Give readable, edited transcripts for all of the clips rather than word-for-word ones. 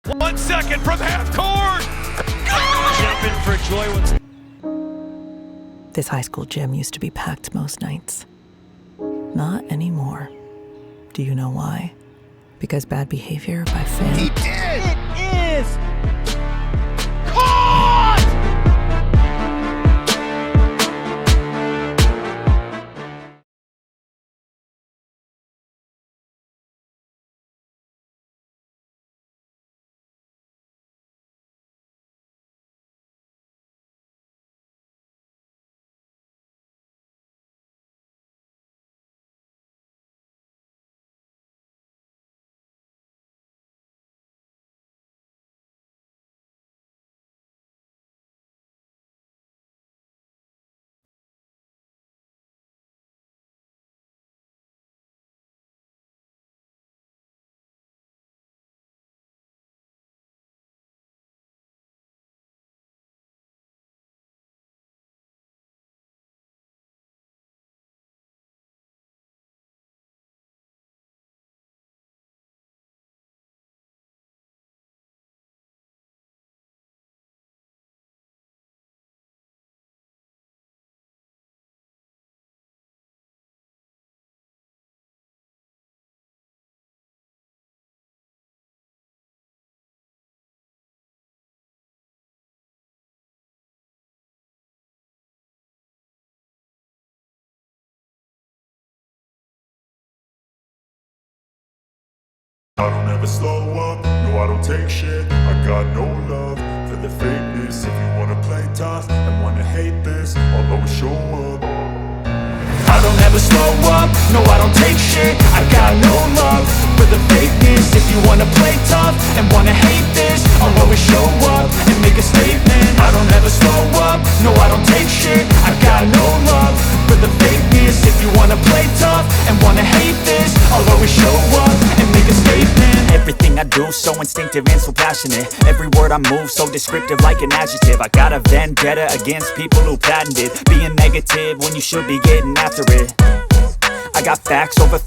1 second from half court. Jumping for joy. This high school gym used to be packed most nights. Not anymore. Do you know why? Because bad behavior by fans. He did! It is caught! I don't ever slow up, no I don't take shit. I got no love for the fakeness. If you wanna play tough and wanna hate this, I'll always show up. I don't ever slow up, no I don't take shit. I got no love for the fakeness. If you wanna play tough and wanna hate this, I'll always show up and make a statement. I don't ever slow up, no I don't take shit. I got no love for the fakeness. If you wanna play tough and wanna hate this, I'll always show up and make a statement. Everything I do so instinctive and so passionate. Every word I move so descriptive like an adjective. I got a vendetta against people who patented being negative when you should be getting after it. I got facts over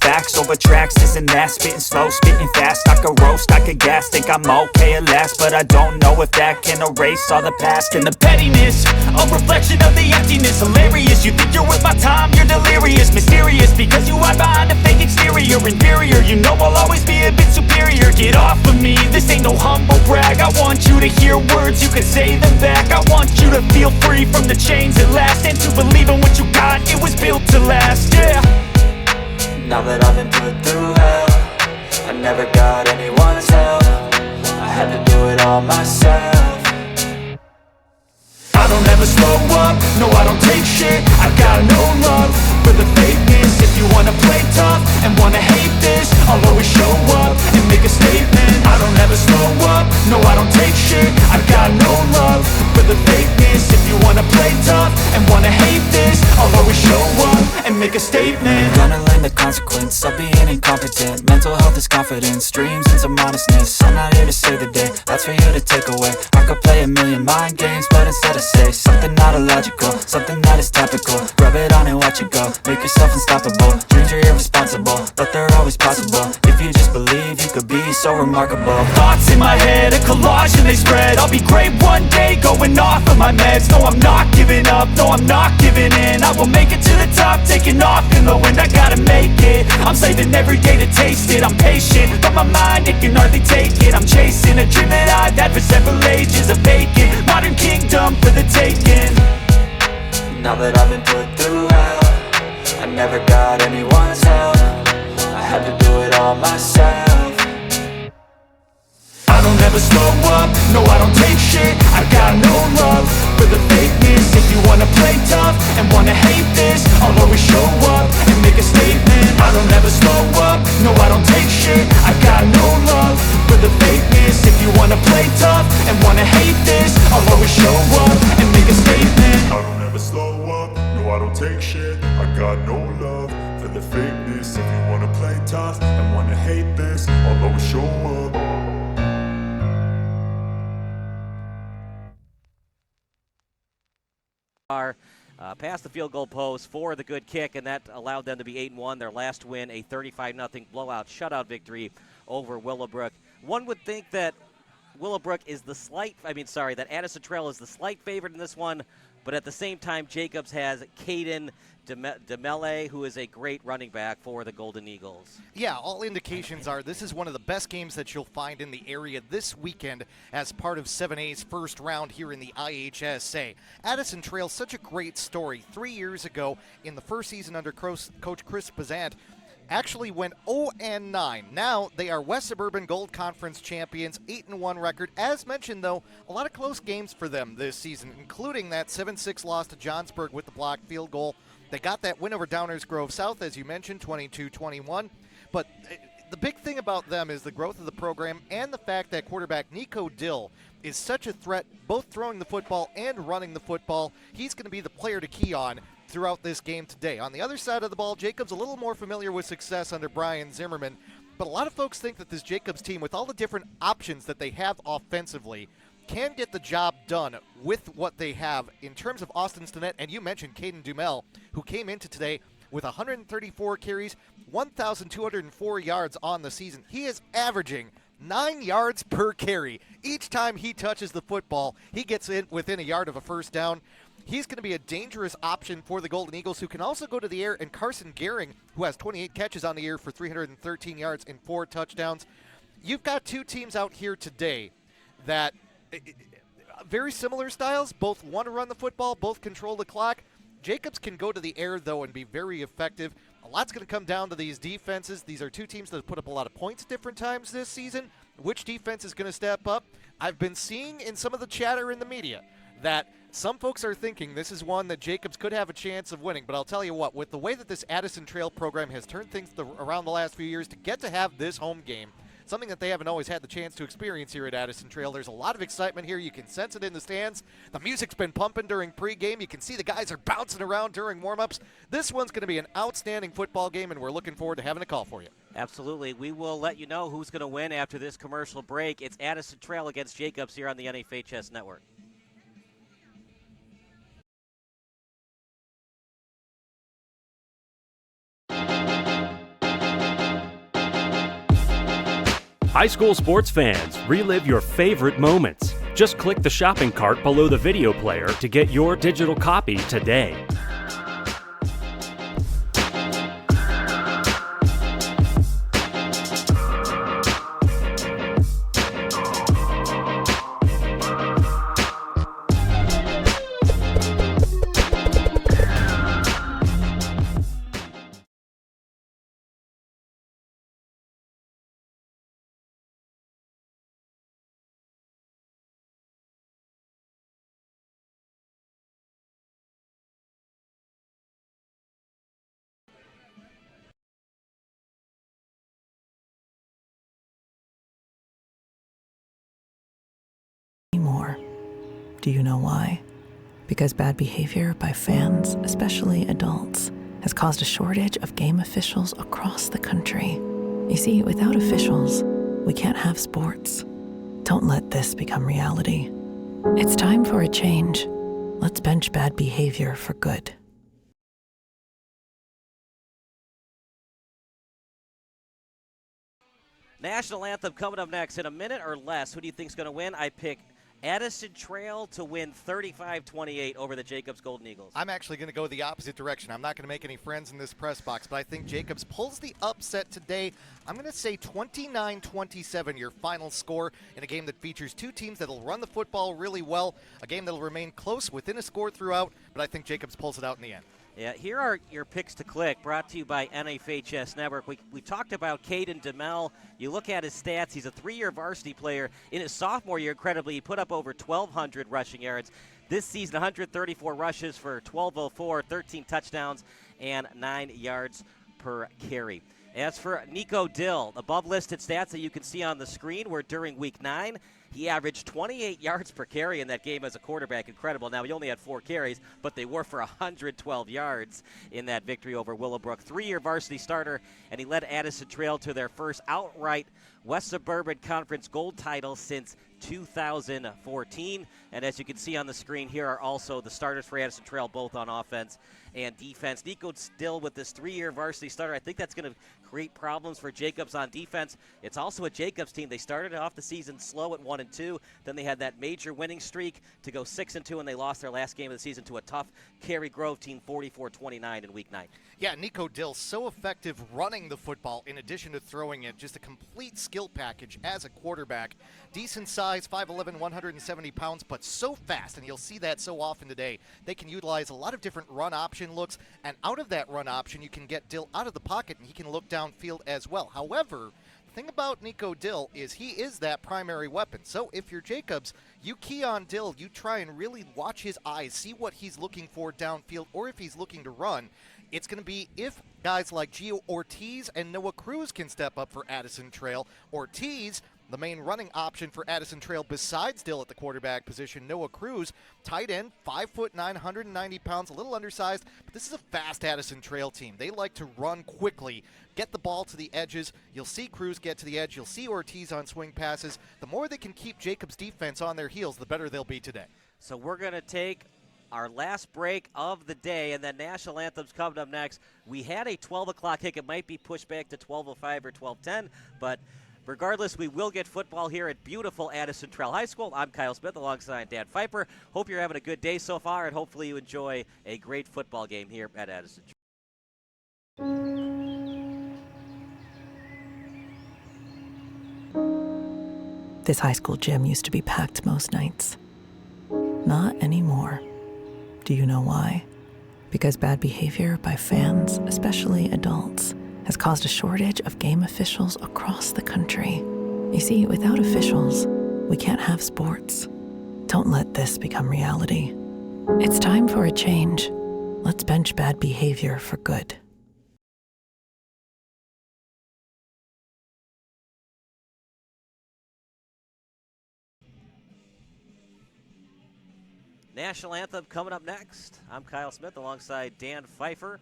tracks, this and that. Spitting slow, spitting fast. I could roast, I could gas. Think I'm okay at last, but I don't know if that can erase all the past. And the pettiness, a reflection of the emptiness. Hilarious, you think you're worth my time, you're delirious. Mysterious, because you hide behind a fake exterior. Inferior, you know I'll always be a bit superior. Get off of me, this ain't no humble brag. I want you to hear words, you can say them back. I want you to feel free from the chains at last, and to believe in what you got, it was built to last, yeah. Now that I've been put through hell, I never got anyone's help. I had to do it all myself. I don't ever slow up, no I don't take shit. I got no love for the fakeness. If you wanna play tough and wanna hate this, I'll always show up and make a statement. I don't ever slow up, no I don't take shit. I got no love for the fakeness. If you wanna play tough and wanna hate this, I'll always show up and make a statement. Gonna learn the consequence of being incompetent. Mental health is confidence, dreams and some modestness. I'm not here to save the day, that's for you to take away. I could play a million mind games, but instead I say something not illogical, something that is topical. Rub it on and watch it go, make yourself unstoppable. Dreams are irresponsible, but they're always possible. If you just believe, you could be so remarkable. Thoughts in my head, a collage and they spread. I'll be great one day, going off of my meds. No, I'm not giving up, no, I'm not giving in. I will make it to the top, taking off in the wind. I gotta make it, I'm saving every day to taste it. I'm patient, but my mind, it can hardly take it. I'm chasing a dream that I've had for several ages. A vacant, modern kingdom for the taking. Now that I've been put through hell, I never got anyone's help. I had to do it all myself. I don't ever slow up, no I don't take shit. I got no love for the fakeness. If you wanna play tough and wanna hate this, I'll always show up and make a statement. I don't ever slow up, no I don't take shit. I got no love for the fakeness. If you wanna play tough and wanna hate this, I'll always show up and make a statement. I don't ever slow up, no I don't take shit. I got no love for the fakeness. If you wanna play tough and wanna hate this, I'll always show up. Past the field goal post for the good kick, and that allowed them to be 8-1. Their last win, a 35-0 blowout shutout victory over Willowbrook. One would think that Willowbrook is that Addison Trail is the slight favorite in this one, but at the same time, Jacobs has Caden DeMele, who is a great running back for the Golden Eagles. Yeah, all indications are this is one of the best games that you'll find in the area this weekend as part of 7A's first round here in the IHSA. Addison Trail, such a great story. 3 years ago, in the first season under Coach Chris Bazant, actually went 0-9. Now they are West Suburban Gold Conference champions, 8-1 record. As mentioned, though, a lot of close games for them this season, including that 7-6 loss to Johnsburg with the blocked field goal. They got that win over Downers Grove South, as you mentioned, 22-21. But the big thing about them is the growth of the program and the fact that quarterback Nico Dill is such a threat, both throwing the football and running the football. He's going to be the player to key on throughout this game today. On the other side of the ball, Jacobs a little more familiar with success under Brian Zimmerman, but a lot of folks think that this Jacobs team, with all the different options that they have offensively, can get the job done with what they have in terms of Austin Stinnett, and you mentioned Caden Dumel, who came into today with 134 carries, 1,204 yards on the season. He is averaging 9 yards per carry. Each time he touches the football, he gets in within a yard of a first down. He's going to be a dangerous option for the Golden Eagles, who can also go to the air, and Carson Gehring, who has 28 catches on the year for 313 yards and 4 touchdowns. You've got two teams out here today that very similar styles, both want to run the football, both control the clock. Jacobs can go to the air, though, and be very effective. A lot's going to come down to these defenses. These are two teams that have put up a lot of points at different times this season. Which defense is going to step up? I've been seeing in some of the chatter in the media that some folks are thinking this is one that Jacobs could have a chance of winning. But I'll tell you what, with the way that this Addison Trail program has turned things around the last few years, to get to have this home game, something that they haven't always had the chance to experience here at Addison Trail. There's a lot of excitement here. You can sense it in the stands. The music's been pumping during pregame. You can see the guys are bouncing around during warm-ups. This one's going to be an outstanding football game, and we're looking forward to having a call for you. Absolutely. We will let you know who's going to win after this commercial break. It's Addison Trail against Jacobs here on the NFHS Network. High school sports fans, relive your favorite moments. Just click the shopping cart below the video player to get your digital copy today. More. Do you know why? Because bad behavior by fans, especially adults, has caused a shortage of game officials across the country. You see, without officials, we can't have sports. Don't let this become reality. It's time for a change. Let's bench bad behavior for good. National Anthem coming up next in a minute or less. Who do you think's going to win? I pick Addison Trail to win 35-28 over the Jacobs Golden Eagles. I'm actually going to go the opposite direction. I'm not going to make any friends in this press box, but I think Jacobs pulls the upset today. I'm going to say 29-27, your final score in a game that features two teams that will run the football really well, a game that will remain close within a score throughout, but I think Jacobs pulls it out in the end. Yeah, here are your picks to click, brought to you by NFHS Network. We talked about Caden DeMel. You look at his stats. He's a 3-year varsity player. In his sophomore year, incredibly, he put up over 1,200 rushing yards. This season, 134 rushes for 1,204, 13 touchdowns, and 9 yards per carry. As for Nico Dill, above listed stats that you can see on the screen were during Week 9, he averaged 28 yards per carry in that game as a quarterback. Incredible. Now, he only had 4 carries, but they were for 112 yards in that victory over Willowbrook. 3-year varsity starter, and he led Addison Trail to their first outright West Suburban Conference gold title since 2014. And as you can see on the screen, here are also the starters for Addison Trail, both on offense and defense. Nico still with this 3-year varsity starter. I think that's going to create problems for Jacobs on defense. It's also a Jacobs team. They started off the season slow at 1-2. Then they had that major winning streak to go 6-2, and they lost their last game of the season to a tough Cary Grove team, 44-29 in week 9. Yeah, Nico Dill, so effective running the football in addition to throwing it. Just a complete skill package as a quarterback. Decent size, 5'11", 170 pounds, but so fast, and you'll see that so often today. They can utilize a lot of different run option looks, and out of that run option, you can get Dill out of the pocket, and he can look downfield as well. However, the thing about Nico Dill is he is that primary weapon. So if you're Jacobs, you key on Dill, you try and really watch his eyes, see what he's looking for downfield, or if he's looking to run. It's going to be if guys like Gio Ortiz and Noah Cruz can step up for Addison Trail. Ortiz, the main running option for Addison Trail besides Dill at the quarterback position. Noah Cruz, tight end, 5'9", 190 pounds, a little undersized, but this is a fast Addison Trail team. They like to run quickly, get the ball to the edges. You'll see Cruz get to the edge. You'll see Ortiz on swing passes. The more they can keep Jacobs' defense on their heels, the better they'll be today. So we're going to take our last break of the day, and then National Anthem's coming up next. We had a 12 o'clock kick. It might be pushed back to 12:05 or 12:10, but regardless, we will get football here at beautiful Addison Trail High School. I'm Kyle Smith alongside Dan Pfeiffer. Hope you're having a good day so far, and hopefully you enjoy a great football game here at Addison Trail. This high school gym used to be packed most nights. Not anymore. Do you know why? Because bad behavior by fans, especially adults, has caused a shortage of game officials across the country. You see, without officials, we can't have sports. Don't let this become reality. It's time for a change. Let's bench bad behavior for good. National Anthem coming up next. I'm Kyle Smith alongside Dan Pfeiffer.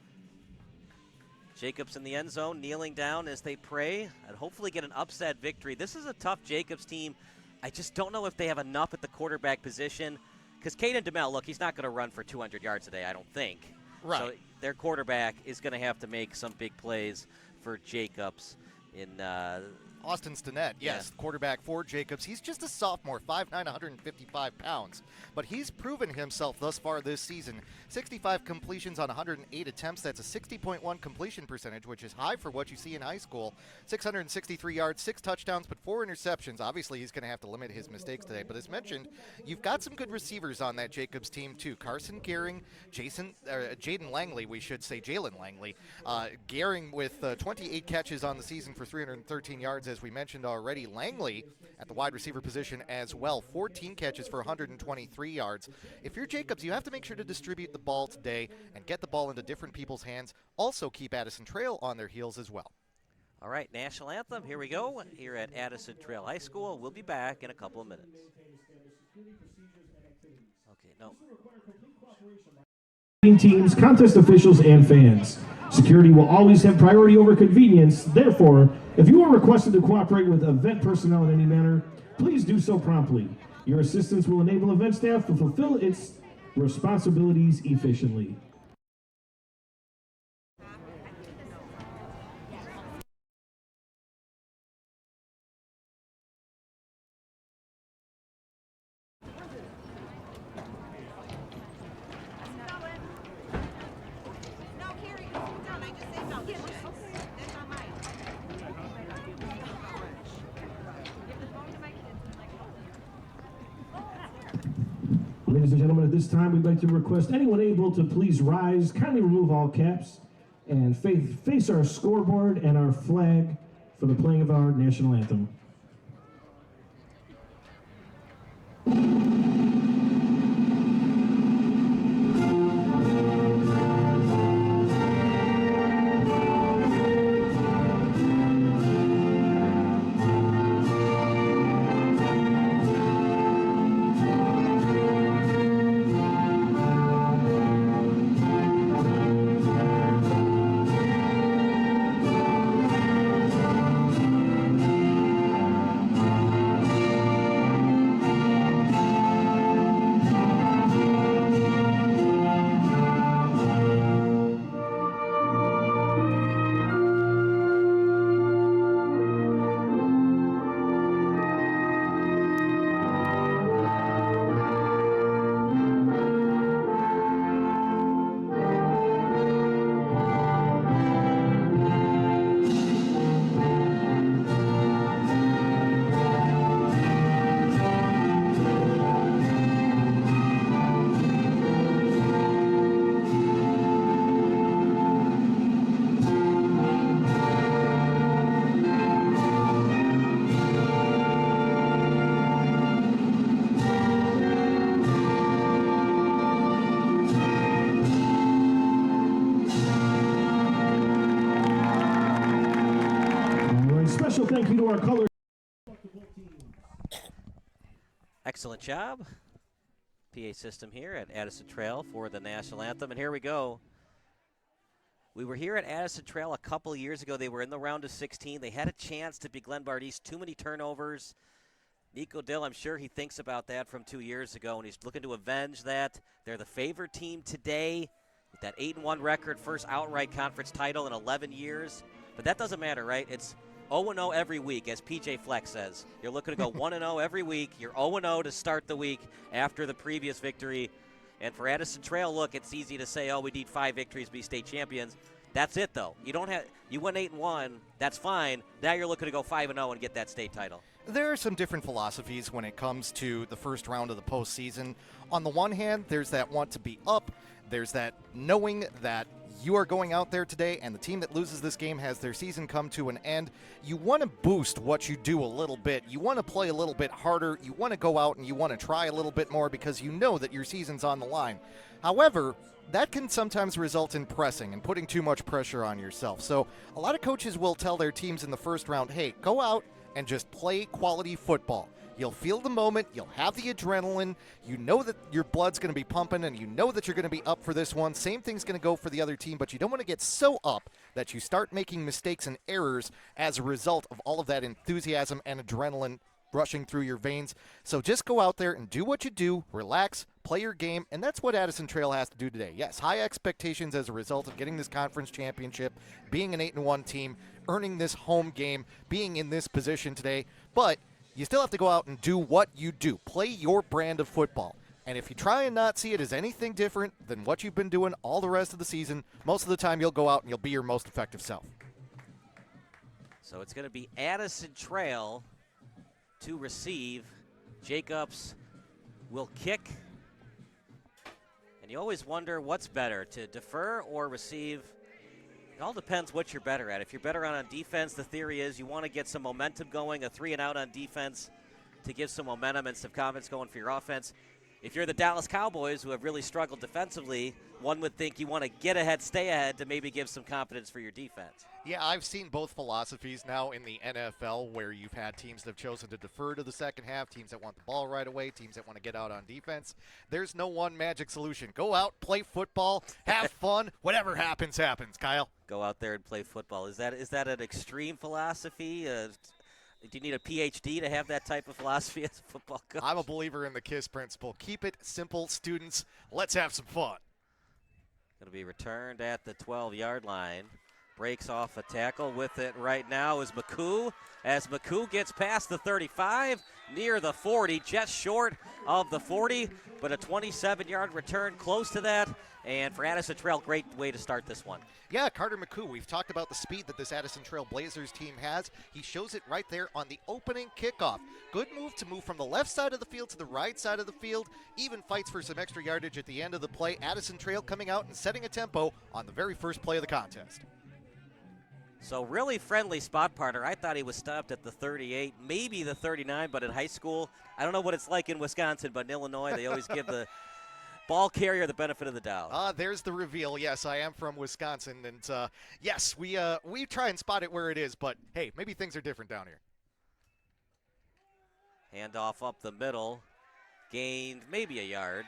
Jacobs in the end zone, kneeling down as they pray and hopefully get an upset victory. This is a tough Jacobs team. I just don't know if they have enough at the quarterback position, because Caden DeMel, look, he's not going to run for 200 yards today, I don't think. Right. So their quarterback is going to have to make some big plays for Jacobs in Austin Stinnett, yes, quarterback for Jacobs. He's just a sophomore, 5'9", 155 pounds. But he's proven himself thus far this season. 65 completions on 108 attempts. That's a 60.1 completion percentage, which is high for what you see in high school. 663 yards, 6 touchdowns, but 4 interceptions. Obviously, he's going to have to limit his mistakes today. But as mentioned, you've got some good receivers on that Jacobs team, too. Carson Gehring, Jaden Langley, we should say Jalen Langley. Gehring with 28 catches on the season for 313 yards, as we mentioned already. Langley at the wide receiver position as well, 14 catches for 123 yards. If you're Jacobs, you have to make sure to distribute the ball today and get the ball into different people's hands. Also keep Addison Trail on their heels as well. All right, National Anthem, here we go, here at Addison Trail High School. We'll be back in a couple of minutes. Okay, no. Teams, contest officials, and fans. Security will always have priority over convenience. Therefore, if you are requested to cooperate with event personnel in any manner, please do so promptly. Your assistance will enable event staff to fulfill its responsibilities efficiently. Ladies and gentlemen, at this time, we'd like to request anyone able to please rise, kindly remove all caps, and face our scoreboard and our flag for the playing of our national anthem. thank you to our color. Excellent job. PA system here at Addison Trail for the national anthem. And here we go. We were here at Addison Trail a couple years ago. They were in the round of 16. They had a chance to beat Glenbard East. Too many turnovers. Nico Dill, I'm sure he thinks about that from 2 years ago, and he's looking to avenge that. They're the favored team today with that 8-1 record, first outright conference title in 11 years. But that doesn't matter, right? It's 0-0 every week, as PJ Fleck says. You're looking to go 1-0 every week. You're 0-0 to start the week after the previous victory. And for Addison Trail, look, it's easy to say, oh, we need 5 victories to be state champions. That's it, though. You win 8-1, that's fine. Now you're looking to go 5-0 and get that state title. There are some different philosophies when it comes to the first round of the postseason. On the one hand, there's that want to be up. There's that knowing that you are going out there today and the team that loses this game has their season come to an end. You want to boost what you do a little bit. You want to play a little bit harder. You want to go out and you want to try a little bit more because you know that your season's on the line. However, that can sometimes result in pressing and putting too much pressure on yourself. So a lot of coaches will tell their teams in the first round, hey, go out and just play quality football. You'll feel the moment, you'll have the adrenaline, you know that your blood's going to be pumping, and you know that you're going to be up for this one. Same thing's going to go for the other team, but you don't want to get so up that you start making mistakes and errors as a result of all of that enthusiasm and adrenaline rushing through your veins. So just go out there and do what you do, relax, play your game, and that's what Addison Trail has to do today. Yes, high expectations as a result of getting this conference championship, being an 8-1 team, earning this home game, being in this position today, but you still have to go out and do what you do. Play your brand of football. And if you try and not see it as anything different than what you've been doing all the rest of the season, most of the time you'll go out and you'll be your most effective self. So it's going to be Addison Trail to receive. Jacobs will kick. And you always wonder what's better, to defer or receive. It all depends what you're better at. If you're better on defense, the theory is you want to get some momentum going, a 3-and-out on defense to give some momentum and some confidence going for your offense. If you're the Dallas Cowboys, who have really struggled defensively, one would think you want to get ahead, stay ahead to maybe give some confidence for your defense. Yeah, I've seen both philosophies now in the NFL where you've had teams that have chosen to defer to the second half, teams that want the ball right away, teams that want to get out on defense. There's no one magic solution. Go out, play football, have fun. Whatever happens, happens. Kyle? Go out there and play football. Is that an extreme philosophy? Do you need a PhD to have that type of philosophy as a football coach? I'm a believer in the KISS principle. Keep it simple, students. Let's have some fun. Going to be returned at the 12-yard line. Breaks off a tackle with it right now is McCoo. As McCoo gets past the 35, near the 40, just short of the 40, but a 27-yard return close to that. And for Addison Trail, great way to start this one. Yeah, Carter McCoo, we've talked about the speed that this Addison Trail Blazers team has. He shows it right there on the opening kickoff. Good move to move from the left side of the field to the right side of the field. Even fights for some extra yardage at the end of the play. Addison Trail coming out and setting a tempo on the very first play of the contest. So really friendly spot partner. I thought he was stopped at the 38, maybe the 39, but in high school, I don't know what it's like in Wisconsin, but in Illinois, they always give the ball carrier the benefit of the doubt. There's the reveal. Yes, I am from Wisconsin, and yes, we try and spot it where it is, but hey, maybe things are different down here. Handoff up the middle, gained maybe a yard.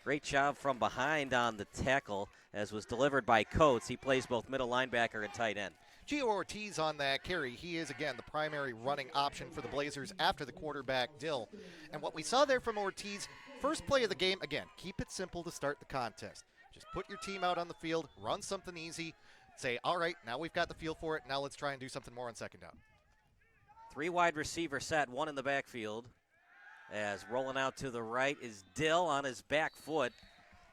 Great job from behind on the tackle, as was delivered by Coates. He plays both middle linebacker and tight end. Gio Ortiz on that carry. He is, again, the primary running option for the Blazers after the quarterback, Dill. And what we saw there from Ortiz, first play of the game, again, keep it simple to start the contest. Just put your team out on the field, run something easy, say, all right, now we've got the feel for it, now let's try and do something more on second down. 3 wide receiver set, 1 in the backfield. As rolling out to the right is Dill on his back foot,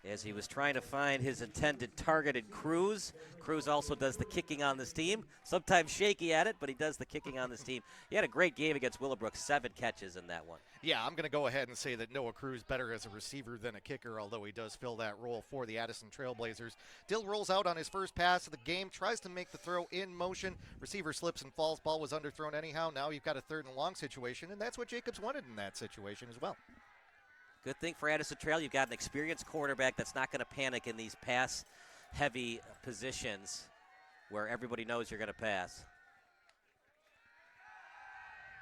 as he was trying to find his intended target in Cruz. Cruz also does the kicking on this team. Sometimes shaky at it, but he does the kicking on this team. He had a great game against Willowbrook, 7 catches in that one. Yeah, I'm going to go ahead and say that Noah Cruz better as a receiver than a kicker, although he does fill that role for the Addison Trailblazers. Dill rolls out on his first pass of the game, tries to make the throw in motion. Receiver slips and falls. Ball was underthrown anyhow. Now you've got a 3rd and long situation, and that's what Jacobs wanted in that situation as well. Good thing for Addison Trail, you've got an experienced quarterback that's not going to panic in these pass-heavy positions where everybody knows you're going to pass.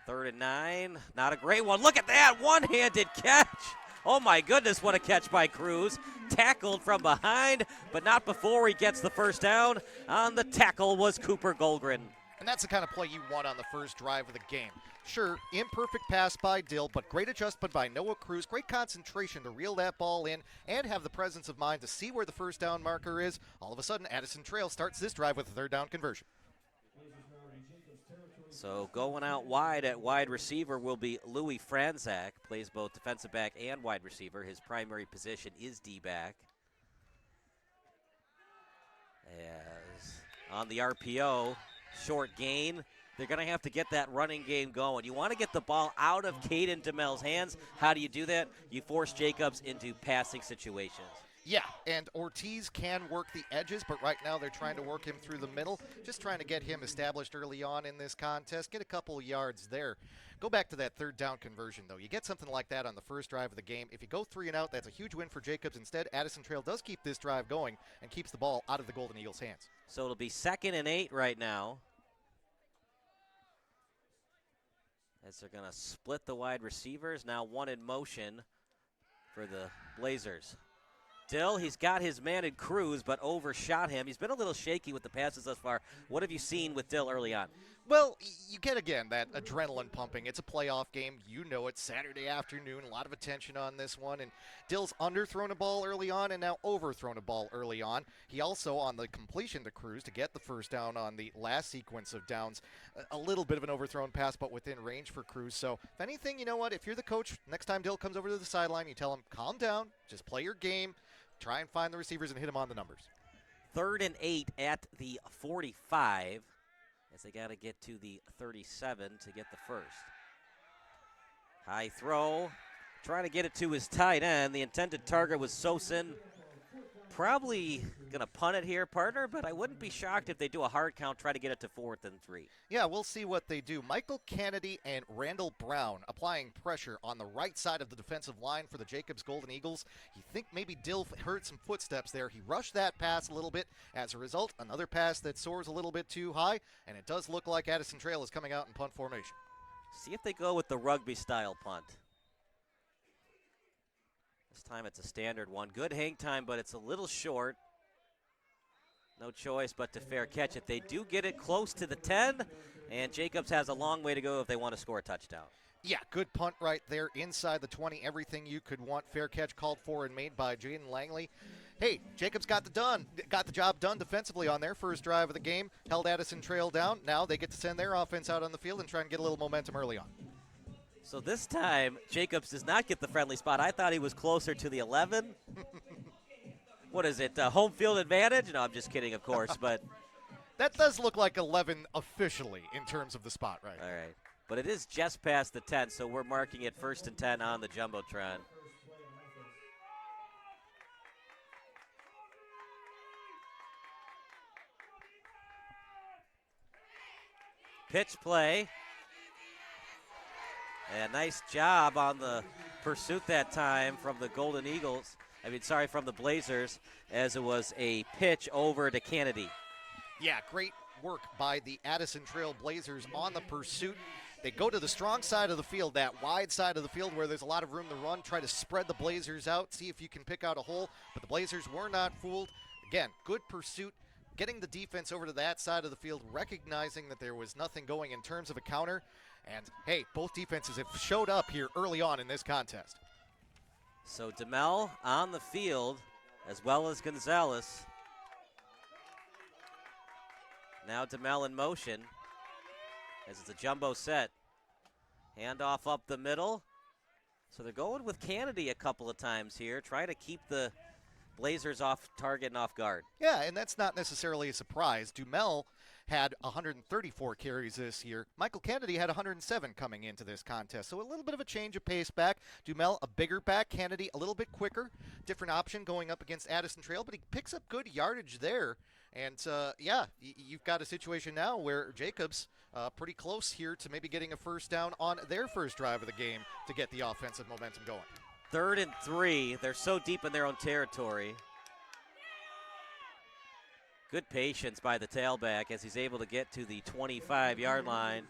3rd and 9. Not a great one. Look at that one-handed catch. Oh my goodness, what a catch by Cruz. Tackled from behind, but not before he gets the first down. On the tackle was Cooper Goldgren. And that's the kind of play you want on the first drive of the game. Sure, imperfect pass by Dill, but great adjustment by Noah Cruz. Great concentration to reel that ball in and have the presence of mind to see where the first down marker is. All of a sudden, Addison Trail starts this drive with a 3rd down conversion. So going out wide at wide receiver will be Louis Franzak. Plays both defensive back and wide receiver. His primary position is D-back. As on the RPO, short gain. They're going to have to get that running game going. You want to get the ball out of Caden DeMel's hands. How do you do that? You force Jacobs into passing situations. Yeah, and Ortiz can work the edges, but right now they're trying to work him through the middle, just trying to get him established early on in this contest, get a couple of yards there. Go back to that 3rd down conversion, though. You get something like that on the first drive of the game. If you go 3 and out, that's a huge win for Jacobs. Instead, Addison Trail does keep this drive going and keeps the ball out of the Golden Eagles' hands. So it'll be 2nd and 8 right now, as they're going to split the wide receivers. Now 1 in motion for the Blazers. Dill, he's got his man in Cruz, but overshot him. He's been a little shaky with the passes thus far. What have you seen with Dill early on? Well, you get, again, that adrenaline pumping. It's a playoff game. You know it. Saturday afternoon, a lot of attention on this one. And Dill's underthrown a ball early on and now overthrown a ball early on. He also, on the completion to Cruz to get the first down on the last sequence of downs, a little bit of an overthrown pass, but within range for Cruz. So, if anything, you know what? If you're the coach, next time Dill comes over to the sideline, you tell him, calm down, just play your game. Try and find the receivers and hit them on the numbers. 3rd and 8 at the 45, as they got to get to the 37 to get the first. High throw, trying to get it to his tight end. The intended target was Sosin. Probably going to punt it here, partner, but I wouldn't be shocked if they do a hard count, try to get it to 4th and 3. Yeah, we'll see what they do. Michael Kennedy and Randall Brown applying pressure on the right side of the defensive line for the Jacobs Golden Eagles. You think maybe Dill heard some footsteps there. He rushed that pass a little bit. As a result, another pass that soars a little bit too high, and it does look like Addison Trail is coming out in punt formation. See if they go with the rugby-style punt. This time it's a standard one. Good hang time, but it's a little short. No choice but to fair catch it. They do get it close to the 10, and Jacobs has a long way to go if they want to score a touchdown. Yeah, good punt right there inside the 20. Everything you could want. Fair catch called for and made by Jaden Langley. Hey, Jacobs got the job done defensively on their first drive of the game. Held Addison Trail down. Now they get to send their offense out on the field and try and get a little momentum early on. So this time, Jacobs does not get the friendly spot. I thought he was closer to the 11. What is it, home field advantage? No, I'm just kidding, of course, but. That does look like 11 officially in terms of the spot, right? All right. But it is just past the 10, so we're marking it 1st and 10 on the Jumbotron. Pitch play. And nice job on the pursuit that time from the Golden Eagles. From the Blazers, as it was a pitch over to Kennedy. Yeah, great work by the Addison Trail Blazers on the pursuit. They go to the strong side of the field, that wide side of the field where there's a lot of room to run, try to spread the Blazers out, see if you can pick out a hole. But the Blazers were not fooled. Again, good pursuit, getting the defense over to that side of the field, recognizing that there was nothing going in terms of a counter. And, hey, both defenses have showed up here early on in this contest. So DeMel on the field, as well as Gonzalez. Now DeMel in motion, as it's a jumbo set. Handoff up the middle. So they're going with Kennedy a couple of times here, try to keep the Blazers off target and off guard. Yeah, and that's not necessarily a surprise. DeMel had 134 carries this year. Michael Kennedy had 107 coming into this contest. So a little bit of a change of pace back. DeMel, a bigger back. Kennedy, a little bit quicker. Different option going up against Addison Trail, but he picks up good yardage there. And, yeah, you've got a situation now where Jacobs pretty close here to maybe getting a first down on their first drive of the game to get the offensive momentum going. 3rd and 3. They're so deep in their own territory. Good patience by the tailback as he's able to get to the 25-yard line.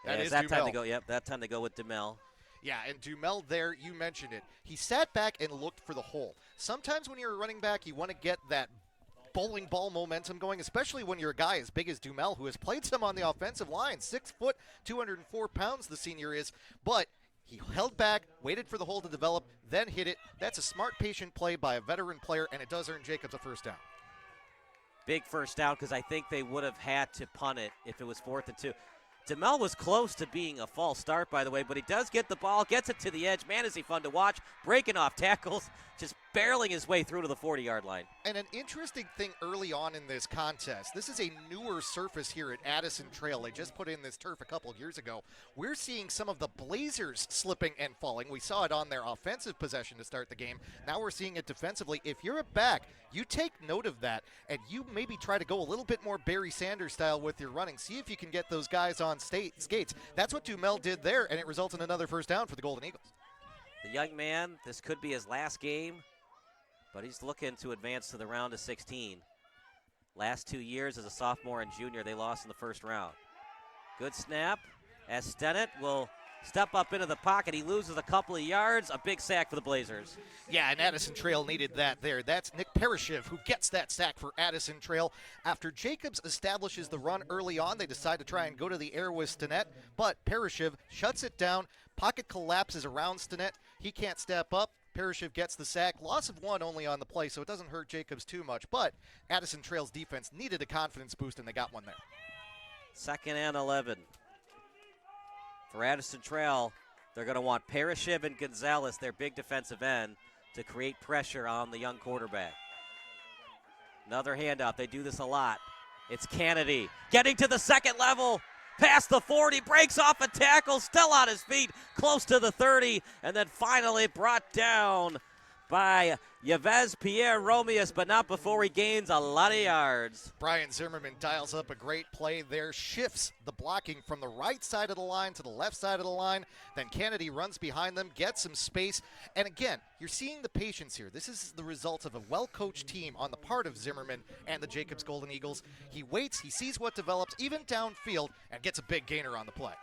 That is that time to Dumel. go. Yep, that time to go with Dumel. Yeah, and Dumel there, you mentioned it. He sat back and looked for the hole. Sometimes when you're a running back, you want to get that bowling ball momentum going, especially when you're a guy as big as Dumel, who has played some on the offensive line. 6 foot, 204 pounds the senior is, but he held back, waited for the hole to develop, then hit it. That's a smart, patient play by a veteran player, and it does earn Jacobs a first down. Big first down because I think they would have had to punt it if it was 4th and 2. Demel was close to being a false start, by the way, but he does get the ball, gets it to the edge. Man, is he fun to watch. Breaking off tackles, just barreling his way through to the 40-yard line. And an interesting thing early on in this contest, this is a newer surface here at Addison Trail. They just put in this turf a couple years ago. We're seeing some of the Blazers slipping and falling. We saw it on their offensive possession to start the game. Now we're seeing it defensively. If you're a back, you take note of that, and you maybe try to go a little bit more Barry Sanders style with your running. See if you can get those guys on skates. That's what Dumel did there, and it results in another first down for the Golden Eagles. The young man, this could be his last game, but he's looking to advance to the round of 16. Last 2 years as a sophomore and junior, they lost in the first round. Good snap as Stennett will step up into the pocket. He loses a couple of yards. A big sack for the Blazers. Yeah, and Addison Trail needed that there. That's Nick Parashiv who gets that sack for Addison Trail. After Jacobs establishes the run early on, they decide to try and go to the air with Stennett, but Parashiv shuts it down. Pocket collapses around Stennett. He can't step up. Parashiv gets the sack. Loss of 1 only on the play, so it doesn't hurt Jacobs too much, but Addison Trail's defense needed a confidence boost, and they got one there. 2nd and 11. For Addison Trail, they're going to want Parashiv and Gonzalez, their big defensive end, to create pressure on the young quarterback. Another handout. They do this a lot. It's Kennedy getting to the second level. Past the 40, breaks off a tackle, still on his feet, close to the 30, and then finally brought down by Yves Pierre Romius, but not before he gains a lot of yards. Brian Zimmerman dials up a great play there, shifts the blocking from the right side of the line to the left side of the line. Then Kennedy runs behind them, gets some space. And again, you're seeing the patience here. This is the result of a well-coached team on the part of Zimmerman and the Jacobs Golden Eagles. He waits, he sees what develops, even downfield, and gets a big gainer on the play.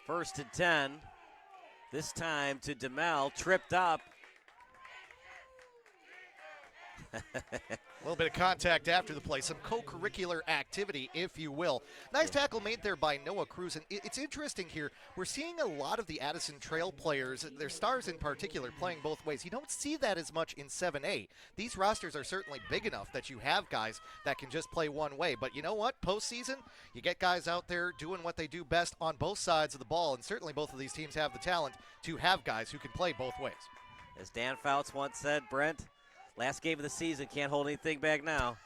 First and 10. This time to Demel, tripped up. A little bit of contact after the play, some co-curricular activity, if you will. Nice tackle made there by Noah Cruz. And it's interesting here. We're seeing a lot of the Addison Trail players, their stars in particular, playing both ways. You don't see that as much in 7A. These rosters are certainly big enough that you have guys that can just play one way. But you know what? Postseason, you get guys out there doing what they do best on both sides of the ball. And certainly both of these teams have the talent to have guys who can play both ways. As Dan Fouts once said, Brent, last game of the season, can't hold anything back now.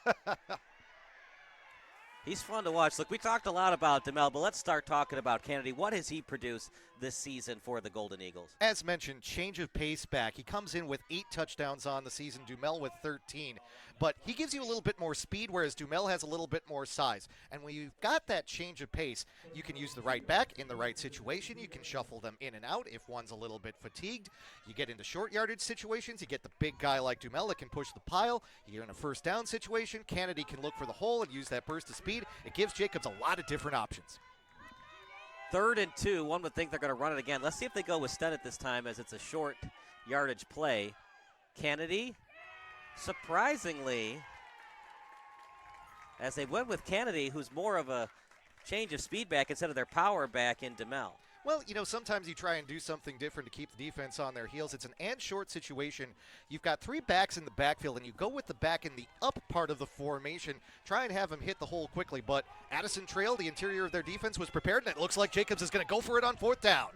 He's fun to watch. Look, we talked a lot about Demel, but let's start talking about Kennedy. What has he produced this season for the Golden Eagles? As mentioned, change of pace back. He comes in with 8 touchdowns on the season, Dumel with 13. But he gives you a little bit more speed, whereas Dumel has a little bit more size. And when you've got that change of pace, you can use the right back in the right situation. You can shuffle them in and out if one's a little bit fatigued. You get into short yardage situations. You get the big guy like Dumel that can push the pile. You get in a first down situation. Kennedy can look for the hole and use that burst of speed. It gives Jacobs a lot of different options. 3rd and 2. One would think they're going to run it again. Let's see if they go with Stennett this time, as it's a short yardage play. Kennedy, surprisingly, as they went with Kennedy, who's more of a change of speed back instead of their power back in Demel. Well, you know, sometimes you try and do something different to keep the defense on their heels. It's an and short situation. You've got 3 backs in the backfield, and you go with the back in the up part of the formation. Try and have him hit the hole quickly. But Addison Trail, the interior of their defense, was prepared, and it looks like Jacobs is going to go for it on 4th down.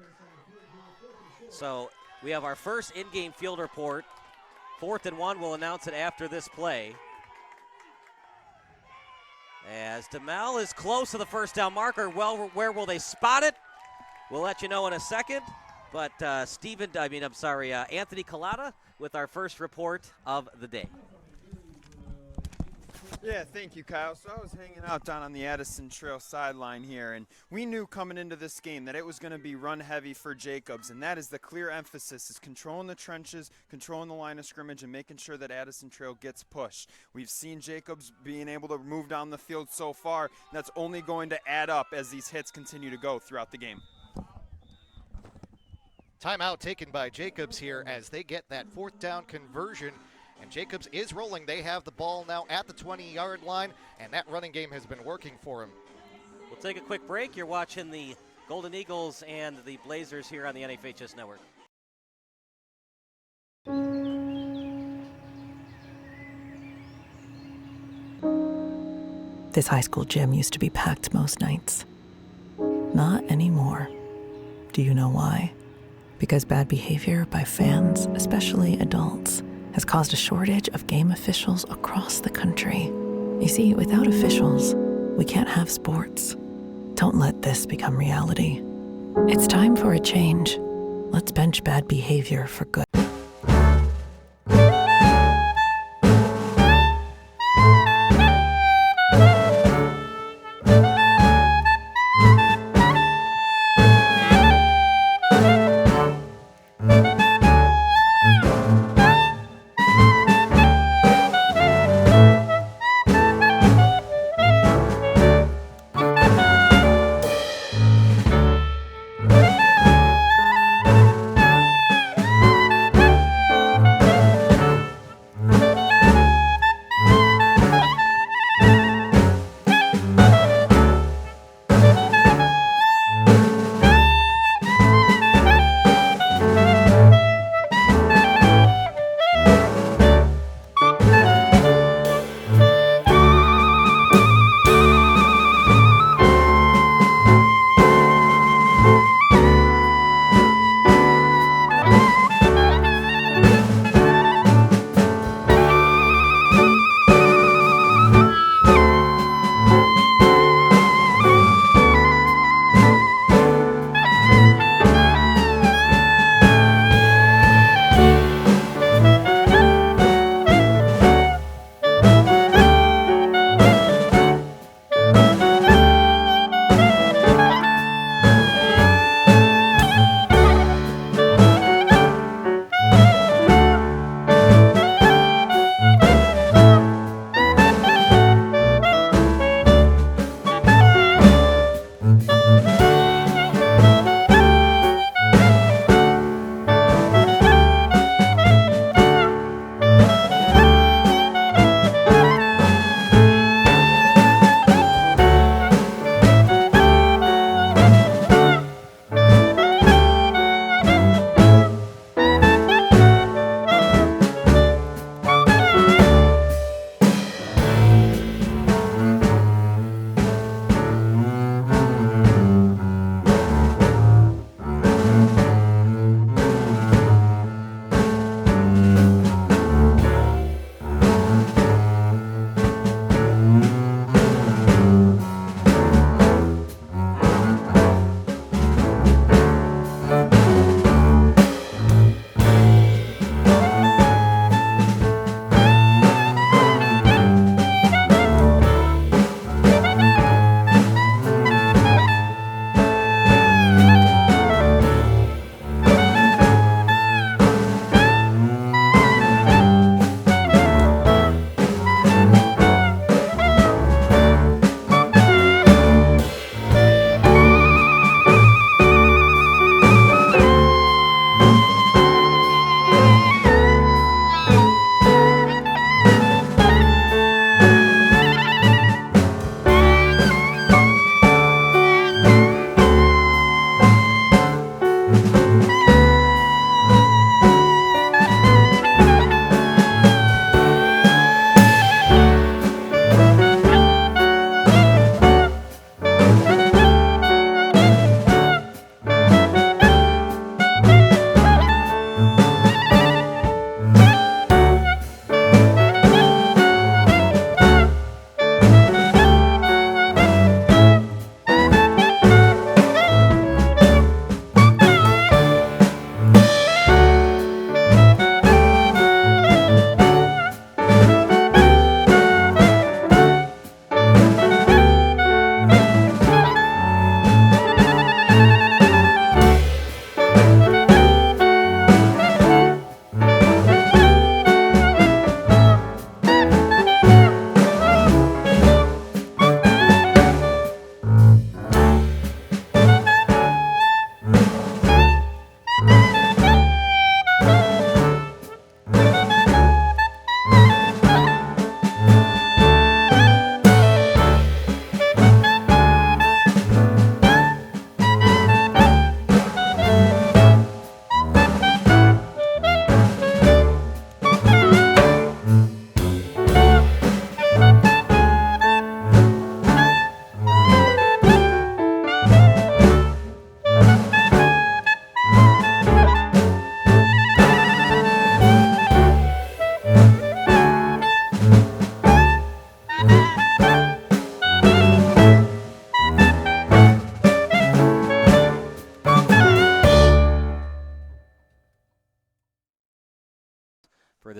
So we have our first in-game field report. 4th and 1, we'll announce it after this play. As Demel is close to the first down marker, well, where will they spot it? We'll let you know in a second. But Anthony Collada with our first report of the day. Yeah, thank you, Kyle. So I was hanging out down on the Addison Trail sideline here, and we knew coming into this game that it was going to be run heavy for Jacobs, and that is the clear emphasis, is controlling the trenches, controlling the line of scrimmage, and making sure that Addison Trail gets pushed. We've seen Jacobs being able to move down the field so far, and that's only going to add up as these hits continue to go throughout the game. Timeout taken by Jacobs here as they get that 4th down conversion. And Jacobs is rolling. They have the ball now at the 20-yard line, and that running game has been working for him. We'll take a quick break. You're watching the Golden Eagles and the Blazers here on the NFHS Network. This high school gym used to be packed most nights. Not anymore. Do you know why? Because bad behavior by fans, especially adults, has caused a shortage of game officials across the country. You see, without officials, we can't have sports. Don't let this become reality. It's time for a change. Let's bench bad behavior for good.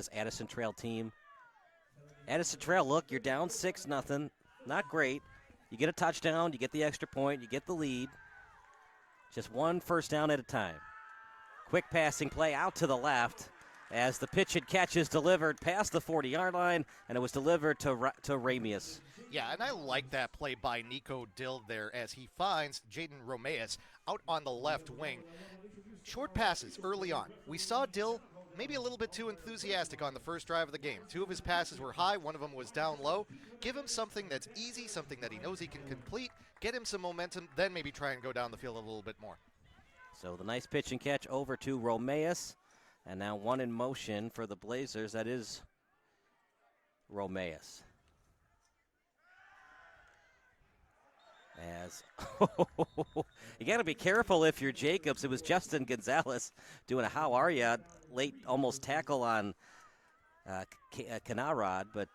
this Addison Trail team. Addison Trail, look, you're down 6-0. Not great. You get a touchdown, you get the extra point, you get the lead. Just one first down at a time. Quick passing play out to the left as the pitch and catch is delivered past the 40-yard line, and it was delivered to Ramius. Yeah, and I like that play by Nico Dill there as he finds Jaden Romeus out on the left wing. Short passes early on. We saw Dill maybe a little bit too enthusiastic on the first drive of the game. 2 of his passes were high, 1 of them was down low. Give him something that's easy, something that he knows he can complete, get him some momentum, then maybe try and go down the field a little bit more. So the nice pitch and catch over to Romeus, and now one in motion for the Blazers. That is Romeus. As you got to be careful if you're Jacobs. It was Justin Gonzalez doing a how are ya late almost tackle on Kanarad, but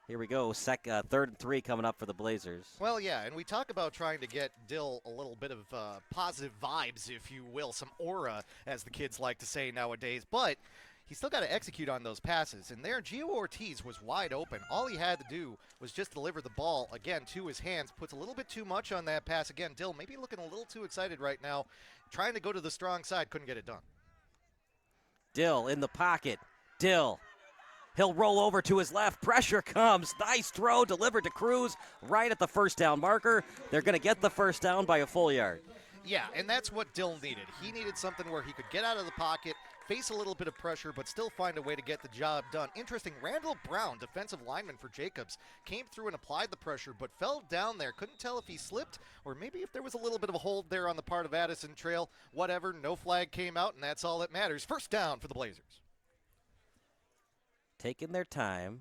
here we go. 3rd and 3 coming up for the Blazers. Well, yeah, and we talk about trying to get Dill a little bit of positive vibes, if you will, some aura, as the kids like to say nowadays, but he's still got to execute on those passes. And there, Gio Ortiz was wide open. All he had to do was just deliver the ball, again, to his hands. Puts a little bit too much on that pass. Again, Dill maybe looking a little too excited right now. Trying to go to the strong side, couldn't get it done. Dill in the pocket. Dill. He'll roll over to his left. Pressure comes. Nice throw delivered to Cruz right at the first down marker. They're going to get the first down by a full yard. Yeah, and that's what Dill needed. He needed something where he could get out of the pocket, face a little bit of pressure, but still find a way to get the job done. Interesting, Randall Brown, defensive lineman for Jacobs, came through and applied the pressure, but fell down there. Couldn't tell if he slipped or maybe if there was a little bit of a hold there on the part of Addison Trail. Whatever, no flag came out, and that's all that matters. First down for the Blazers. Taking their time.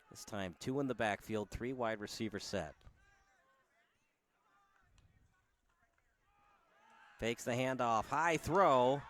This time, 2 in the backfield, 3 wide receiver set. Fakes the handoff, high throw,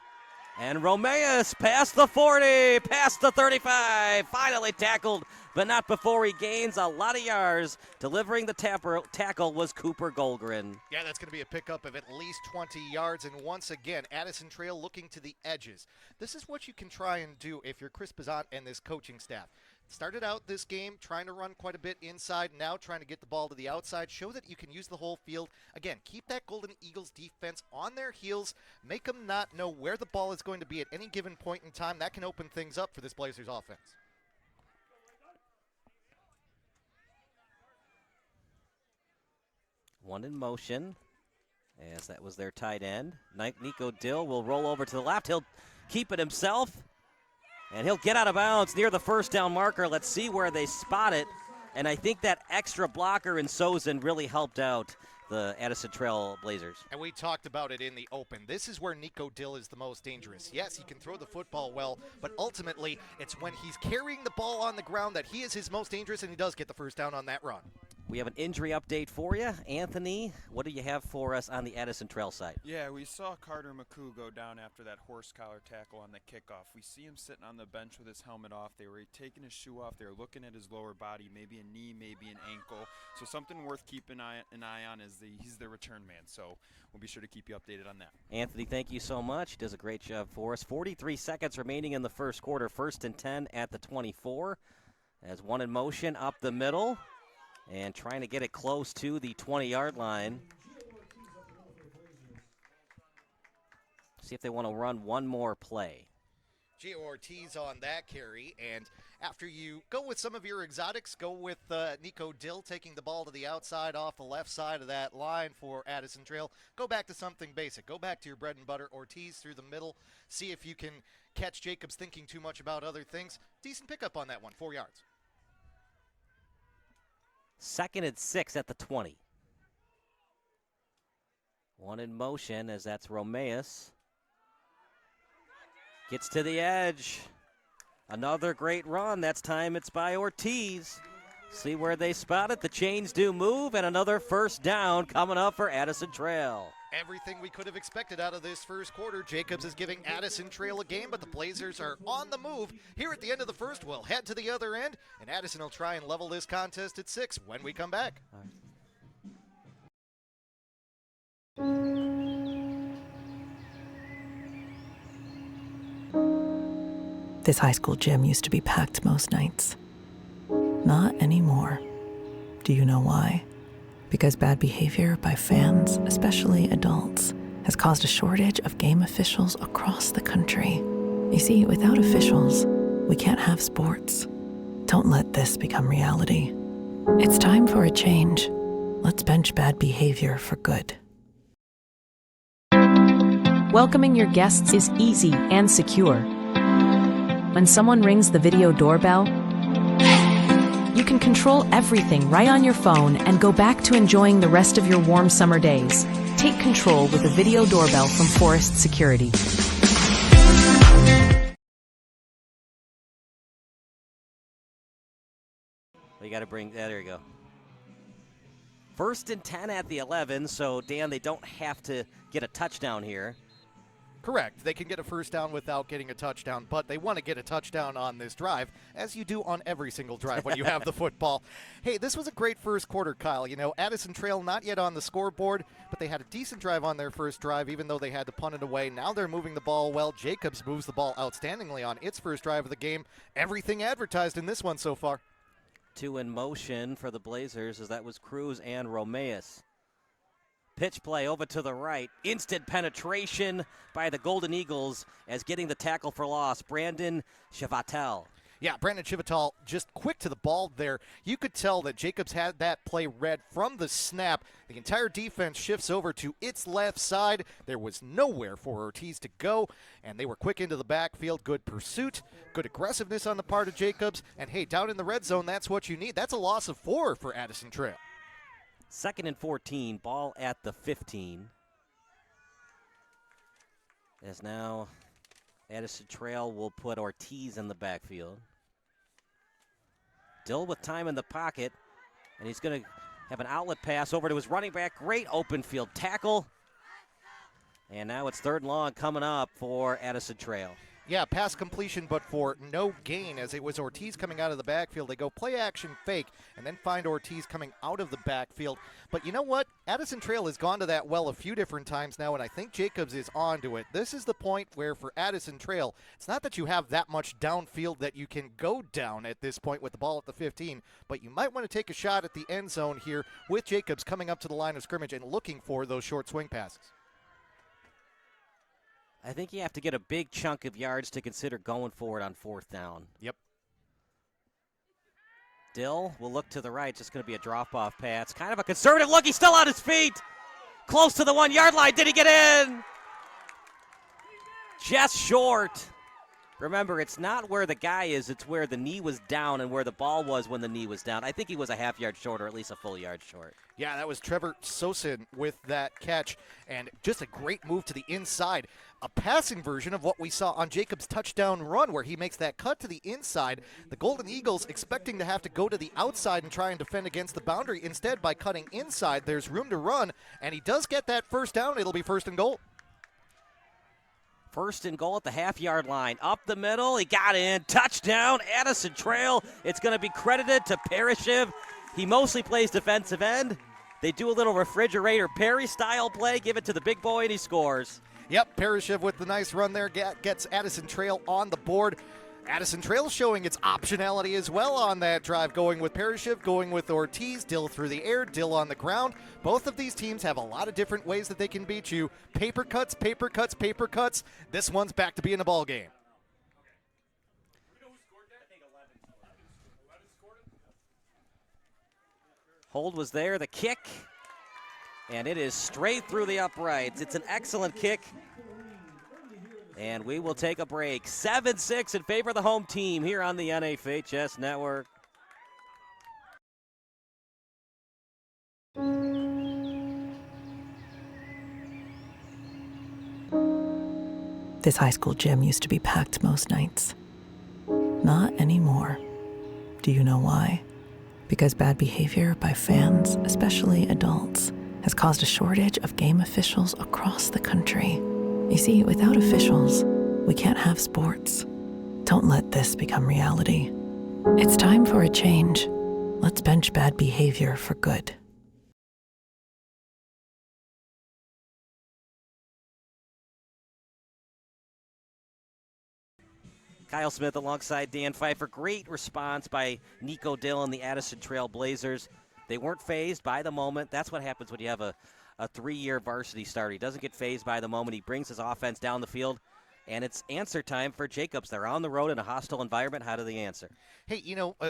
and Romeus past the 40, past the 35, finally tackled, but not before he gains a lot of yards. Delivering the tackle was Cooper Goldgren. Yeah, that's going to be a pickup of at least 20 yards, and once again, Addison Trail looking to the edges. This is what you can try and do if you're Chris Bazant and this coaching staff. Started out this game trying to run quite a bit inside, now trying to get the ball to the outside, show that you can use the whole field. Again, keep that Golden Eagles defense on their heels, make them not know where the ball is going to be at any given point in time. That can open things up for this Blazers offense. One in motion, as that was their tight end. Nico Dill will roll over to the left. He'll keep it himself. And he'll get out of bounds near the first down marker. Let's see where they spot it. And I think that extra blocker in Sozin really helped out the Addison Trail Blazers. And we talked about it in the open. This is where Nico Dill is the most dangerous. Yes, he can throw the football well, but ultimately it's when he's carrying the ball on the ground that he is his most dangerous, and he does get the first down on that run. We have an injury update for you. Anthony, what do you have for us on the Addison Trail side? Yeah, we saw Carter McCoo go down after that horse collar tackle on the kickoff. We see him sitting on the bench with his helmet off. They were taking his shoe off. They were looking at his lower body, maybe a knee, maybe an ankle. So something worth keeping an eye on is he's the return man. So we'll be sure to keep you updated on that. Anthony, thank you so much. He does a great job for us. 43 seconds remaining in the first quarter. 1st and 10 at the 24. As one in motion up the middle. And trying to get it close to the 20-yard line. See if they want to run one more play. Gio Ortiz on that carry, and after you go with some of your exotics, go with Nico Dill taking the ball to the outside off the left side of that line for Addison Trail. Go back to something basic. Go back to your bread and butter. Ortiz through the middle. See if you can catch Jacobs thinking too much about other things. Decent pickup on that one, 4 yards. 2nd and 6 at the 20. One in motion as that's Romeus. Gets to the edge. Another great run. That's time it's by Ortiz. See where they spot it. The chains do move, and another first down coming up for Addison Trail. Everything we could have expected out of this first quarter. Jacobs is giving Addison Trail a game, but the Blazers are on the move. Here at the end of the first, we'll head to the other end, and Addison will try and level this contest at 6 when we come back. This high school gym used to be packed most nights. Not anymore. Do you know why? Because bad behavior by fans, especially adults, has caused a shortage of game officials across the country. You see, without officials, we can't have sports. Don't let this become reality. It's time for a change. Let's bench bad behavior for good. Welcoming your guests is easy and secure. When someone rings the video doorbell, you can control everything right on your phone and go back to enjoying the rest of your warm summer days. Take control with a video doorbell from Forest Security. We got to bring, there you go. 1st and 10 at the 11, so Dan, they don't have to get a touchdown here. Correct. They can get a first down without getting a touchdown, but they want to get a touchdown on this drive, as you do on every single drive when you have the football. Hey, this was a great first quarter, Kyle. You know, Addison Trail not yet on the scoreboard, but they had a decent drive on their first drive, even though they had to punt it away. Now they're moving the ball well. Jacobs moves the ball outstandingly on its first drive of the game. Everything advertised in this one so far. 2 in motion for the Blazers, as that was Cruz and Romeus. Pitch play over to the right. Instant penetration by the Golden Eagles as getting the tackle for loss. Brandon Chavatel. Yeah, Brandon Chivital just quick to the ball there. You could tell that Jacobs had that play read from the snap. The entire defense shifts over to its left side. There was nowhere for Ortiz to go, and they were quick into the backfield. Good pursuit, good aggressiveness on the part of Jacobs. And, hey, down in the red zone, that's what you need. That's a loss of 4 for Addison Trail. 2nd and 14, ball at the 15. As now Addison Trail will put Ortiz in the backfield. Dill with time in the pocket, and he's going to have an outlet pass over to his running back. Great open field tackle. And now it's 3rd and long coming up for Addison Trail. Yeah, pass completion, but for no gain, as it was Ortiz coming out of the backfield. They go play action fake and then find Ortiz coming out of the backfield. But you know what? Addison Trail has gone to that well a few different times now, and I think Jacobs is onto it. This is the point where for Addison Trail, it's not that you have that much downfield that you can go down at this point with the ball at the 15, but you might want to take a shot at the end zone here with Jacobs coming up to the line of scrimmage and looking for those short swing passes. I think you have to get a big chunk of yards to consider going for it on 4th down. Yep. Dill will look to the right. Just going to be a drop-off pass. Kind of a conservative look. He's still on his feet. Close to the 1-yard line. Did he get in? Just short. Remember, it's not where the guy is. It's where the knee was down and where the ball was when the knee was down. I think he was a half-yard short or at least a full yard short. Yeah, that was Trevor Sosin with that catch, and just a great move to the inside. A passing version of what we saw on Jacobs' touchdown run where he makes that cut to the inside. The Golden Eagles expecting to have to go to the outside and try and defend against the boundary. Instead, by cutting inside, there's room to run, and he does get that first down. It'll be 1st and goal. 1st and goal at the half-yard line. Up the middle, he got in. Touchdown, Addison Trail. It's going to be credited to Parashiv. He mostly plays defensive end. They do a little refrigerator Perry-style play, give it to the big boy, and he scores. Yep, Parashiv with the nice run there gets Addison Trail on the board. Addison Trail showing its optionality as well on that drive, going with Parashiv, going with Ortiz, Dill through the air, Dill on the ground. Both of these teams have a lot of different ways that they can beat you. Paper cuts, paper cuts, paper cuts. This one's back to being a ball game. Hold was there, the kick, and it is straight through the uprights. It's an excellent kick, and we will take a break. 7-6 in favor of the home team here on the NFHS Network. This high school gym used to be packed most nights. Not anymore. Do you know why? Because bad behavior by fans, especially adults, has caused a shortage of game officials across the country. You see, without officials, we can't have sports. Don't let this become reality. It's time for a change. Let's bench bad behavior for good. Kyle Smith alongside Dan Pfeiffer. Great response by Nico Dillon, the Addison Trail Blazers. They weren't fazed by the moment. That's what happens when you have a 3-year varsity starter. He doesn't get fazed by the moment. He brings his offense down the field, and it's answer time for Jacobs. They're on the road in a hostile environment. How do they answer? Hey,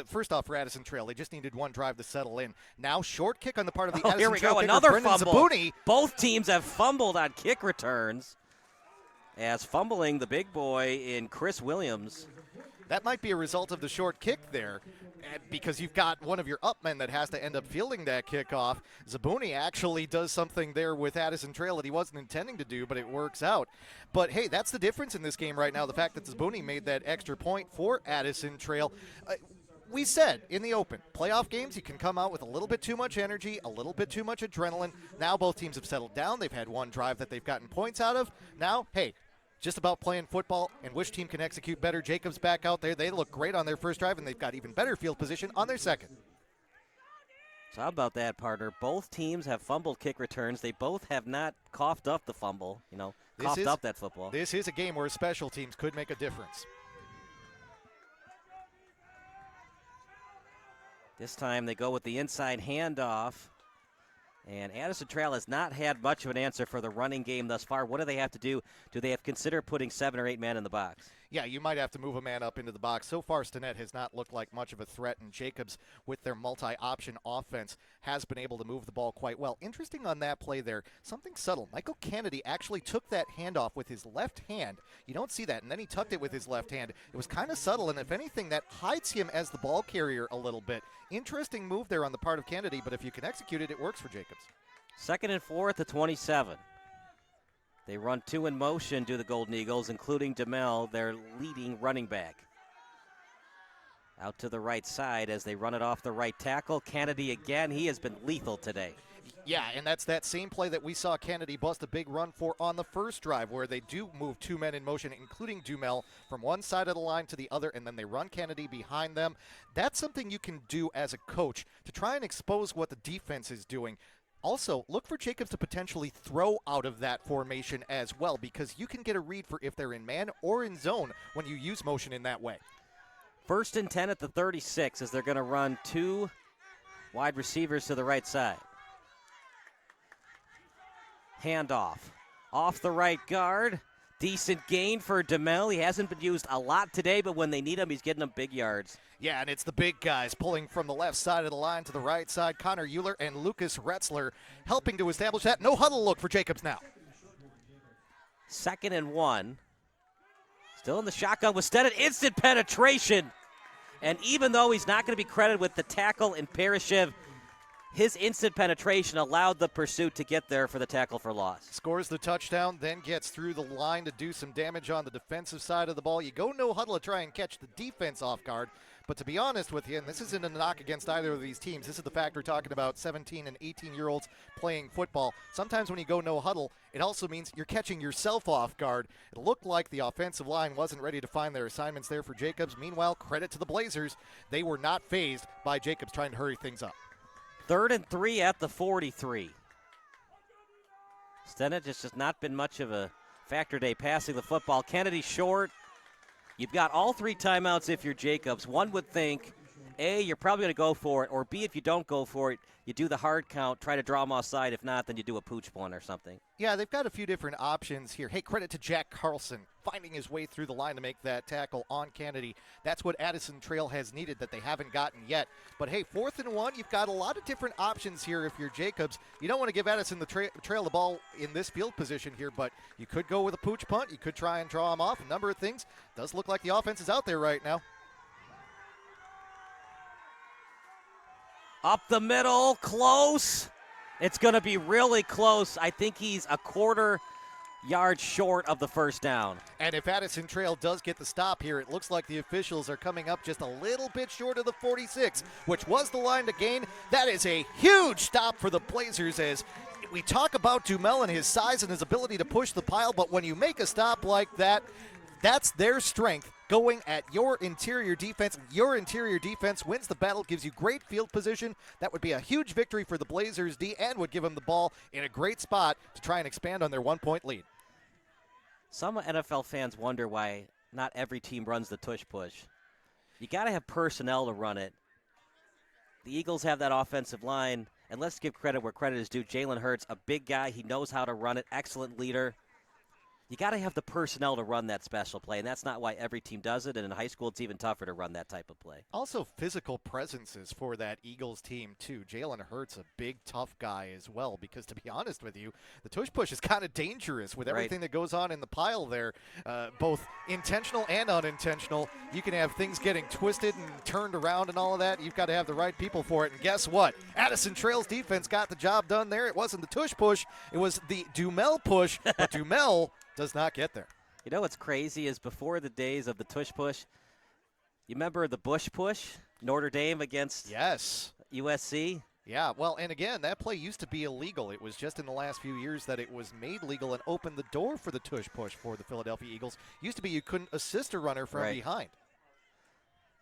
first off, for Addison Trail, they just needed one drive to settle in. Now, short kick on the part of the Addison here we Trail go, kicker, another Brendan fumble. Zabuni. Both teams have fumbled on kick returns, as fumbling the big boy in Chris Williams. That might be a result of the short kick there, because you've got one of your upmen that has to end up fielding that kickoff. Zabuni actually does something there with Addison Trail that he wasn't intending to do, but it works out. But, hey, that's the difference in this game right now, the fact that Zabuni made that extra point for Addison Trail. We said in the open, playoff games, you can come out with a little bit too much energy, a little bit too much adrenaline. Now both teams have settled down. They've had one drive that they've gotten points out of. Now, hey, just about playing football and which team can execute better. Jacobs back out there. They look great on their first drive, and they've got even better field position on their second. So how about that, partner? Both teams have fumbled kick returns. They both have not coughed up the fumble, coughed up that football. This is a game where special teams could make a difference. This time they go with the inside handoff. And Addison Trail has not had much of an answer for the running game thus far. What do they have to do? Do they have consider putting 7 or 8 men in the box? Yeah, you might have to move a man up into the box. So far, Stinnett has not looked like much of a threat, and Jacobs, with their multi-option offense, has been able to move the ball quite well. Interesting on that play there, something subtle. Michael Kennedy actually took that handoff with his left hand. You don't see that, and then he tucked it with his left hand. It was kind of subtle, and if anything, that hides him as the ball carrier a little bit. Interesting move there on the part of Kennedy, but if you can execute it, it works for Jacobs. 2nd and 4 at the 27. They run 2 in motion to the Golden Eagles, including DeMel, their leading running back. Out to the right side as they run it off the right tackle. Kennedy again, he has been lethal today. Yeah, and that's that same play that we saw Kennedy bust a big run for on the first drive, where they do move 2 men in motion, including Dumel, from one side of the line to the other, and then they run Kennedy behind them. That's something you can do as a coach to try and expose what the defense is doing. Also, look for Jacobs to potentially throw out of that formation as well, because you can get a read for if they're in man or in zone when you use motion in that way. 1st and 10 at the 36 as they're going to run 2 wide receivers to the right side. Handoff. Off the right guard. Decent gain for DeMel. He hasn't been used a lot today, but when they need him, he's getting them big yards. Yeah, and it's the big guys pulling from the left side of the line to the right side. Connor Euler and Lucas Retzler helping to establish that no-huddle look for Jacobs now. 2nd and 1. Still in the shotgun with Stinnett. Instant penetration. And even though he's not going to be credited with the tackle in Parashiv, his instant penetration allowed the pursuit to get there for the tackle for loss. Scores the touchdown, then gets through the line to do some damage on the defensive side of the ball. You go no huddle to try and catch the defense off guard. But to be honest with you, and this isn't a knock against either of these teams, this is the fact we're talking about 17 and 18-year-olds playing football. Sometimes when you go no huddle, it also means you're catching yourself off guard. It looked like the offensive line wasn't ready to find their assignments there for Jacobs. Meanwhile, credit to the Blazers. They were not fazed by Jacobs trying to hurry things up. 3rd and 3 at the 43. Stinnett just has not been much of a factor today passing the football. Kennedy short. You've got all 3 timeouts if you're Jacobs. One would think, A, you're probably going to go for it, or B, if you don't go for it, you do the hard count, try to draw them offside. If not, then you do a pooch punt or something. Yeah, they've got a few different options here. Hey, credit to Jack Carlson finding his way through the line to make that tackle on Kennedy. That's what Addison Trail has needed that they haven't gotten yet. But hey, 4th and 1, you've got a lot of different options here if you're Jacobs. You don't want to give Addison the trail the ball in this field position here, but you could go with a pooch punt. You could try and draw him off. A number of things. Does look like the offense is out there right now. Up the middle, close. It's going to be really close. I think he's a quarter yard short of the first down. And if Addison Trail does get the stop here, it looks like the officials are coming up just a little bit short of the 46, which was the line to gain. That is a huge stop for the Blazers as we talk about Dumel and his size and his ability to push the pile, but when you make a stop like that, that's their strength. Going at your interior defense. Your interior defense wins the battle, gives you great field position. That would be a huge victory for the Blazers D and would give them the ball in a great spot to try and expand on their 1-point lead. Some NFL fans wonder why not every team runs the tush push. You got to have personnel to run it. The Eagles have that offensive line, and let's give credit where credit is due. Jalen Hurts, a big guy. He knows how to run it. Excellent leader. You got to have the personnel to run that special play, and that's not why every team does it. And in high school, it's even tougher to run that type of play. Also, physical presences for that Eagles team, too. Jalen Hurts, a big, tough guy as well, because to be honest with you, the tush push is kind of dangerous with everything that goes on in the pile there, both intentional and unintentional. You can have things getting twisted and turned around and all of that. You've got to have the right people for it. And guess what? Addison Trail's defense got the job done there. It wasn't the tush push. It was the Dumel push, but Dumel does not get there. You know what's crazy is before the days of the tush push, you remember the Bush push, Notre Dame against USC? Yeah, well, and again, that play used to be illegal. It was just in the last few years that it was made legal and opened the door for the tush push for the Philadelphia Eagles. Used to be you couldn't assist a runner from behind.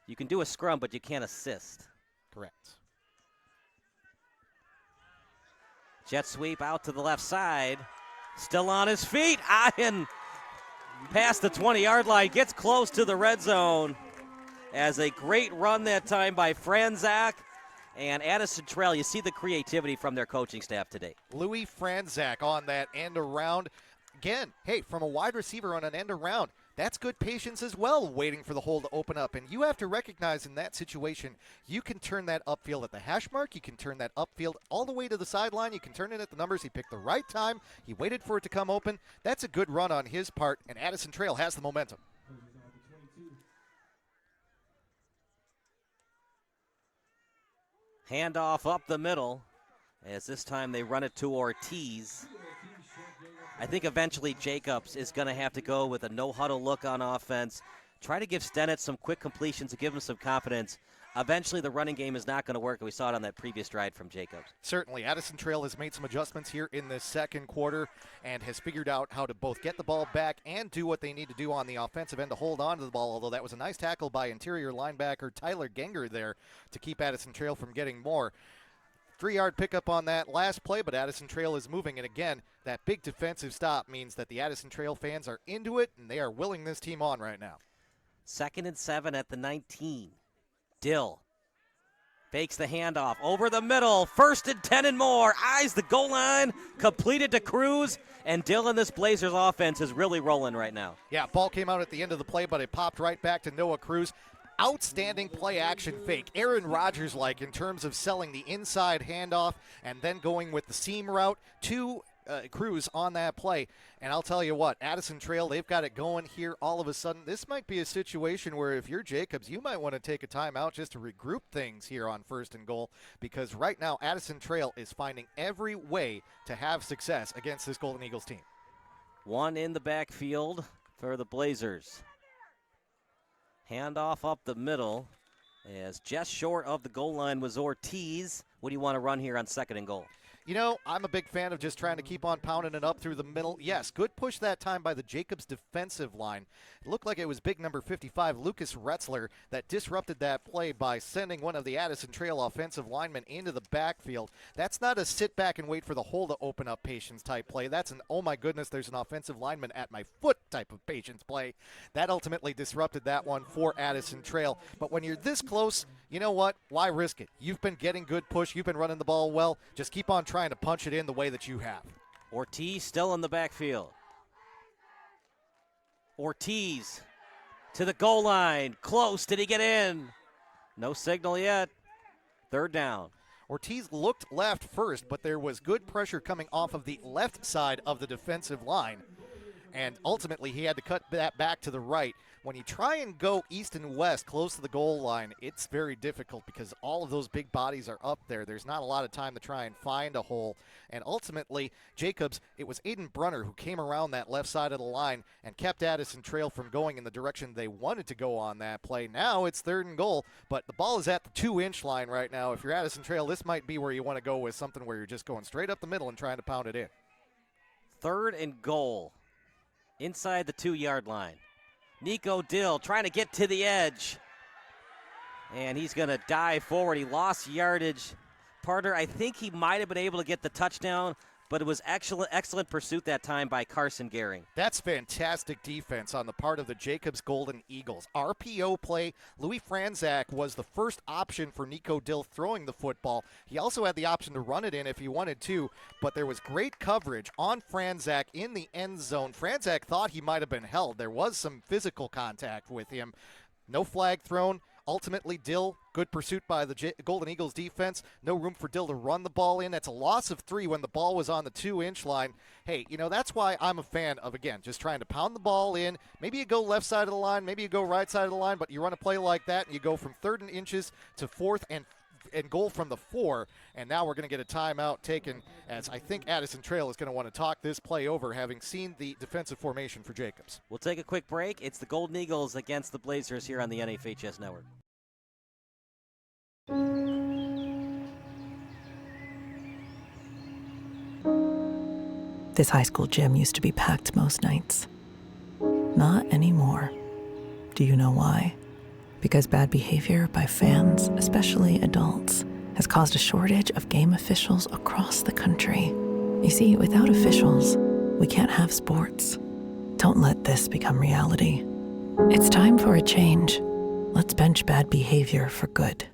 You can do a scrum, but you can't assist. Correct. Jet sweep out to the left side. Still on his feet. Ian past the 20-yard line. Gets close to the red zone. As a great run that time by Franzak and Addison Trail. You see the creativity from their coaching staff today. Louis Franzak on that end around. Again, hey, from a wide receiver on an end around, that's good patience as well, waiting for the hole to open up. And you have to recognize in that situation, you can turn that upfield at the hash mark. You can turn that upfield all the way to the sideline. You can turn it at the numbers. He picked the right time. He waited for it to come open. That's a good run on his part, and Addison Trail has the momentum. Handoff up the middle, as this time they run it to Ortiz. I think eventually Jacobs is going to have to go with a no-huddle look on offense. Try to give Stennett some quick completions to give him some confidence. Eventually the running game is not going to work, and we saw it on that previous drive from Jacobs. Certainly. Addison Trail has made some adjustments here in the second quarter and has figured out how to both get the ball back and do what they need to do on the offensive end to hold on to the ball, although that was a nice tackle by interior linebacker Tyler Genger there to keep Addison Trail from getting more. 3-yard pickup on that last play, but Addison Trail is moving. And again, that big defensive stop means that the Addison Trail fans are into it, and they are willing this team on right now. 2nd and 7 at the 19. Dill fakes the handoff over the middle. 1st and 10 and more. Eyes the goal line. Completed to Cruz. And Dill in this Blazers offense is really rolling right now. Yeah, ball came out at the end of the play, but it popped right back to Noah Cruz. Outstanding play action fake. Aaron Rodgers-like in terms of selling the inside handoff and then going with the seam route to Cruz on that play. And I'll tell you what, Addison Trail, they've got it going here all of a sudden. This might be a situation where if you're Jacobs, you might want to take a timeout just to regroup things here on 1st and goal, because right now Addison Trail is finding every way to have success against this Golden Eagles team. One in the backfield for the Blazers. Handoff up the middle, as just short of the goal line was Ortiz. What do you want to run here on 2nd and goal? You know, I'm a big fan of just trying to keep on pounding it up through the middle. Yes, good push that time by the Jacobs defensive line. It looked like it was big number 55, Lucas Retzler, that disrupted that play by sending one of the Addison Trail offensive linemen into the backfield. That's not a sit back and wait for the hole to open up patience type play. That's an, oh my goodness, there's an offensive lineman at my foot type of patience play. That ultimately disrupted that one for Addison Trail. But when you're this close, you know what? Why risk it? You've been getting good push. You've been running the ball well. Just keep on trying to punch it in the way that you have. Ortiz still in the backfield. Ortiz to the goal line. Close. Did he get in? No signal yet. 3rd down. Ortiz looked left first, but there was good pressure coming off of the left side of the defensive line. And ultimately, he had to cut that back to the right. When you try and go east and west close to the goal line, it's very difficult because all of those big bodies are up there. There's not a lot of time to try and find a hole. And ultimately, Jacobs, it was Aiden Brunner who came around that left side of the line and kept Addison Trail from going in the direction they wanted to go on that play. Now it's 3rd and goal, but the ball is at the 2-inch line right now. If you're Addison Trail, this might be where you want to go with something where you're just going straight up the middle and trying to pound it in. 3rd and goal. Inside the 2-yard line. Nico Dill trying to get to the edge. And he's going to dive forward. He lost yardage. Partner, I think he might have been able to get the touchdown, but it was excellent pursuit that time by Carson Gehring. That's fantastic defense on the part of the Jacobs Golden Eagles. RPO play, Louis Franzak was the first option for Nico Dill throwing the football. He also had the option to run it in if he wanted to, but there was great coverage on Franzak in the end zone. Franzak thought he might have been held. There was some physical contact with him. No flag thrown. Ultimately, Dill, good pursuit by the Golden Eagles defense. No room for Dill to run the ball in. That's a loss of 3 when the ball was on the 2-inch line. Hey, that's why I'm a fan of, again, just trying to pound the ball in. Maybe you go left side of the line, maybe you go right side of the line, but you run a play like that and you go from 3rd and inches to 4th and goal from the 4, and now we're going to get a timeout taken, as I think Addison Trail is going to want to talk this play over, having seen the defensive formation for Jacobs. We'll take a quick break. It's the Golden Eagles against the Blazers here on the NFHS Network. This high school gym used to be packed most nights. Not anymore. Do you know why? Because bad behavior by fans, especially adults, has caused a shortage of game officials across the country. You see, without officials, we can't have sports. Don't let this become reality. It's time for a change. Let's bench bad behavior for good.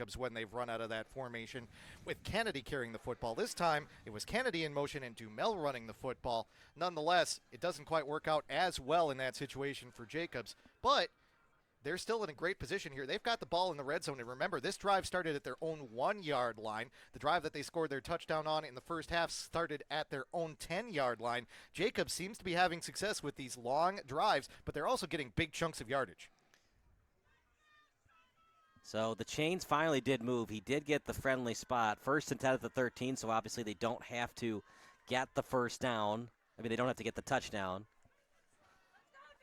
Jacobs when they've run out of that formation with Kennedy carrying the football. This time, it was Kennedy in motion and Dumel running the football. Nonetheless, it doesn't quite work out as well in that situation for Jacobs, but they're still in a great position here. They've got the ball in the red zone, and remember, this drive started at their own 1-yard line. The drive that they scored their touchdown on in the first half started at their own 10-yard line. Jacobs seems to be having success with these long drives, but they're also getting big chunks of yardage. So the chains finally did move. He did get the friendly spot. 1st and 10 at the 13, so obviously they don't have to get the first down. I mean, they don't have to get the touchdown.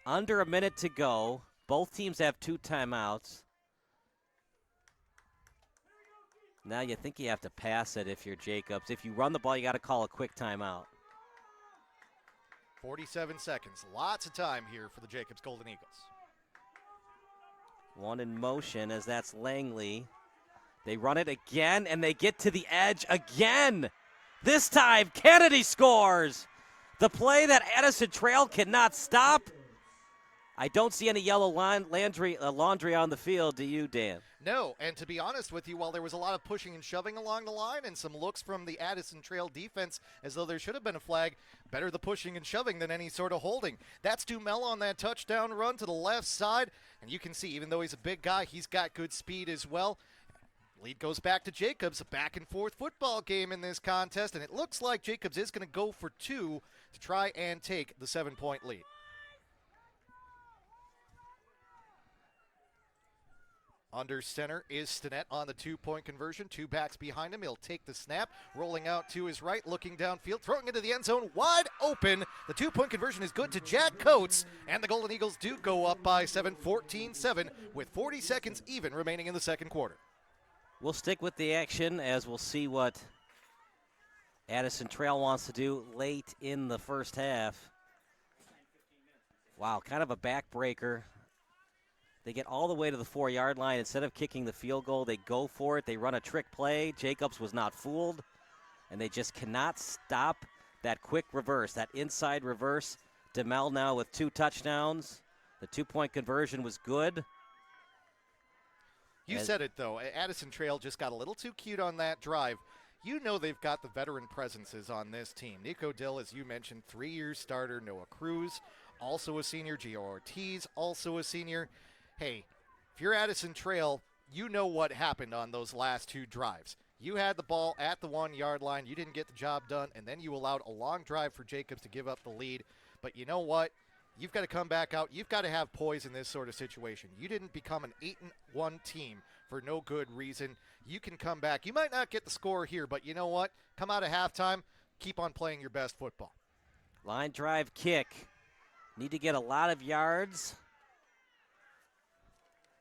Under a minute to go. Both teams have 2 timeouts. Now you think you have to pass it if you're Jacobs. If you run the ball, you got to call a quick timeout. 47 seconds. Lots of time here for the Jacobs Golden Eagles. One in motion as that's Langley. They run it again, and they get to the edge again. This time, Kennedy scores. The play that Addison Trail cannot stop. I don't see any yellow laundry on the field. Do you, Dan? No, and to be honest with you, while there was a lot of pushing and shoving along the line and some looks from the Addison Trail defense as though there should have been a flag, better the pushing and shoving than any sort of holding. That's Dumel on that touchdown run to the left side, and you can see, even though he's a big guy, he's got good speed as well. Lead goes back to Jacobs, a back-and-forth football game in this contest, and it looks like Jacobs is going to go for 2 to try and take the 7-point lead. Under center is Stinnett on the 2-point conversion. 2 backs behind him. He'll take the snap. Rolling out to his right, looking downfield, throwing into the end zone, wide open. The 2-point conversion is good to Jack Coates, and the Golden Eagles do go up by 7, 14-7, with 40 seconds even remaining in the second quarter. We'll stick with the action as we'll see what Addison Trail wants to do late in the first half. Wow, kind of a backbreaker. They get all the way to the 4-yard line. Instead of kicking the field goal, they go for it. They run a trick play. Jacobs was not fooled, and they just cannot stop that quick reverse, that inside reverse. Dumel now with 2 touchdowns. The 2-point conversion was good. You said it, though. Addison Trail just got a little too cute on that drive. You know they've got the veteran presences on this team. Nico Dill, as you mentioned, 3-year starter. Noah Cruz, also a senior. Gio Ortiz, also a senior. Hey, if you're Addison Trail, you know what happened on those last 2 drives. You had the ball at the 1-yard line. You didn't get the job done, and then you allowed a long drive for Jacobs to give up the lead. But you know what? You've got to come back out. You've got to have poise in this sort of situation. You didn't become an 8-1 team for no good reason. You can come back. You might not get the score here, but you know what? Come out of halftime. Keep on playing your best football. Line drive kick. Need to get a lot of yards.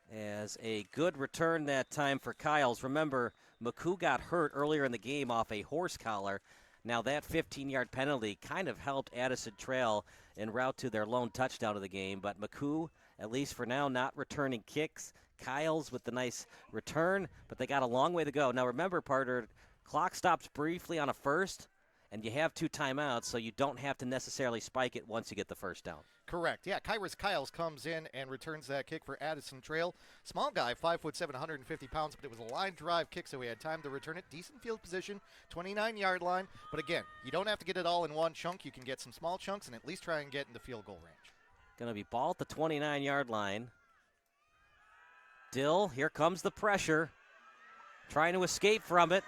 As a good return that time for Kyles. Remember, McCoo got hurt earlier in the game off a horse collar. Now that 15-yard penalty kind of helped Addison Trail en route to their lone touchdown of the game. But McCoo, at least for now, not returning kicks. Kyles with the nice return, but they got a long way to go. Now remember, Parter, clock stops briefly on a first, and you have 2 timeouts, so you don't have to necessarily spike it once you get the first down. Correct. Yeah, Kyrus Kyles comes in and returns that kick for Addison Trail. Small guy, 5'7", 150 pounds, but it was a line drive kick, so he had time to return it. Decent field position, 29-yard line. But again, you don't have to get it all in one chunk. You can get some small chunks and at least try and get into field goal range. Going to be ball at the 29-yard line. Dill, here comes the pressure. Trying to escape from it.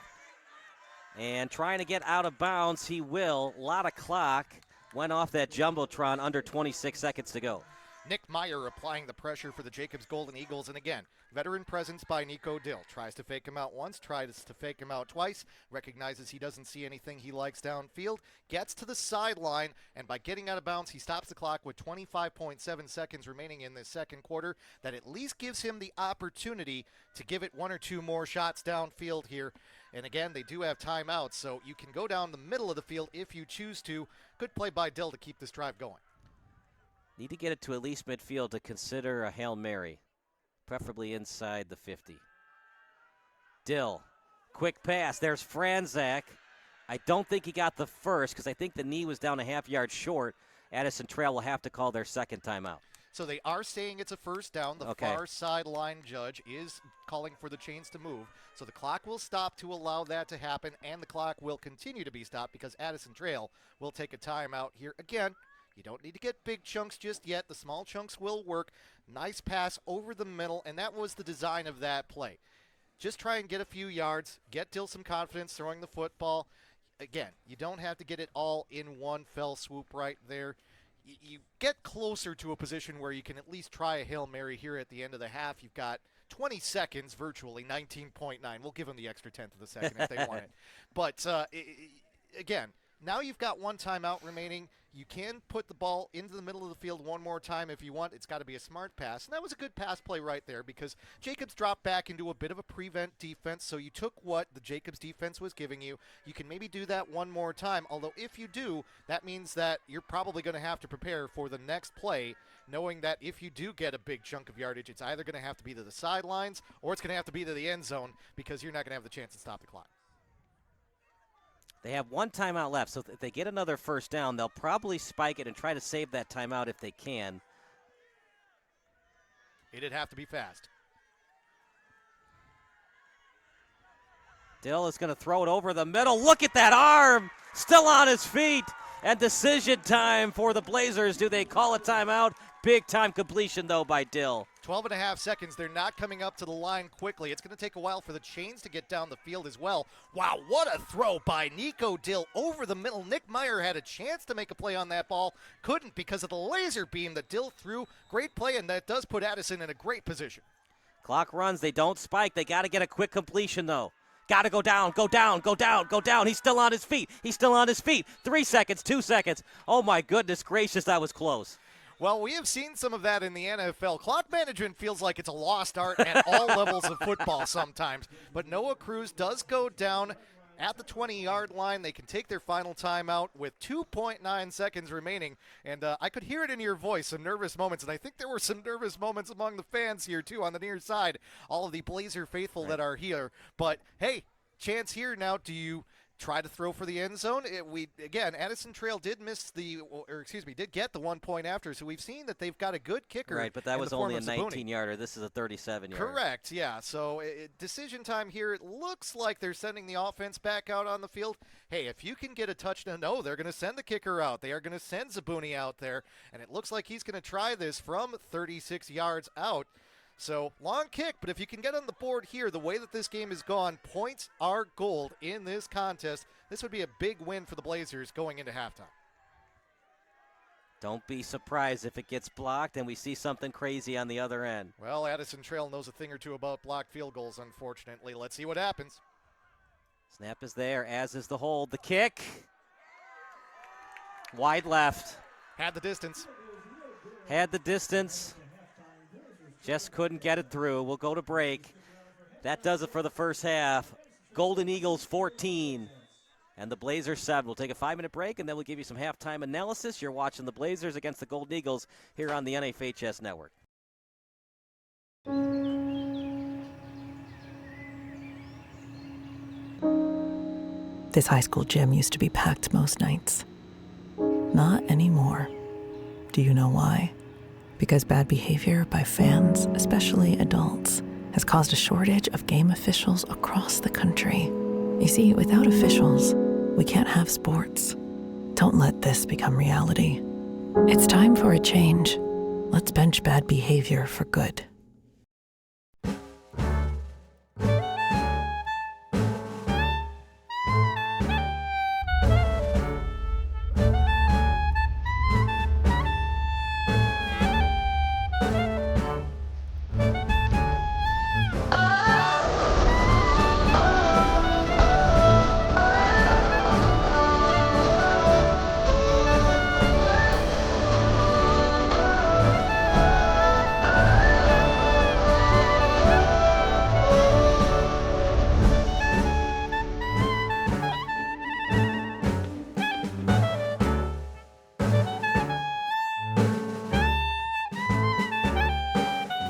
And trying to get out of bounds, he will. A lot of clock. Went off that Jumbotron, under 26 seconds to go. Nick Meyer applying the pressure for the Jacobs Golden Eagles. And again, veteran presence by Nico Dill. Tries to fake him out once, tries to fake him out twice, recognizes he doesn't see anything he likes downfield, gets to the sideline, and by getting out of bounds, he stops the clock with 25.7 seconds remaining in this second quarter. That at least gives him the opportunity to give it 1 or 2 more shots downfield here. And again, they do have timeouts, so you can go down the middle of the field if you choose to. Good play by Dill to keep this drive going. Need to get it to at least midfield to consider a Hail Mary, preferably inside the 50. Dill, quick pass. There's Franzak. I don't think he got the first because I think the knee was down a half yard short. Addison Trail will have to call their second timeout. So they are saying it's a first down. The far sideline judge is calling for the chains to move. So the clock will stop to allow that to happen, and the clock will continue to be stopped because Addison Trail will take a timeout here. Again, you don't need to get big chunks just yet. The small chunks will work. Nice pass over the middle, and that was the design of that play. Just try and get a few yards, get Dill some confidence throwing the football. Again, you don't have to get it all in one fell swoop right there. You get closer to a position where you can at least try a Hail Mary here at the end of the half. You've got 20 seconds, virtually, 19.9. We'll give them the extra tenth of a second if they want it. But, again, now you've got one timeout remaining. You can put the ball into the middle of the field one more time if you want. It's got to be a smart pass. And that was a good pass play right there because Jacobs dropped back into a bit of a prevent defense, so you took what the Jacobs defense was giving you. You can maybe do that one more time, although if you do, that means that you're probably going to have to prepare for the next play, knowing that if you do get a big chunk of yardage, it's either going to have to be to the sidelines or it's going to have to be to the end zone because you're not going to have the chance to stop the clock. They have one timeout left, so if they get another first down, they'll probably spike it and try to save that timeout if they can. It'd have to be fast. Dill is going to throw it over the middle. Look at that arm! Still on his feet. And decision time for the Blazers. Do they call a timeout? Big time completion, though, by Dill. 12.5 seconds. They're not coming up to the line quickly. It's going to take a while for the chains to get down the field as well. Wow, what a throw by Nico Dill over the middle. Nick Meyer had a chance to make a play on that ball. Couldn't because of the laser beam that Dill threw. Great play, and that does put Addison in a great position. Clock runs. They don't spike. They got to get a quick completion, though. Got to go down, go down, go down, go down. He's still on his feet. He's still on his feet. 3 seconds, 2 seconds. Oh, my goodness gracious, that was close. Well, we have seen some of that in the NFL. Clock management feels like it's a lost art at all levels of football sometimes. But Noah Cruz does go down at the 20-yard line. They can take their final timeout with 2.9 seconds remaining. And I could hear it in your voice, some nervous moments. And I think there were some nervous moments among the fans here, too, on the near side. All of the Blazer faithful that are here. But, hey, chance here now. Do you try to throw for the end zone? Again, Addison Trail did did get the 1 point after, so we've seen that they've got a good kicker. Right, but that was only a 19-yarder. This is a 37-yarder. Correct, yeah. So decision time here. It looks like they're sending the offense back out on the field. Hey, if you can get a touchdown, no, they're going to send the kicker out. They are going to send Zabuni out there, and it looks like he's going to try this from 36 yards out. So, long kick, but if you can get on the board here, the way that this game has gone, points are gold in this contest. This would be a big win for the Blazers going into halftime. Don't be surprised if it gets blocked and we see something crazy on the other end. Well, Addison Trail knows a thing or two about blocked field goals, unfortunately. Let's see what happens. Snap is there, as is the hold. The kick. Wide left. Had the distance. Had the distance. Just couldn't get it through. We'll go to break. That does it for the first half. Golden Eagles 14 and the Blazers 7. We'll take a 5-minute break, and then we'll give you some halftime analysis. You're watching the Blazers against the Golden Eagles here on the NFHS Network. This high school gym used to be packed most nights. Not anymore. Do you know why? Because bad behavior by fans, especially adults, has caused a shortage of game officials across the country. You see, without officials, we can't have sports. Don't let this become reality. It's time for a change. Let's bench bad behavior for good.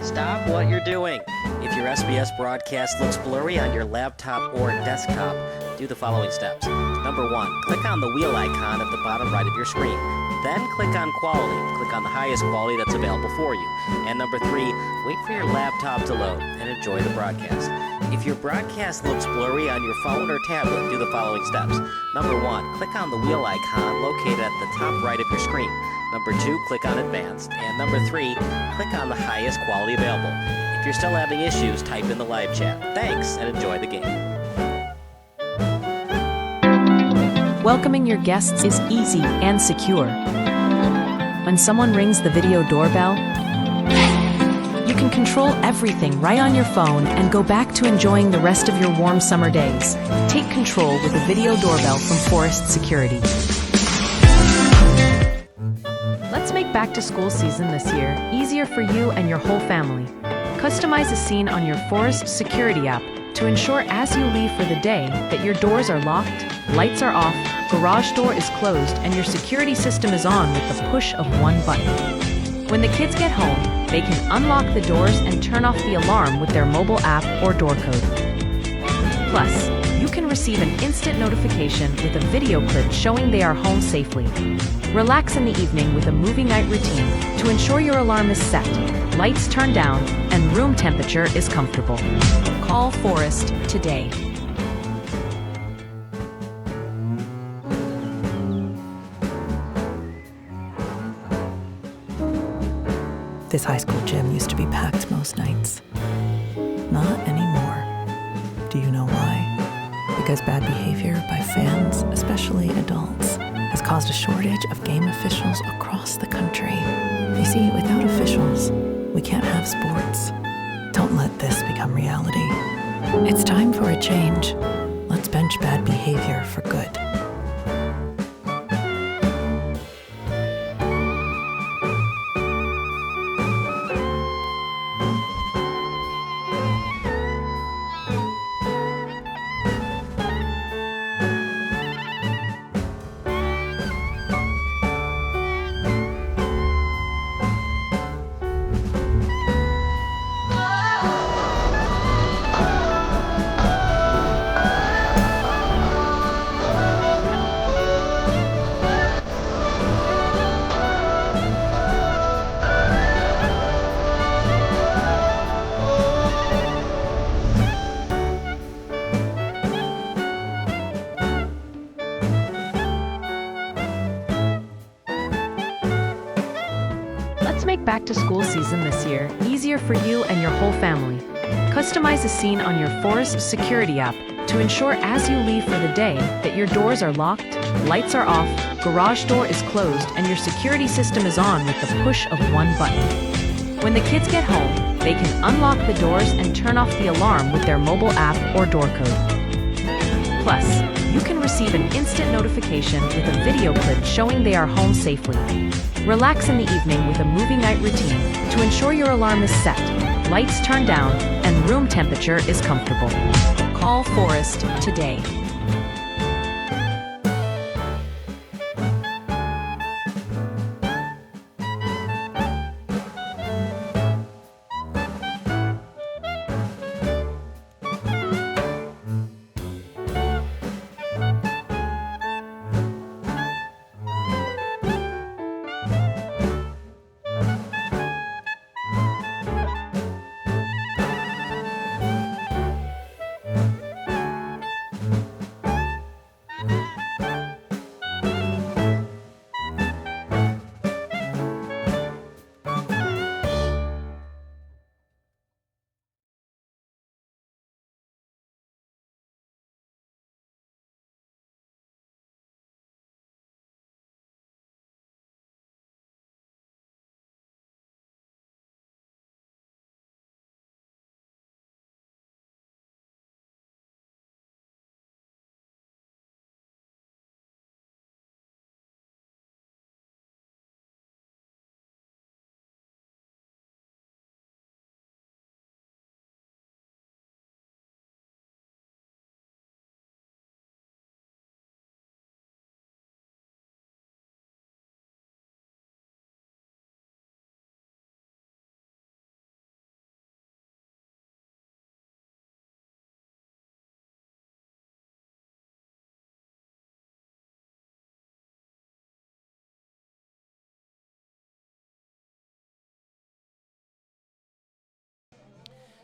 Stop what you're doing. If your SBS broadcast looks blurry on your laptop or desktop, do the following steps. Number 1, click on the wheel icon at the bottom right of your screen. Then click on quality. Click on the highest quality that's available for you. And number 3, wait for your laptop to load and enjoy the broadcast. If your broadcast looks blurry on your phone or tablet, do the following steps. Number 1, click on the wheel icon located at the top right of your screen. Number 2, click on Advanced. And number 3, click on the highest quality available. If you're still having issues, type in the live chat. Thanks, and enjoy the game. Welcoming your guests is easy and secure. When someone rings the video doorbell, you can control everything right on your phone and go back to enjoying the rest of your warm summer days. Take control with a video doorbell from Forest Security. Let's make back to school season this year easier for you and your whole family. Customize a scene on your Forest Security app to ensure as you leave for the day that your doors are locked, lights are off, garage door is closed, and your security system is on with the push of one button. When the kids get home, they can unlock the doors and turn off the alarm with their mobile app or door code. Plus, you can receive an instant notification with a video clip showing they are home safely. Relax in the evening with a movie night routine to ensure your alarm is set, lights turned down, and room temperature is comfortable. Call Forest today. This high school gym used to be packed most nights. Not anymore. Do you know why? Because bad behavior by fans, especially adults, has caused a shortage of game officials across the country. You see, without officials, we can't have sports. Don't let this become reality. It's time for a change. Let's bench bad behavior for good. Let's make back to school season this year easier for you and your whole family. Customize a scene on your Forest Security app to ensure as you leave for the day that your doors are locked, lights are off, garage door is closed, and your security system is on with the push of one button. When the kids get home, they can unlock the doors and turn off the alarm with their mobile app or door code. Plus, you can receive an instant notification with a video clip showing they are home safely. Relax in the evening with a movie night routine to ensure your alarm is set, lights turned down, and room temperature is comfortable. Call Forest today.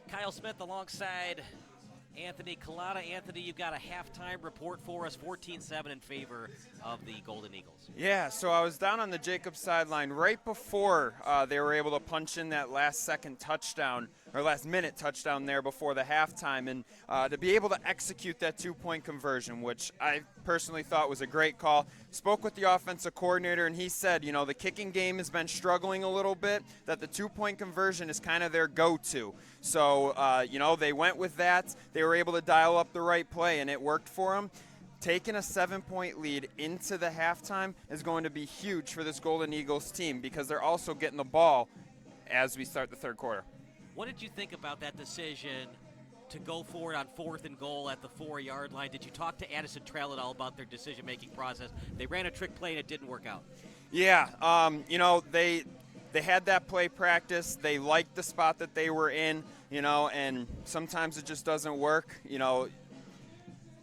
Kyle Smith alongside Anthony Collada. Anthony, you've got a halftime report for us, 14-7 in favor of the Golden Eagles. Yeah, so I was down on the Jacobs sideline right before they were able to punch in that last-second touchdown, or last-minute touchdown there before the halftime, and to be able to execute that two-point conversion, which I personally thought was a great call. Spoke with the offensive coordinator, and he said, you know, the kicking game has been struggling a little bit, that the two-point conversion is kind of their go-to. So, you know, they went with that. They were able to dial up the right play, and it worked for them. Taking a 7-point lead into the halftime is going to be huge for this Golden Eagles team because they're also getting the ball as we start the third quarter. What did you think about that decision to go for it on 4th and goal at the 4-yard line? Did you talk to Addison Trail at all about their decision-making process? They ran a trick play and it didn't work out. Yeah, you know, they had that play practice. They liked the spot that they were in, you know, and sometimes it just doesn't work. You know,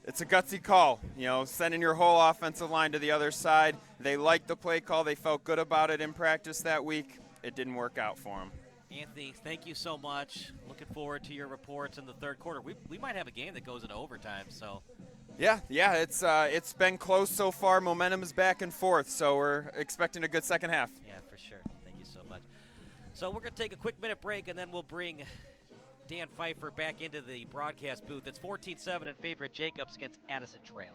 it's a gutsy call, you know, sending your whole offensive line to the other side. They liked the play call. They felt good about it in practice that week. It didn't work out for them. Anthony, thank you so much. Looking forward to your reports in the third quarter. We might have a game that goes into overtime, so. Yeah, it's been close so far. Momentum is back and forth, so we're expecting a good second half. Yeah, for sure. Thank you so much. So we're going to take a quick minute break, and then we'll bring Dan Pfeiffer back into the broadcast booth. It's 14-7 in favor of Jacobs against Addison Trail.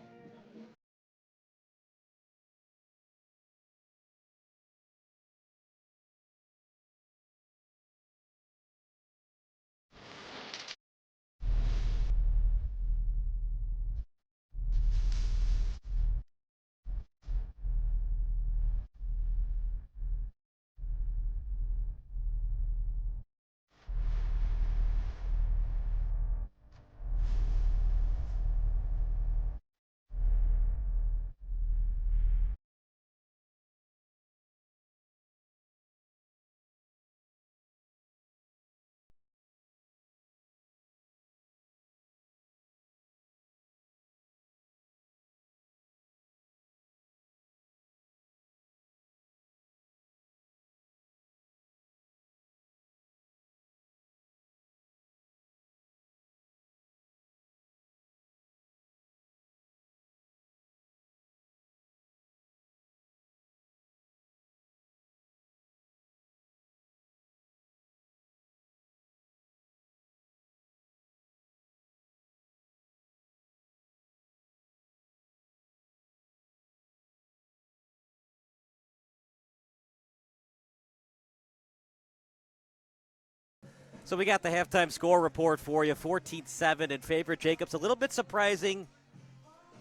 So we got the halftime score report for you, 14-7 in favor of Jacobs. A little bit surprising,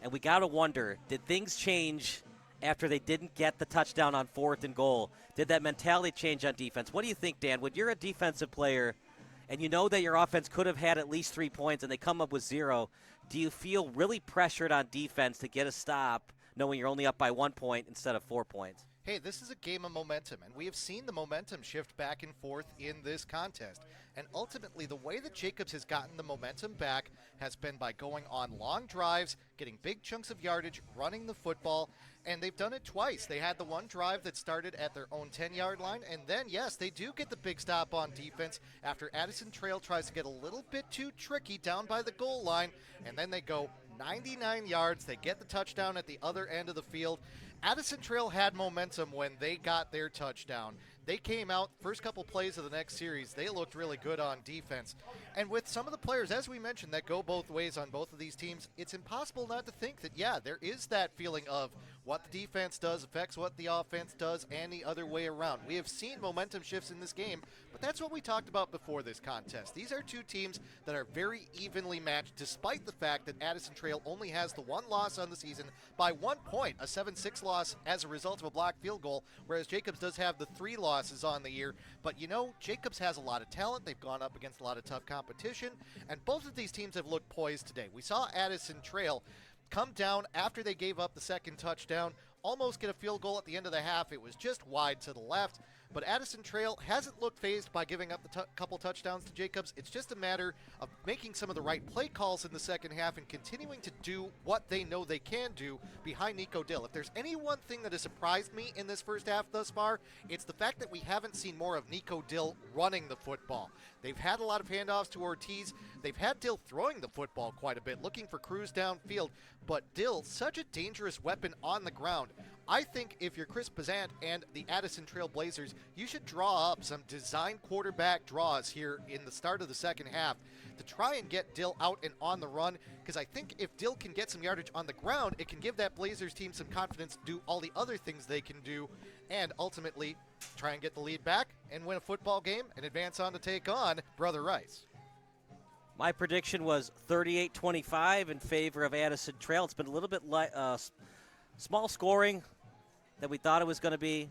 and we got to wonder, did things change after they didn't get the touchdown on 4th and goal? Did that mentality change on defense? What do you think, Dan? When you're a defensive player and you know that your offense could have had at least 3 points and they come up with 0, do you feel really pressured on defense to get a stop knowing you're only up by 1 point instead of 4 points? Hey, this is a game of momentum, and we have seen the momentum shift back and forth in this contest. And ultimately, the way that Jacobs has gotten the momentum back has been by going on long drives, getting big chunks of yardage, running the football, and they've done it twice. They had the one drive that started at their own 10-yard line, and then, yes, they do get the big stop on defense after Addison Trail tries to get a little bit too tricky down by the goal line, and then they go 99 yards. They get the touchdown at the other end of the field. Addison Trail had momentum when they got their touchdown. They came out, first couple plays of the next series, they looked really good on defense. And with some of the players, as we mentioned, that go both ways on both of these teams, it's impossible not to think that, yeah, there is that feeling of what the defense does affects what the offense does and the other way around. We have seen momentum shifts in this game, but that's what we talked about before this contest. These are two teams that are very evenly matched, despite the fact that Addison Trail only has the one loss on the season by 1 point, a 7-6 loss as a result of a blocked field goal, whereas Jacobs does have the 3 losses on the year. But you know, Jacobs has a lot of talent. They've gone up against a lot of tough competition, and both of these teams have looked poised today. We saw Addison Trail come down after they gave up the second touchdown, almost get a field goal at the end of the half. It was just wide to the left. But Addison Trail hasn't looked phased by giving up the couple touchdowns to Jacobs. It's just a matter of making some of the right play calls in the second half and continuing to do what they know they can do behind Nico Dill. If there's any one thing that has surprised me in this first half thus far, it's the fact that we haven't seen more of Nico Dill running the football. They've had a lot of handoffs to Ortiz. They've had Dill throwing the football quite a bit, looking for crews downfield. But Dill, such a dangerous weapon on the ground. I think if you're Chris Bazant and the Addison Trail Blazers, you should draw up some design quarterback draws here in the start of the second half to try and get Dill out and on the run, because I think if Dill can get some yardage on the ground, it can give that Blazers team some confidence to do all the other things they can do, and ultimately try and get the lead back and win a football game and advance on to take on Brother Rice. My prediction was 38-25 in favor of Addison Trail. It's been a little bit small scoring than we thought it was going to be.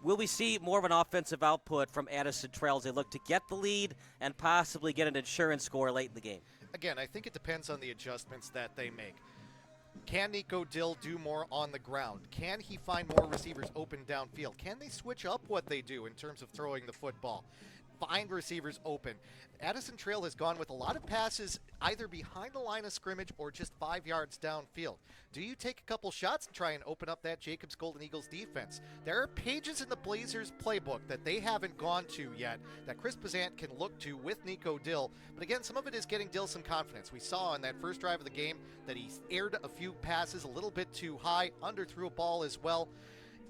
Will we see more of an offensive output from Addison Trail as they look to get the lead and possibly get an insurance score late in the game? Again, I think it depends on the adjustments that they make. Can Nico Dill do more on the ground? Can he find more receivers open downfield? Can they switch up what they do in terms of throwing the football? Find receivers open. Addison Trail has gone with a lot of passes either behind the line of scrimmage or just 5 yards downfield. Do you take a couple shots and try and open up that Jacobs Golden Eagles defense? There are pages in the Blazers playbook that they haven't gone to yet that Chris Bazant can look to with Nico Dill. But again, some of it is getting Dill some confidence. We saw in that first drive of the game that he aired a few passes a little bit too high, underthrew a ball as well.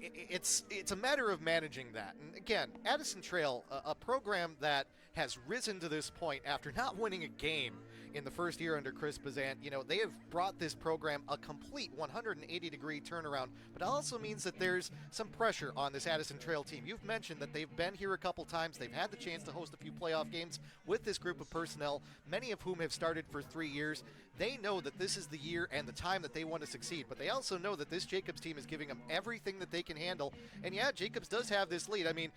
It's a matter of managing that. And again, Addison Trail, a program that has risen to this point after not winning a game in the first year under Chris Bazant. You know, they have brought this program a complete 180-degree turnaround, but it also means that there's some pressure on this Addison Trail team. You've mentioned that they've been here a couple times. They've had the chance to host a few playoff games with this group of personnel, many of whom have started for 3 years. They know that this is the year and the time that they want to succeed, but they also know that this Jacobs team is giving them everything that they can handle. And yeah, Jacobs does have this lead. I mean,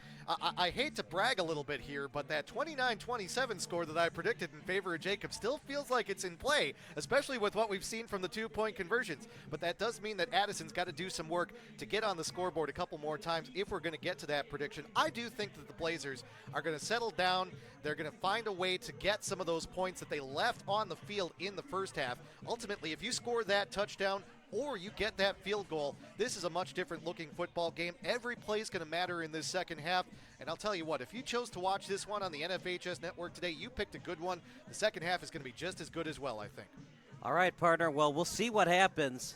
I hate to brag a little bit here, but that 29-27 score that I predicted in favor of Jacobs still feels like it's in play, especially with what we've seen from the 2-point conversions. But that does mean that Addison's got to do some work to get on the scoreboard a couple more times if we're going to get to that prediction. I do think that the Blazers are going to settle down. They're going to find a way to get some of those points that they left on the field in the first half. Ultimately, if you score that touchdown or you get that field goal, this is a much different looking football game. Every play is going to matter in this second half. And I'll tell you what, if you chose to watch this one on the NFHS network today, you picked a good one. The second half is going to be just as good as well, I think. All right, partner. Well, we'll see what happens.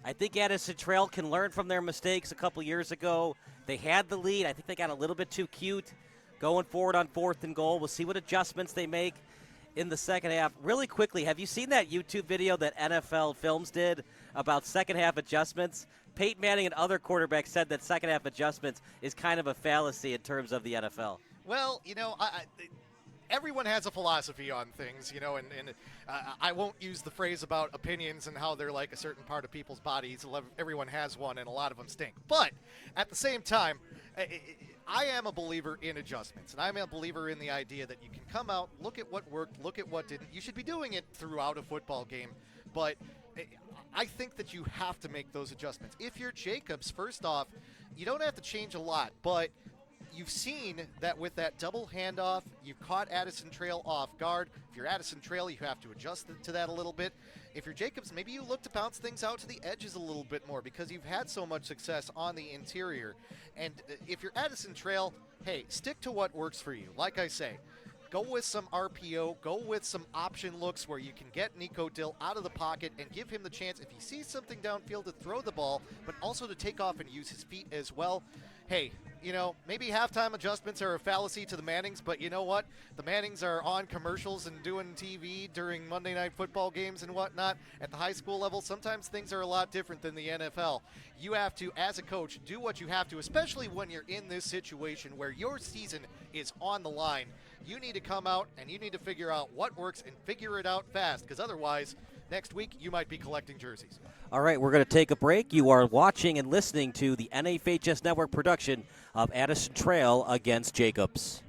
I think Addison Trail can learn from their mistakes a couple years ago. They had the lead. I think they got a little bit too cute going forward on 4th and goal. We'll see what adjustments they make in the second half. Really quickly, have you seen that YouTube video that NFL Films did about second half adjustments? Peyton Manning and other quarterbacks said that second half adjustments is kind of a fallacy in terms of the NFL. Well, you know, everyone has a philosophy on things, you know, and I won't use the phrase about opinions and how they're like a certain part of people's bodies. Everyone has one, and a lot of them stink. But at the same time, I am a believer in adjustments, and I'm a believer in the idea that you can come out, look at what worked, look at what didn't. You should be doing it throughout a football game, but I think that you have to make those adjustments. If you're Jacobs, first off, you don't have to change a lot, but you've seen that with that double handoff, you've caught Addison Trail off guard. If you're Addison Trail, you have to adjust to that a little bit. If you're Jacobs, maybe you look to bounce things out to the edges a little bit more because you've had so much success on the interior. And if you're Addison Trail, hey, stick to what works for you. Like I say, go with some RPO, go with some option looks where you can get Nico Dill out of the pocket and give him the chance, if he sees something downfield, to throw the ball, but also to take off and use his feet as well. Hey, you know, maybe halftime adjustments are a fallacy to the Mannings, but you know what? The Mannings are on commercials and doing TV during Monday Night Football games and whatnot. At the high school level, sometimes things are a lot different than the NFL. You have to, as a coach, do what you have to, especially when you're in this situation where your season is on the line. You need to come out and you need to figure out what works and figure it out fast, because otherwise, next week, you might be collecting jerseys. All right, we're going to take a break. You are watching and listening to the NFHS Network production of Addison Trail against Jacobs.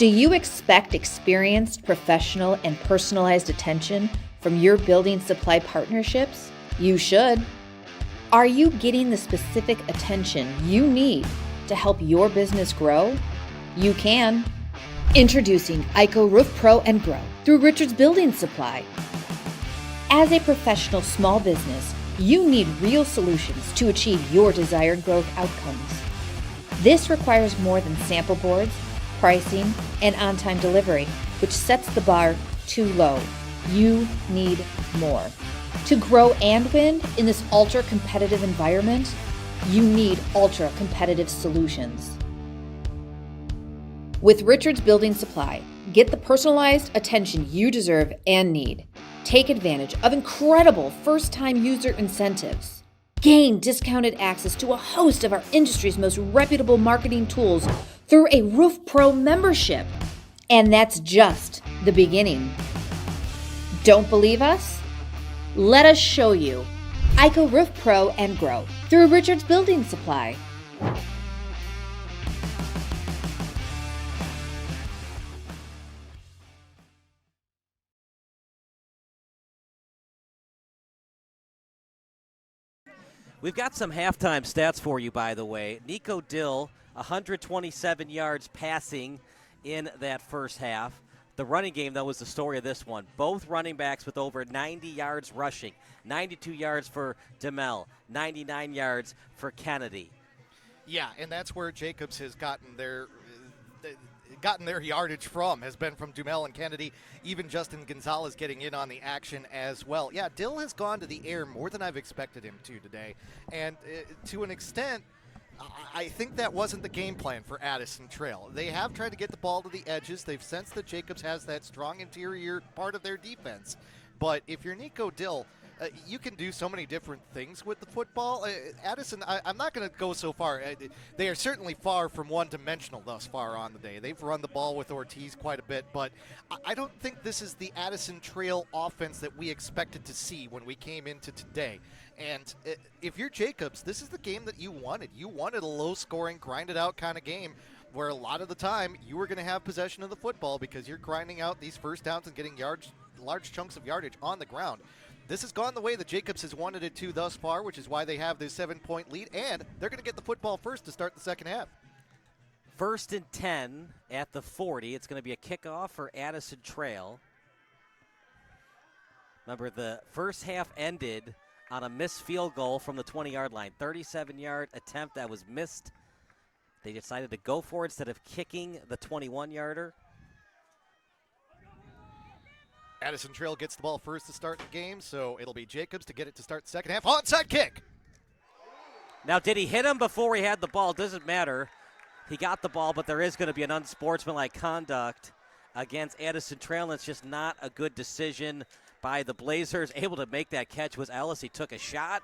Do you expect experienced, professional, and personalized attention from your building supply partnerships? You should. Are you getting the specific attention you need to help your business grow? You can. Introducing IHSA Roof Pro and Grow through Richards Building Supply. As a professional small business, you need real solutions to achieve your desired growth outcomes. This requires more than sample boards, pricing, and on-time delivery, which sets the bar too low. You need more. To grow and win in this ultra-competitive environment, you need ultra-competitive solutions. With Richards Building Supply, get the personalized attention you deserve and need. Take advantage of incredible first-time user incentives. Gain discounted access to a host of our industry's most reputable marketing tools through a Roof Pro membership. And that's just the beginning. Don't believe us? Let us show you. IHSA Roof Pro and Grow through Richards Building Supply. We've got some halftime stats for you, by the way. Nico Dill, 127 yards passing in that first half. The running game, though, was the story of this one. Both running backs with over 90 yards rushing. 92 yards for DeMel, 99 yards for Kennedy. Yeah, and that's where Jacobs has gotten their yardage from, has been from Dumel and Kennedy, even Justin Gonzalez getting in on the action as well. Yeah, Dill has gone to the air more than I've expected him to today, and to an extent, I think that wasn't the game plan for Addison Trail. They have tried to get the ball to the edges. They've sensed that Jacobs has that strong interior part of their defense, but if you're Nico Dill, you can do so many different things with the football. Addison, I'm not going to go so far. They are certainly far from one-dimensional thus far on the day. They've run the ball with Ortiz quite a bit, but I don't think this is the Addison Trail offense that we expected to see when we came into today. And if you're Jacobs, this is the game that you wanted. You wanted a low-scoring, grinded-out kind of game where a lot of the time you were going to have possession of the football because you're grinding out these first downs and getting large chunks of yardage on the ground. This has gone the way that Jacobs has wanted it to thus far, which is why they have this 7-point lead, and they're going to get the football first to start the second half. 1st and 10 at the 40. It's going to be a kickoff for Addison Trail. Remember, the first half ended on a missed field goal from the 20-yard line. 37-yard attempt that was missed. They decided to go for it instead of kicking the 21-yarder. Addison Trail gets the ball first to start the game, so it'll be Jacobs to get it to start the second half. Onside kick! Now, did he hit him before he had the ball? Doesn't matter. He got the ball, but there is going to be an unsportsmanlike conduct against Addison Trail, and it's just not a good decision by the Blazers. Able to make that catch was Ellis. He took a shot.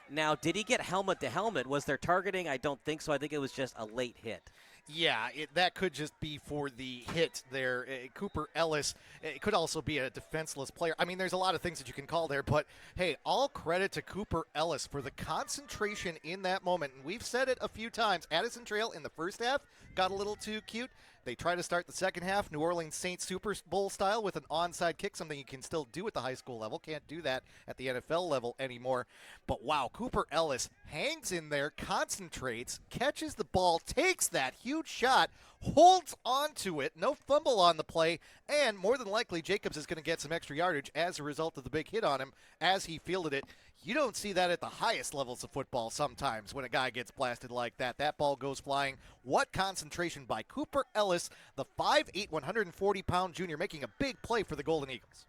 Now, did he get helmet to helmet? Was there targeting? I don't think so. I think it was just a late hit. Yeah, that could just be for the hit there. Cooper Ellis, it could also be a defenseless player. I mean, there's a lot of things that you can call there, but hey, all credit to Cooper Ellis for the concentration in that moment. And we've said it a few times. Addison Trail in the first half got a little too cute. They try to start the second half New Orleans Saints Super Bowl style with an onside kick, something you can still do at the high school level. Can't do that at the NFL level anymore. But wow, Cooper Ellis hangs in there, concentrates, catches the ball, takes that huge shot, holds on to it, no fumble on the play, and more than likely Jacobs is going to get some extra yardage as a result of the big hit on him as he fielded it. You don't see that at the highest levels of football sometimes when a guy gets blasted like that. That ball goes flying. What concentration by Cooper Ellis, the 5'8", 140-pound junior, making a big play for the Golden Eagles.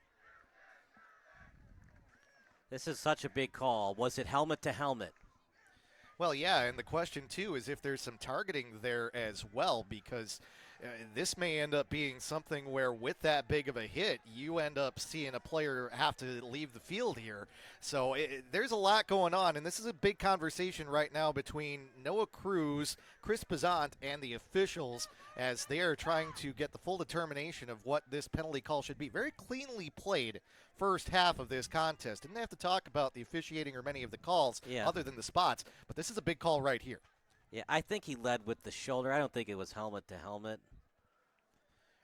This is such a big call. Was it helmet to helmet? Well, yeah, and the question, too, is if there's some targeting there as well, because this may end up being something where with that big of a hit, you end up seeing a player have to leave the field here. So there's a lot going on, and this is a big conversation right now between Noah Cruz, Chris Pezant, and the officials as they are trying to get the full determination of what this penalty call should be. Very cleanly played first half of this contest. Didn't have to talk about the officiating or many of the calls other than the spots, but this is a big call right here. Yeah, I think he led with the shoulder. I don't think it was helmet to helmet.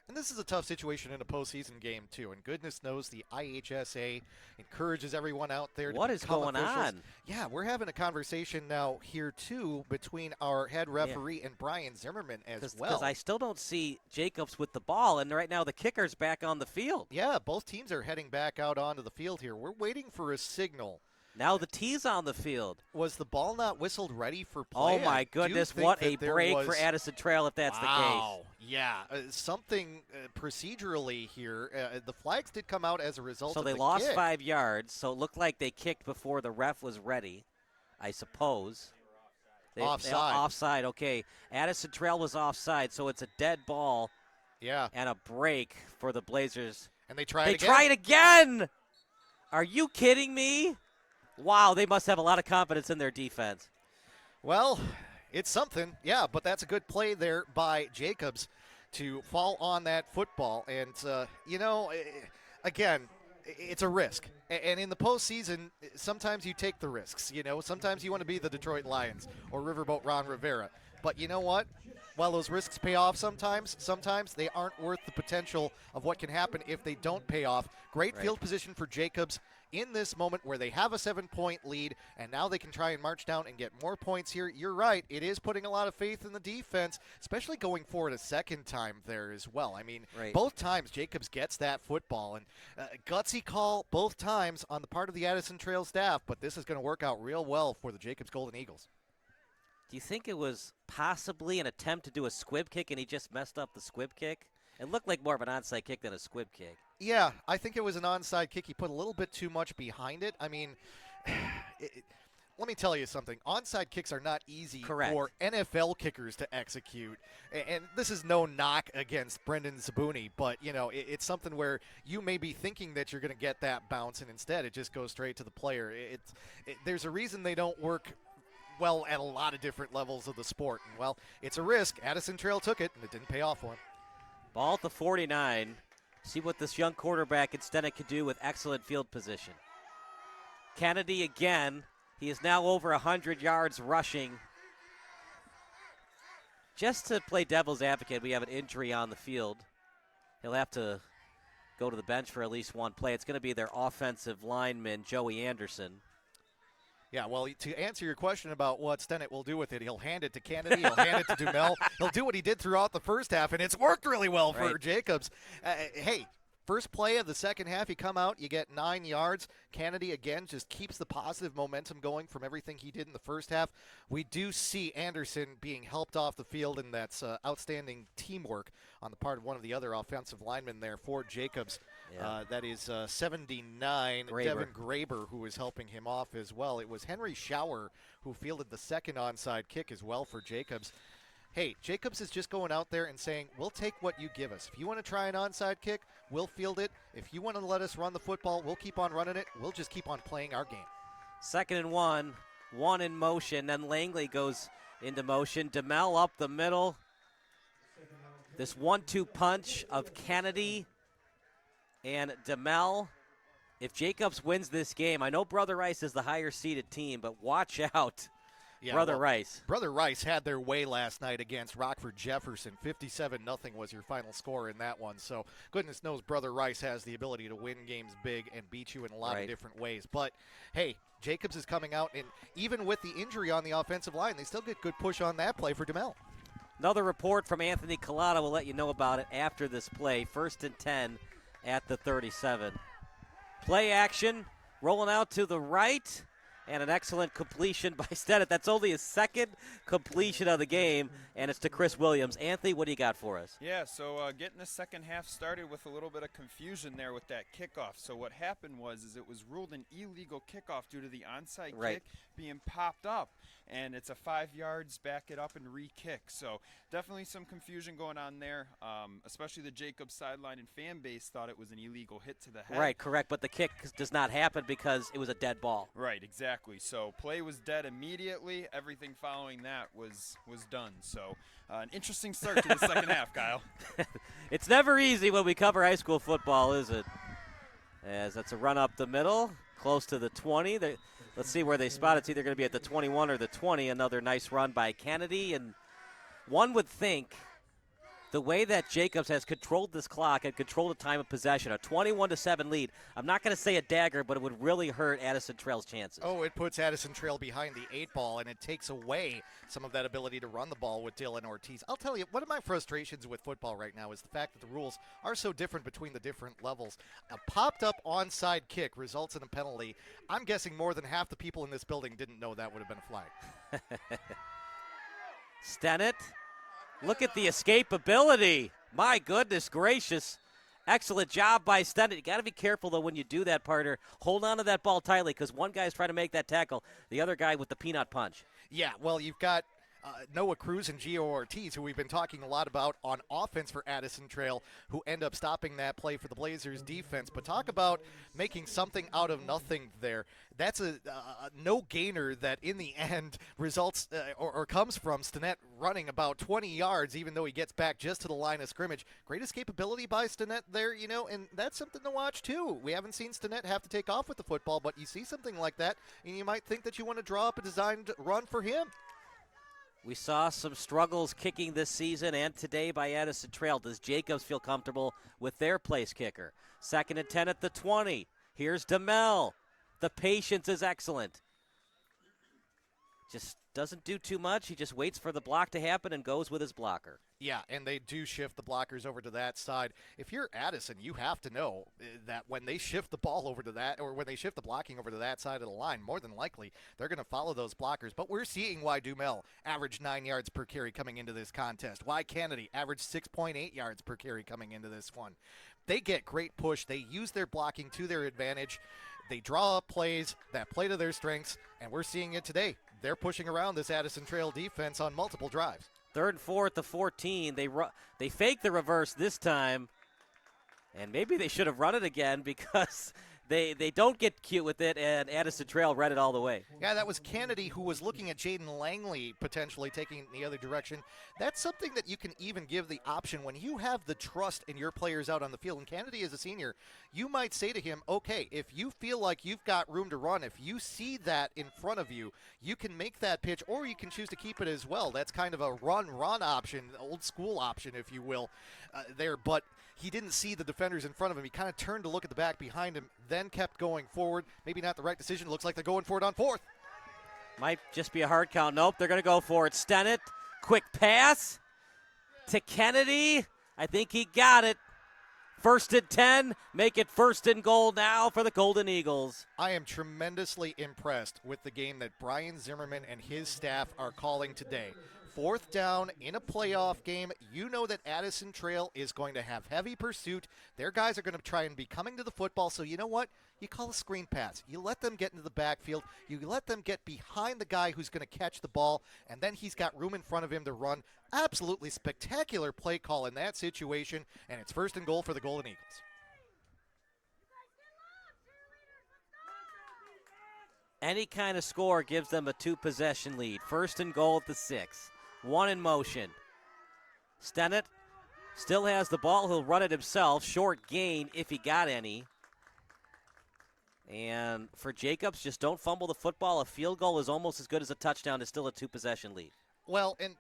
And this is a tough situation in a postseason game, too. And goodness knows the IHSA encourages everyone out there to What is become going officials. on? Yeah, we're having a conversation now here, too, between our head referee and Brian Zimmerman as well. Because I still don't see Jacobs with the ball, and right now the kicker's back on the field. Yeah, both teams are heading back out onto the field here. We're waiting for a signal. Now the tee's on the field. Was the ball not whistled ready for play? Oh, my goodness. What a break for Addison Trail if that's the case. Yeah, something procedurally here. The flags did come out as a result So of they the lost kick. 5 yards, so it looked like they kicked before the ref was ready, I suppose. Offside. Offside, okay. Addison Trail was offside, so it's a dead ball. Yeah. And a break for the Blazers. And they tried it again. Are you kidding me? Wow, they must have a lot of confidence in their defense. Well, it's something, yeah, but that's a good play there by Jacobs to fall on that football. And, again, it's a risk. And in the postseason, sometimes you take the risks. Sometimes you want to be the Detroit Lions or Riverboat Ron Rivera. But you know what? While those risks pay off sometimes they aren't worth the potential of what can happen if they don't pay off. Great field position for Jacobs in this moment where they have a 7-point lead, and now they can try and march down and get more points here. You're right. It is putting a lot of faith in the defense, especially going forward a second time there as well. I mean, both times Jacobs gets that football, and gutsy call both times on the part of the Addison Trail staff, but this is going to work out real well for the Jacobs Golden Eagles. Do you think it was possibly an attempt to do a squib kick and he just messed up the squib kick? It looked like more of an onside kick than a squib kick. Yeah, I think it was an onside kick. He put a little bit too much behind it. I mean, let me tell you something. Onside kicks are not easy for NFL kickers to execute. And this is no knock against Brendan Zabuni, but, it's something where you may be thinking that you're going to get that bounce, and instead it just goes straight to the player. There's a reason they don't work well at a lot of different levels of the sport. And, well, it's a risk. Addison Trail took it, and it didn't pay off for him. Ball at the 49. See what this young quarterback in Stennett could do with excellent field position. Kennedy again. He is now over 100 yards rushing. Just to play devil's advocate, we have an injury on the field. He'll have to go to the bench for at least one play. It's going to be their offensive lineman, Joey Anderson. Yeah, well, to answer your question about what Stennett will do with it, he'll hand it to Kennedy, he'll hand it to Dumel. He'll do what he did throughout the first half, and it's worked really well for Jacobs. Hey, first play of the second half, you come out, you get 9 yards. Kennedy, again, just keeps the positive momentum going from everything he did in the first half. We do see Anderson being helped off the field, and that's outstanding teamwork on the part of one of the other offensive linemen there for Jacobs. Yeah. That is 79, Devin Graber, who is helping him off as well. It was Henry Schauer who fielded the second onside kick as well for Jacobs. Hey, Jacobs is just going out there and saying, we'll take what you give us. If you want to try an onside kick, we'll field it. If you want to let us run the football, we'll keep on running it. We'll just keep on playing our game. 2nd and 1, one in motion. Then Langley goes into motion. DeMel up the middle. This 1-2 punch of Kennedy and DeMel. If Jacobs wins this game, I know Brother Rice is the higher seeded team, but watch out. Yeah, Brother Rice. Brother Rice had their way last night against Rockford Jefferson. 57-0 was your final score in that one. So goodness knows Brother Rice has the ability to win games big and beat you in a lot of different ways. But, hey, Jacobs is coming out, and even with the injury on the offensive line, they still get good push on that play for DeMel. Another report from Anthony Collada. We'll let you know about it after this play. 1st and 10 at the 37. Play action, rolling out to the right. And an excellent completion by Stennett. That's only his second completion of the game, and it's to Chris Williams. Anthony, what do you got for us? Yeah, so getting the second half started with a little bit of confusion there with that kickoff. So what happened was it was ruled an illegal kickoff due to the onside kick being popped up. And it's a 5 yards, back it up and re-kick. So definitely some confusion going on there, especially the Jacobs sideline and fan base thought it was an illegal hit to the head. Right, correct, but the kick does not happen because it was a dead ball. Right, exactly. So play was dead immediately. Everything following that was done. So an interesting start to the second half, Kyle. It's never easy when we cover high school football, is it? As that's a run up the middle, close to the 20. Let's see where they spot it. It's either going to be at the 21 or the 20. Another nice run by Kennedy. And one would think the way that Jacobs has controlled this clock and controlled the time of possession, a 21-7 lead, I'm not going to say a dagger, but it would really hurt Addison Trail's chances. Oh, it puts Addison Trail behind the 8 ball, and it takes away some of that ability to run the ball with Dylan Ortiz. I'll tell you, one of my frustrations with football right now is the fact that the rules are so different between the different levels. A popped-up onside kick results in a penalty. I'm guessing more than half the people in this building didn't know that would have been a flag. Stennett, look at the escapability. My goodness gracious. Excellent job by Stennett. You got to be careful, though, when you do that, partner. Hold on to that ball tightly because one guy's trying to make that tackle, the other guy with the peanut punch. Yeah, well, you've got Noah Cruz and Gio Ortiz, who we've been talking a lot about on offense for Addison Trail, who end up stopping that play for the Blazers defense. But talk about making something out of nothing there. That's a no-gainer that in the end results or comes from Stennett running about 20 yards, even though he gets back just to the line of scrimmage. Great escapability by Stennett there, and that's something to watch too. We haven't seen Stennett have to take off with the football, but you see something like that, and you might think that you want to draw up a designed run for him. We saw some struggles kicking this season and today by Addison Trail. Does Jacobs feel comfortable with their place kicker? 2nd and 10 at the 20. Here's DeMel. The patience is excellent. Just doesn't do too much. He just waits for the block to happen and goes with his blocker. Yeah, and they do shift the blockers over to that side. If you're Addison, you have to know that when they shift the ball over to that, or when they shift the blocking over to that side of the line, more than likely they're going to follow those blockers. But we're seeing why Dumel averaged 9 yards per carry coming into this contest. Why Kennedy averaged 6.8 yards per carry coming into this one. They get great push. They use their blocking to their advantage. They draw up plays that play to their strengths, and we're seeing it today. They're pushing around this Addison Trail defense on multiple drives. 3rd and 4 at the 14. They fake the reverse this time, and maybe they should have run it again because they don't get cute with it, and Addison Trail read it all the way. Yeah, that was Kennedy who was looking at Jaden Langley potentially taking it in the other direction. That's something that you can even give the option when you have the trust in your players out on the field. And Kennedy is a senior. You might say to him, okay, if you feel like you've got room to run, if you see that in front of you, you can make that pitch, or you can choose to keep it as well. That's kind of a run option, old school option, if you will, there. But he didn't see the defenders in front of him. He kind of turned to look at the back behind him, then kept going forward. Maybe not the right decision. Looks like they're going for it on 4th. Might just be a hard count. Nope, they're going to go for it. Stennett, quick pass to Kennedy. I think he got it. 1st and 10, make it 1st and goal now for the Golden Eagles. I am tremendously impressed with the game that Brian Zimmerman and his staff are calling today. 4th down in a playoff game. You know that Addison Trail is going to have heavy pursuit. Their guys are going to try and be coming to the football. So you know what? You call a screen pass. You let them get into the backfield. You let them get behind the guy who's going to catch the ball, and then he's got room in front of him to run. Absolutely spectacular play call in that situation, and it's 1st and goal for the Golden Eagles. Any kind of score gives them a 2-possession lead. 1st and goal at the 6. 1 in motion. Stennett still has the ball. He'll run it himself. Short gain if he got any. And for Jacobs, just don't fumble the football. A field goal is almost as good as a touchdown. It's still a 2-possession lead. Well, and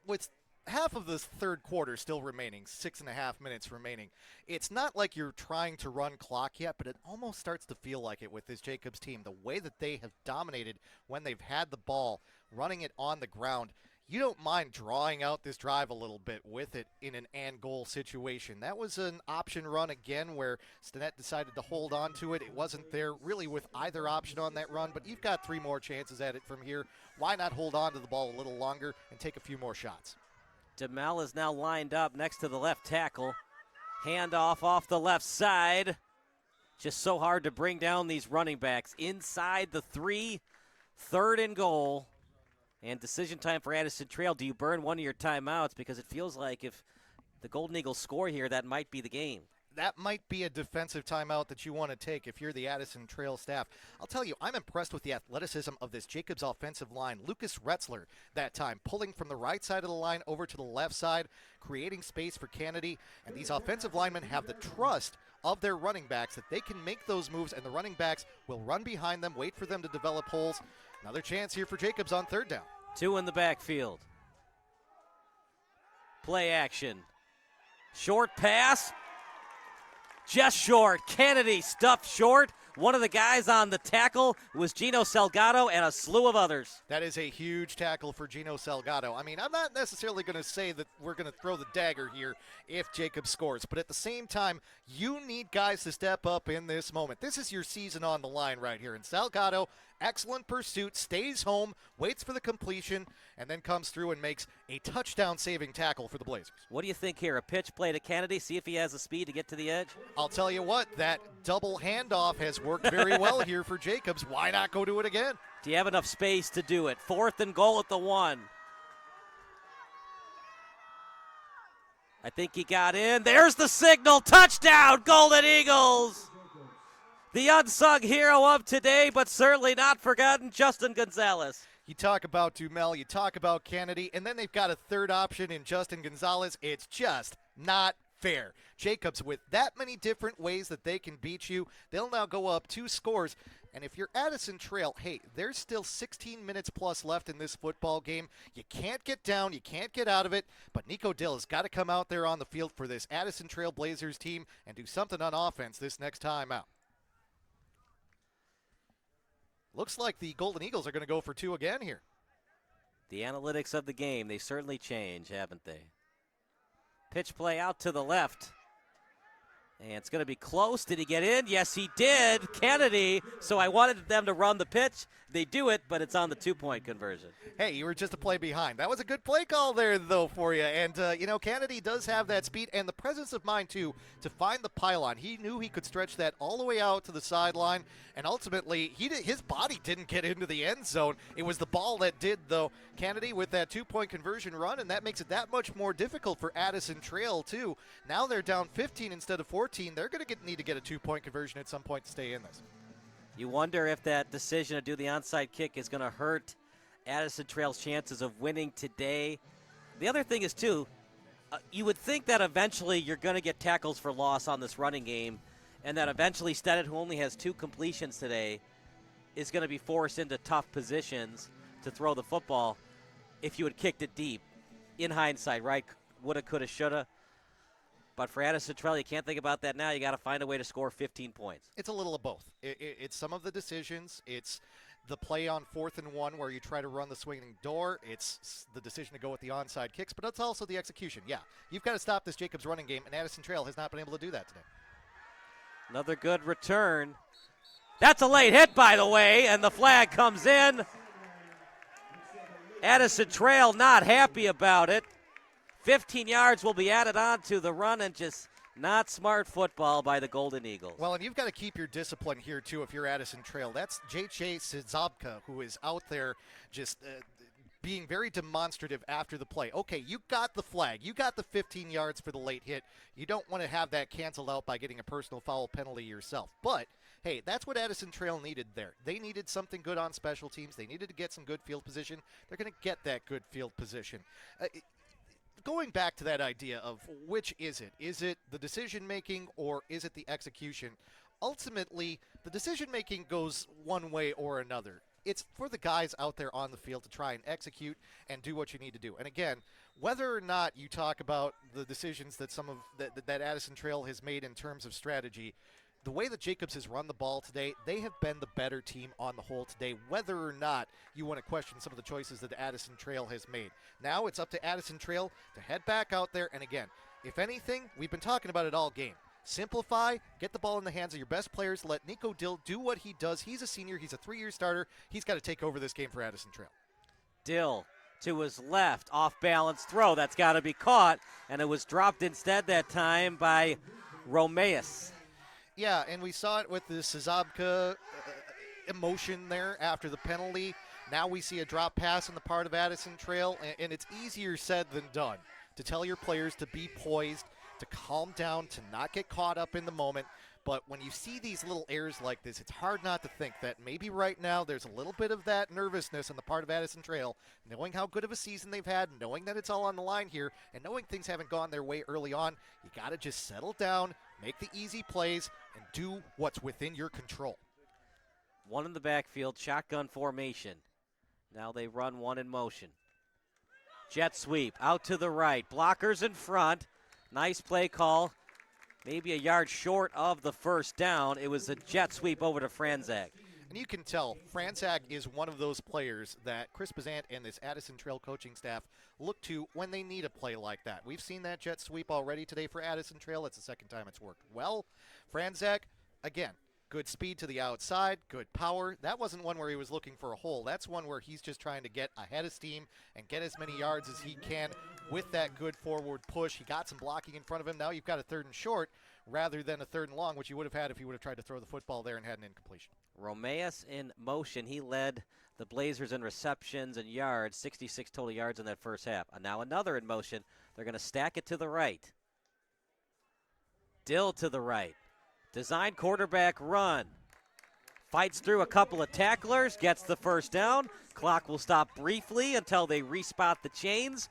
with half of this third quarter still remaining, 6.5 minutes remaining, it's not like you're trying to run clock yet, but it almost starts to feel like it with this Jacobs team. The way that they have dominated when they've had the ball, running it on the ground. You don't mind drawing out this drive a little bit with it in an and goal situation. That was an option run again where Stennett decided to hold on to it. It wasn't there really with either option on that run, but you've got 3 more chances at it from here. Why not hold on to the ball a little longer and take a few more shots? DeMel is now lined up next to the left tackle. Handoff off the left side. Just so hard to bring down these running backs. Inside the 3, 3rd and goal. And decision time for Addison Trail. Do you burn one of your timeouts? Because it feels like if the Golden Eagles score here, that might be the game. That might be a defensive timeout that you want to take if you're the Addison Trail staff. I'll tell you, I'm impressed with the athleticism of this Jacobs offensive line. Lucas Retzler that time, pulling from the right side of the line over to the left side, creating space for Kennedy. And these offensive linemen have the trust of their running backs that they can make those moves, and the running backs will run behind them, wait for them to develop holes. Another chance here for Jacobs on 3rd down. 2 in the backfield. Play action. Short pass. Just short. Kennedy stuffed short. One of the guys on the tackle was Gino Salgado and a slew of others. That is a huge tackle for Gino Salgado. I mean, I'm not necessarily going to say that we're going to throw the dagger here if Jacob scores, but at the same time, you need guys to step up in this moment. This is your season on the line right here. And Salgado, excellent pursuit, stays home, waits for the completion, and then comes through and makes a touchdown-saving tackle for the Blazers. What do you think here? A pitch play to Kennedy, see if he has the speed to get to the edge? I'll tell you what, that double handoff has worked very well here for Jacobs. Why not go do it again? Do you have enough space to do it? 4th and goal at the 1. I think he got in. There's the signal. Touchdown, Golden Eagles. The unsung hero of today, but certainly not forgotten, Justin Gonzalez. You talk about Dumel, you talk about Kennedy, and then they've got a third option in Justin Gonzalez. It's just not fair. Jacobs, with that many different ways that they can beat you, they'll now go up 2 scores. And if you're Addison Trail, hey, there's still 16 minutes plus left in this football game. You can't get down, you can't get out of it, but Nico Dill has got to come out there on the field for this Addison Trail Blazers team and do something on offense this next time out. Looks like the Golden Eagles are going to go for 2 again here. The analytics of the game, they certainly change, haven't they? Pitch play out to the left. And it's going to be close. Did he get in? Yes, he did. Kennedy. So I wanted them to run the pitch. They do it, but it's on the 2-point conversion. Hey, you were just a play behind. That was a good play call there, though, for you. And, Kennedy does have that speed and the presence of mind, too, to find the pylon. He knew he could stretch that all the way out to the sideline, and ultimately, his body didn't get into the end zone. It was the ball that did, though. Kennedy with that 2-point conversion run, and that makes it that much more difficult for Addison Trail, too. Now they're down 15 instead of 14. They're going to need to get a 2-point conversion at some point to stay in this. You wonder if that decision to do the onside kick is going to hurt Addison Trail's chances of winning today. The other thing is, too, you would think that eventually you're going to get tackles for loss on this running game, and that eventually Steadett, who only has 2 completions today, is going to be forced into tough positions to throw the football if you had kicked it deep. In hindsight, right? Woulda, coulda, shoulda. But for Addison Trail, you can't think about that now. You got to find a way to score 15 points. It's a little of both. It's some of the decisions. It's the play on 4th and 1 where you try to run the swinging door. It's the decision to go with the onside kicks, but it's also the execution. Yeah, you've got to stop this Jacobs running game, and Addison Trail has not been able to do that today. Another good return. That's a late hit, by the way, and the flag comes in. Addison Trail not happy about it. 15 yards will be added on to the run, and just not smart football by the Golden Eagles. Well, and you've got to keep your discipline here, too, if you're Addison Trail. That's J.J. Sizabka, who is out there just being very demonstrative after the play. Okay, you got the flag. You got the 15 yards for the late hit. You don't want to have that canceled out by getting a personal foul penalty yourself. But, hey, that's what Addison Trail needed there. They needed something good on special teams. They needed to get some good field position. They're going to get that good field position. Going back to that idea of which is it? Is it the decision-making or is it the execution? Ultimately, the decision-making goes one way or another. It's for the guys out there on the field to try and execute and do what you need to do. And again, whether or not you talk about the decisions that that Addison Trail has made in terms of strategy, the way that Jacobs has run the ball today, they have been the better team on the whole today, whether or not you want to question some of the choices that Addison Trail has made. Now it's up to Addison Trail to head back out there. And again, if anything, we've been talking about it all game. Simplify, get the ball in the hands of your best players, let Nico Dill do what he does. He's a senior, he's a 3-year starter. He's got to take over this game for Addison Trail. Dill to his left, off-balance throw. That's got to be caught, and it was dropped instead that time by Romeus. Yeah, and we saw it with the Sizabka emotion there after the penalty. Now we see a drop pass on the part of Addison Trail, and it's easier said than done to tell your players to be poised, to calm down, to not get caught up in the moment. But when you see these little errors like this, it's hard not to think that maybe right now there's a little bit of that nervousness on the part of Addison Trail, knowing how good of a season they've had, knowing that it's all on the line here, and knowing things haven't gone their way early on. You got to just settle down, make the easy plays, and do what's within your control. One in the backfield, shotgun formation. Now they run one in motion. Jet sweep out to the right. Blockers in front. Nice play call. Maybe a yard short of the first down. It was a jet sweep over to Franzak. And you can tell Franzak is one of those players that Chris Bazant and this Addison Trail coaching staff look to when they need a play like that. We've seen that jet sweep already today for Addison Trail. It's the second time it's worked well. Franzak, again, good speed to the outside, good power. That wasn't one where he was looking for a hole. That's one where he's just trying to get ahead of steam and get as many yards as he can with that good forward push. He got some blocking in front of him. Now you've got a 3rd and short rather than a 3rd and long, which you would have had if you would have tried to throw the football there and had an incompletion. Romeus in motion. He led the Blazers in receptions and yards, 66 total yards in that first half. And now another in motion. They're going to stack it to the right. Dill to the right. Design quarterback run. Fights through a couple of tacklers, gets the first down. Clock will stop briefly until they respot the chains.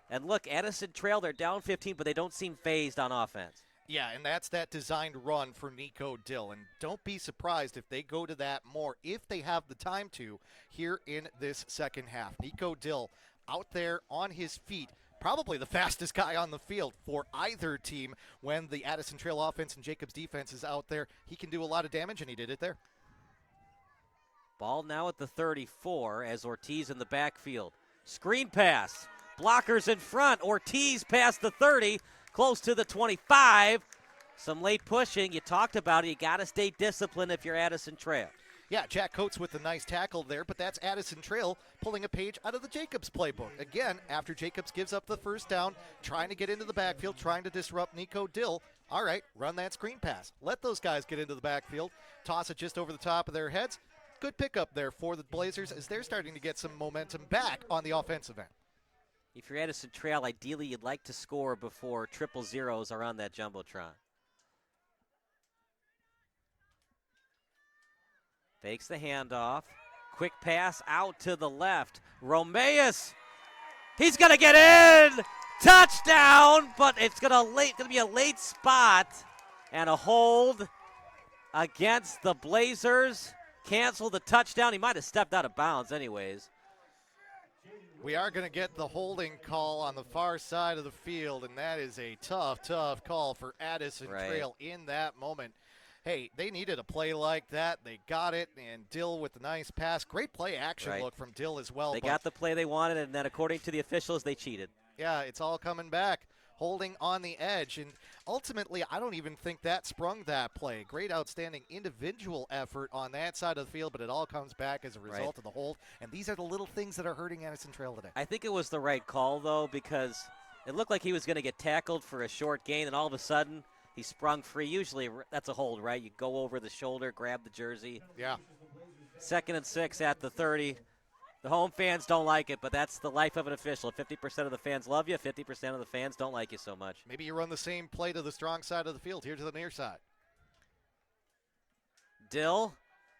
And look, Addison Trail, they're down 15, but they don't seem phased on offense. Yeah, and that's that designed run for Nico Dill. And don't be surprised if they go to that more, if they have the time to, here in this second half. Nico Dill out there on his feet, probably the fastest guy on the field for either team when the Addison Trail offense and Jacobs defense is out there. He can do a lot of damage, and he did it there. Ball now at the 34 as Ortiz in the backfield. Screen pass. Blockers in front. Ortiz past the 30, close to the 25. Some late pushing. You talked about it. You got to stay disciplined if you're Addison Trail. Yeah, Jack Coates with a nice tackle there, but that's Addison Trail pulling a page out of the Jacobs playbook. Again, after Jacobs gives up the first down, trying to get into the backfield, trying to disrupt Nico Dill. All right, run that screen pass. Let those guys get into the backfield. Toss it just over the top of their heads. Good pickup there for the Blazers as they're starting to get some momentum back on the offensive end. If you're Addison Trail, ideally you'd like to score before triple zeros are on that Jumbotron. Fakes the handoff. Quick pass out to the left. Romeus. He's going to get in. Touchdown, but it's going to be a late spot and a hold against the Blazers. Cancel the touchdown. He might have stepped out of bounds anyways. We are going to get the holding call on the far side of the field, and that is a tough, tough call for Addison Trail in that moment. Hey, they needed a play like that. They got it, and Dill with the nice pass. Great play action look from Dill as well. They got the play they wanted, and then according to the officials, they cheated. Yeah, it's all coming back. Holding on the edge, and ultimately, I don't even think that sprung that play. Great, outstanding individual effort on that side of the field, but it all comes back as a result of the hold, and these are the little things that are hurting Addison Trail today. I think it was the right call, though, because it looked like he was going to get tackled for a short gain, and all of a sudden, he sprung free. Usually, that's a hold, right? You go over the shoulder, grab the jersey. Yeah. 2nd and 6 at the 30. The home fans don't like it, but that's the life of an official. 50% of the fans love you, 50% of the fans don't like you so much. Maybe you run the same play to the strong side of the field, here to the near side. Dill,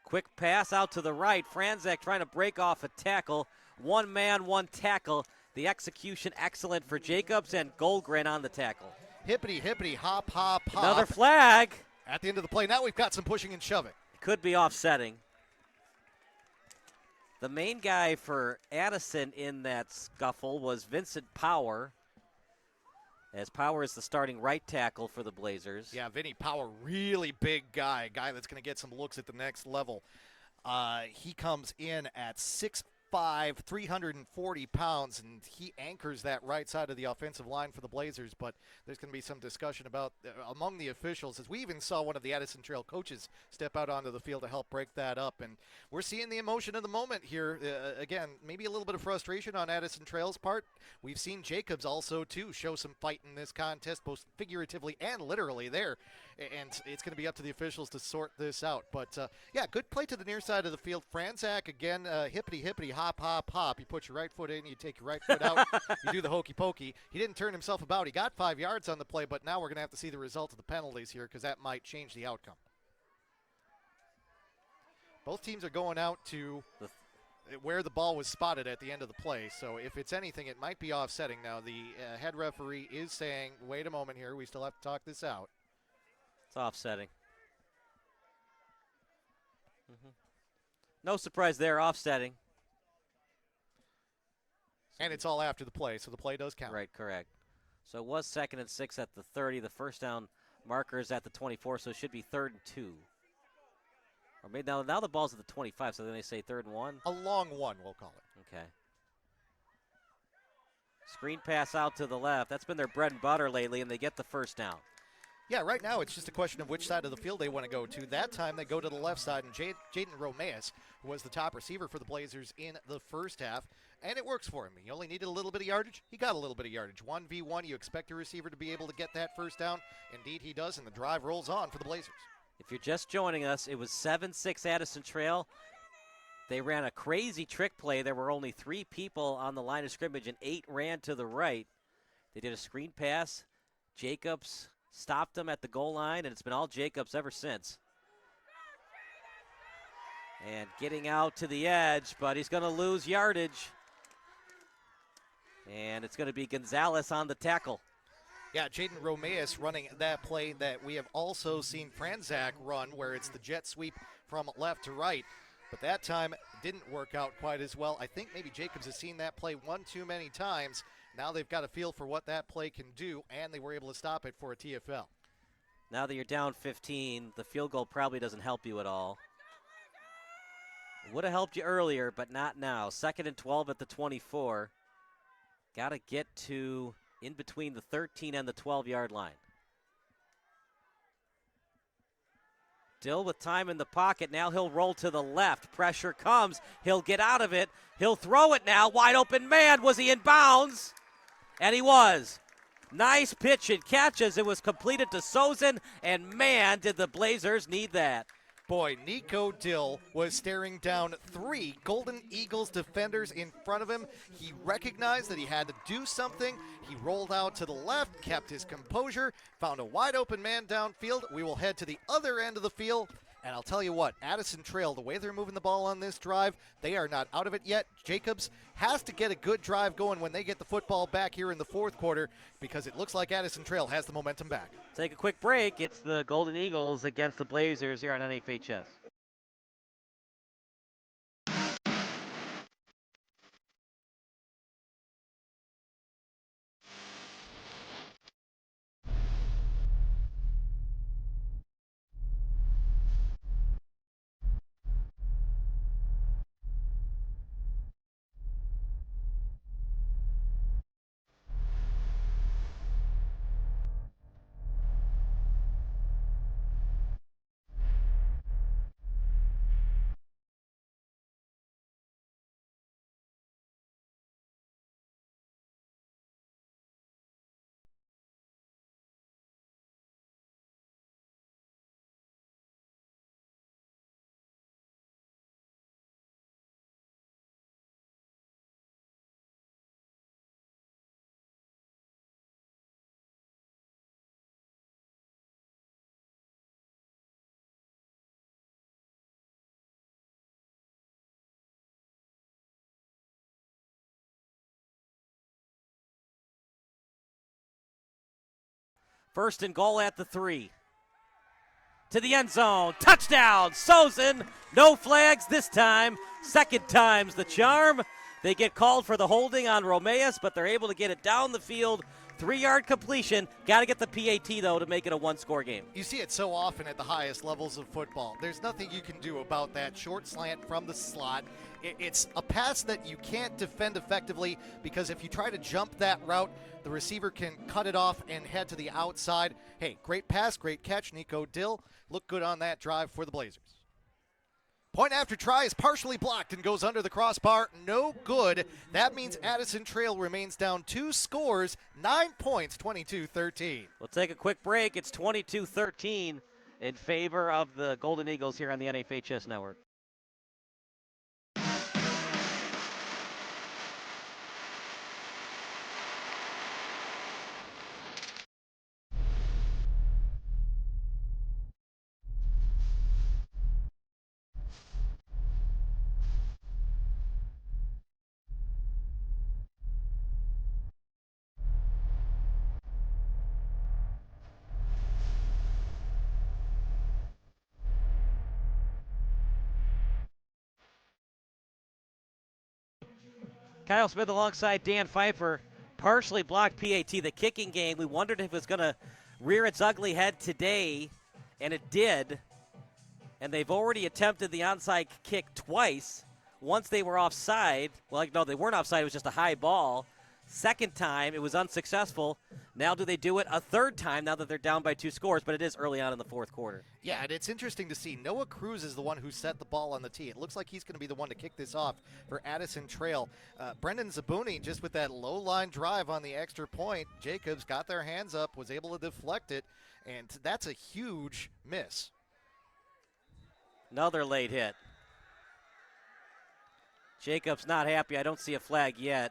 quick pass out to the right. Franzak trying to break off a tackle. One man, one tackle. The execution excellent for Jacobs, and Goldgren on the tackle. Hippity, hippity, hop, hop, hop. Another flag. At the end of the play, now we've got some pushing and shoving. Could be offsetting. The main guy for Addison in that scuffle was Vincent Power, as Power is the starting right tackle for the Blazers. Yeah, Vinny Power, really big guy that's going to get some looks at the next level. He comes in at 6'5", 340 pounds, and he anchors that right side of the offensive line for the Blazers, but there's going to be some discussion about among the officials, as we even saw one of the Addison Trail coaches step out onto the field to help break that up, and we're seeing the emotion of the moment here. Again, maybe a little bit of frustration on Addison Trail's part. We've seen Jacobs also, too, show some fight in this contest, both figuratively and literally there, and it's going to be up to the officials to sort this out. But, yeah, good play to the near side of the field. Franzak, again, hippity-hippity, hop, hop, hop. You put your right foot in, you take your right foot out, you do the hokey pokey. He didn't turn himself about. He got 5 yards on the play, but now we're going to have to see the result of the penalties here because that might change the outcome. Both teams are going out to where the ball was spotted at the end of the play, so if it's anything, it might be offsetting. Now, the head referee is saying, wait a moment here, we still have to talk this out. It's offsetting. No surprise there, offsetting. And it's all after the play, so the play does count. Right, correct. So it was 2nd and 6 at the 30. The first down marker is at the 24, so it should be 3rd and 2. Or maybe now the ball's at the 25, so then they say 3rd and 1? A long one, we'll call it. Okay. Screen pass out to the left. That's been their bread and butter lately, and they get the first down. Yeah, right now it's just a question of which side of the field they want to go to. That time they go to the left side, and Jaden Romeus was the top receiver for the Blazers in the first half, and it works for him. He only needed a little bit of yardage. He got a little bit of yardage. 1v1, you expect a receiver to be able to get that first down. Indeed he does, and the drive rolls on for the Blazers. If you're just joining us, it was 7-6 Addison Trail. They ran a crazy trick play. There were only 3 people on the line of scrimmage, and 8 ran to the right. They did a screen pass. Jacobs stopped them at the goal line, and it's been all Jacobs ever since. And getting out to the edge, but he's going to lose yardage. And it's going to be Gonzalez on the tackle. Yeah, Jaden Romeus running that play that we have also seen Franzak run, where it's the jet sweep from left to right. But that time didn't work out quite as well. I think maybe Jacobs has seen that play one too many times. Now they've got a feel for what that play can do, and they were able to stop it for a TFL. Now that you're down 15, the field goal probably doesn't help you at all. It would have helped you earlier, but not now. 2nd and 12 at the 24. Got to get to in between the 13 and the 12-yard line. Dill with time in the pocket. Now he'll roll to the left. Pressure comes. He'll get out of it. He'll throw it now. Wide open man. Was he in bounds? And he was. Nice pitch and catch as it was completed to Sozin. And man, did the Blazers need that. Boy, Nico Dill was staring down 3 Golden Eagles defenders in front of him. He recognized that he had to do something. He rolled out to the left, kept his composure, found a wide open man downfield. We will head to the other end of the field. And I'll tell you what, Addison Trail, the way they're moving the ball on this drive, they are not out of it yet. Jacobs has to get a good drive going when they get the football back here in the fourth quarter, because it looks like Addison Trail has the momentum back. Take a quick break. It's the Golden Eagles against the Blazers here on NFHS. First and goal at the 3. To the end zone. Touchdown, Sozin. No flags this time. Second time's the charm. They get called for the holding on Romeus, but they're able to get it down the field. 3-yard completion. Got to get the PAT, though, to make it a one-score game. You see it so often at the highest levels of football. There's nothing you can do about that short slant from the slot. It's a pass that you can't defend effectively, because if you try to jump that route, the receiver can cut it off and head to the outside. Hey, great pass, great catch, Nico Dill. Looked good on that drive for the Blazers. Point after try is partially blocked and goes under the crossbar. No good. That means Addison Trail remains down 2 scores, 9 points, 22-13. We'll take a quick break. It's 22-13 in favor of the Golden Eagles here on the NFHS Network. Kyle Smith alongside Dan Pfeiffer. partially blocked PAT. The kicking game, we wondered if it was going to rear its ugly head today, and it did. And they've already attempted the onside kick twice. Once they were offside. Well, no, they weren't offside. It was just a high ball. Second time, it was unsuccessful. Now do they do it a third time now that they're down by 2 scores, but it is early on in the fourth quarter. Yeah, and it's interesting to see. Noah Cruz is the one who set the ball on the tee. It looks like he's going to be the one to kick this off for Addison Trail. Brendan Zabuni, just with that low-line drive on the extra point, Jacobs got their hands up, was able to deflect it, and that's a huge miss. Another late hit. Jacobs not happy. I don't see a flag yet.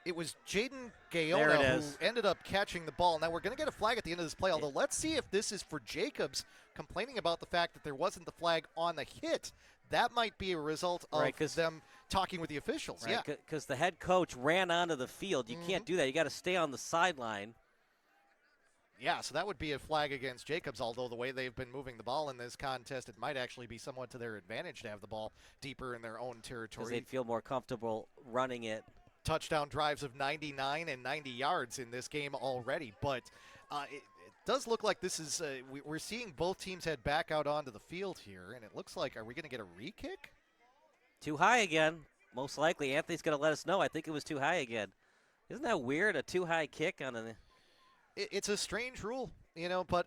It was Jaden Gaona who ended up catching the ball. Now we're going to get a flag at the end of this play, although let's see if this is for Jacobs complaining about the fact that there wasn't the flag on the hit. That might be a result of them talking with the officials. Right, because the head coach ran onto the field. You can't do that. You got to stay on the sideline. Yeah, so that would be a flag against Jacobs, although the way they've been moving the ball in this contest, it might actually be somewhat to their advantage to have the ball deeper in their own territory. Because they'd feel more comfortable running it. Touchdown drives of 99 and 90 yards in this game already, but it does look like this is we're seeing both teams head back out onto the field here, and it looks like, are we going to get a re-kick? Too high again, most likely. Anthony's going to let us know. I think it was too high again. Isn't that weird, a too high kick on a... It's a strange rule, but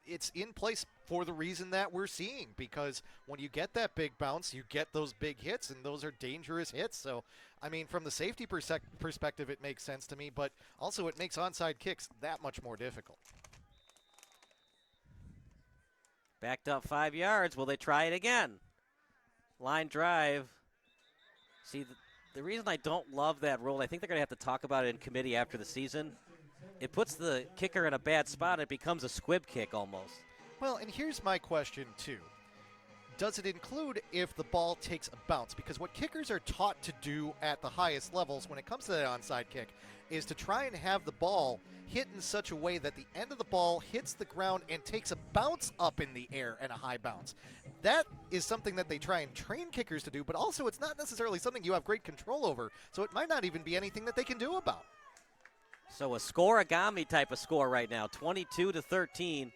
it's in place for the reason that we're seeing, because when you get that big bounce, you get those big hits, and those are dangerous hits. So, I mean, from the safety perspective, it makes sense to me, but also it makes onside kicks that much more difficult. Backed up 5 yards. Will they try it again? Line drive. See, the reason I don't love that rule, I think they're going to have to talk about it in committee after the season. It puts the kicker in a bad spot. It becomes a squib kick almost. Well, and here's my question, too. Does it include if the ball takes a bounce? Because what kickers are taught to do at the highest levels when it comes to that onside kick is to try and have the ball hit in such a way that the end of the ball hits the ground and takes a bounce up in the air and a high bounce. That is something that they try and train kickers to do, but also it's not necessarily something you have great control over, so it might not even be anything that they can do about. So a scoreagami type of score right now, 22-13.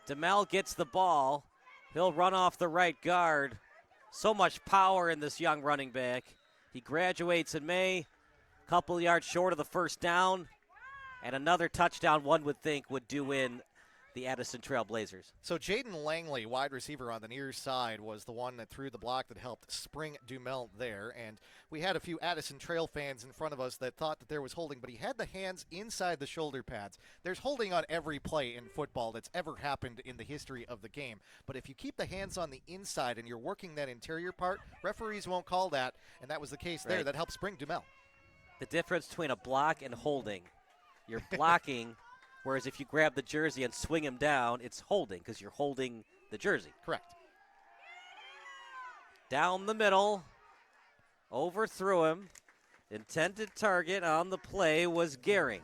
DeMel gets the ball. He'll run off the right guard. So much power in this young running back. He graduates in May, couple yards short of the first down, and another touchdown one would think would do in the Addison Trail Blazers. So Jaden Langley, wide receiver on the near side, was the one that threw the block that helped spring DeMel there. And we had a few Addison Trail fans in front of us that thought that there was holding, but he had the hands inside the shoulder pads. There's holding on every play in football that's ever happened in the history of the game. But if you keep the hands on the inside and you're working that interior part, referees won't call that, and that was the case there. That helped spring DeMel. The difference between a block and holding. You're blocking, whereas if you grab the jersey and swing him down, it's holding because you're holding the jersey. Correct. Down the middle, overthrew him. Intended target on the play was Gehring.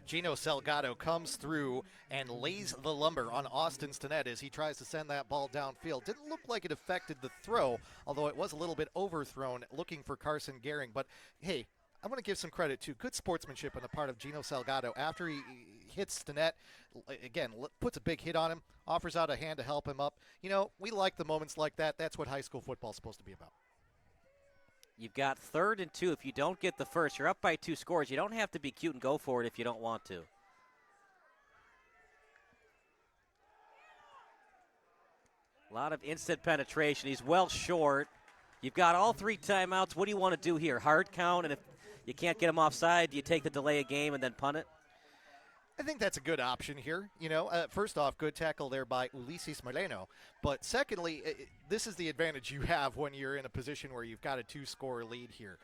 Gino Salgado comes through and lays the lumber on Austin Stinnett as he tries to send that ball downfield. Didn't look like it affected the throw, although it was a little bit overthrown, looking for Carson Gehring. But, hey, I want to give some credit to good sportsmanship on the part of Gino Salgado. After he hits Stinnett, again, puts a big hit on him, offers out a hand to help him up. We like the moments like that. That's what high school football is supposed to be about. You've got 3rd and 2. If you don't get the first, you're up by 2 scores. You don't have to be cute and go for it if you don't want to. A lot of instant penetration. He's well short. You've got all 3 timeouts. What do you want to do here? Hard count, and if you can't get him offside, do you take the delay of game and then punt it? I think that's a good option here. First off, good tackle there by Ulises Moreno. But secondly, this is the advantage you have when you're in a position where you've got a 2-score lead here.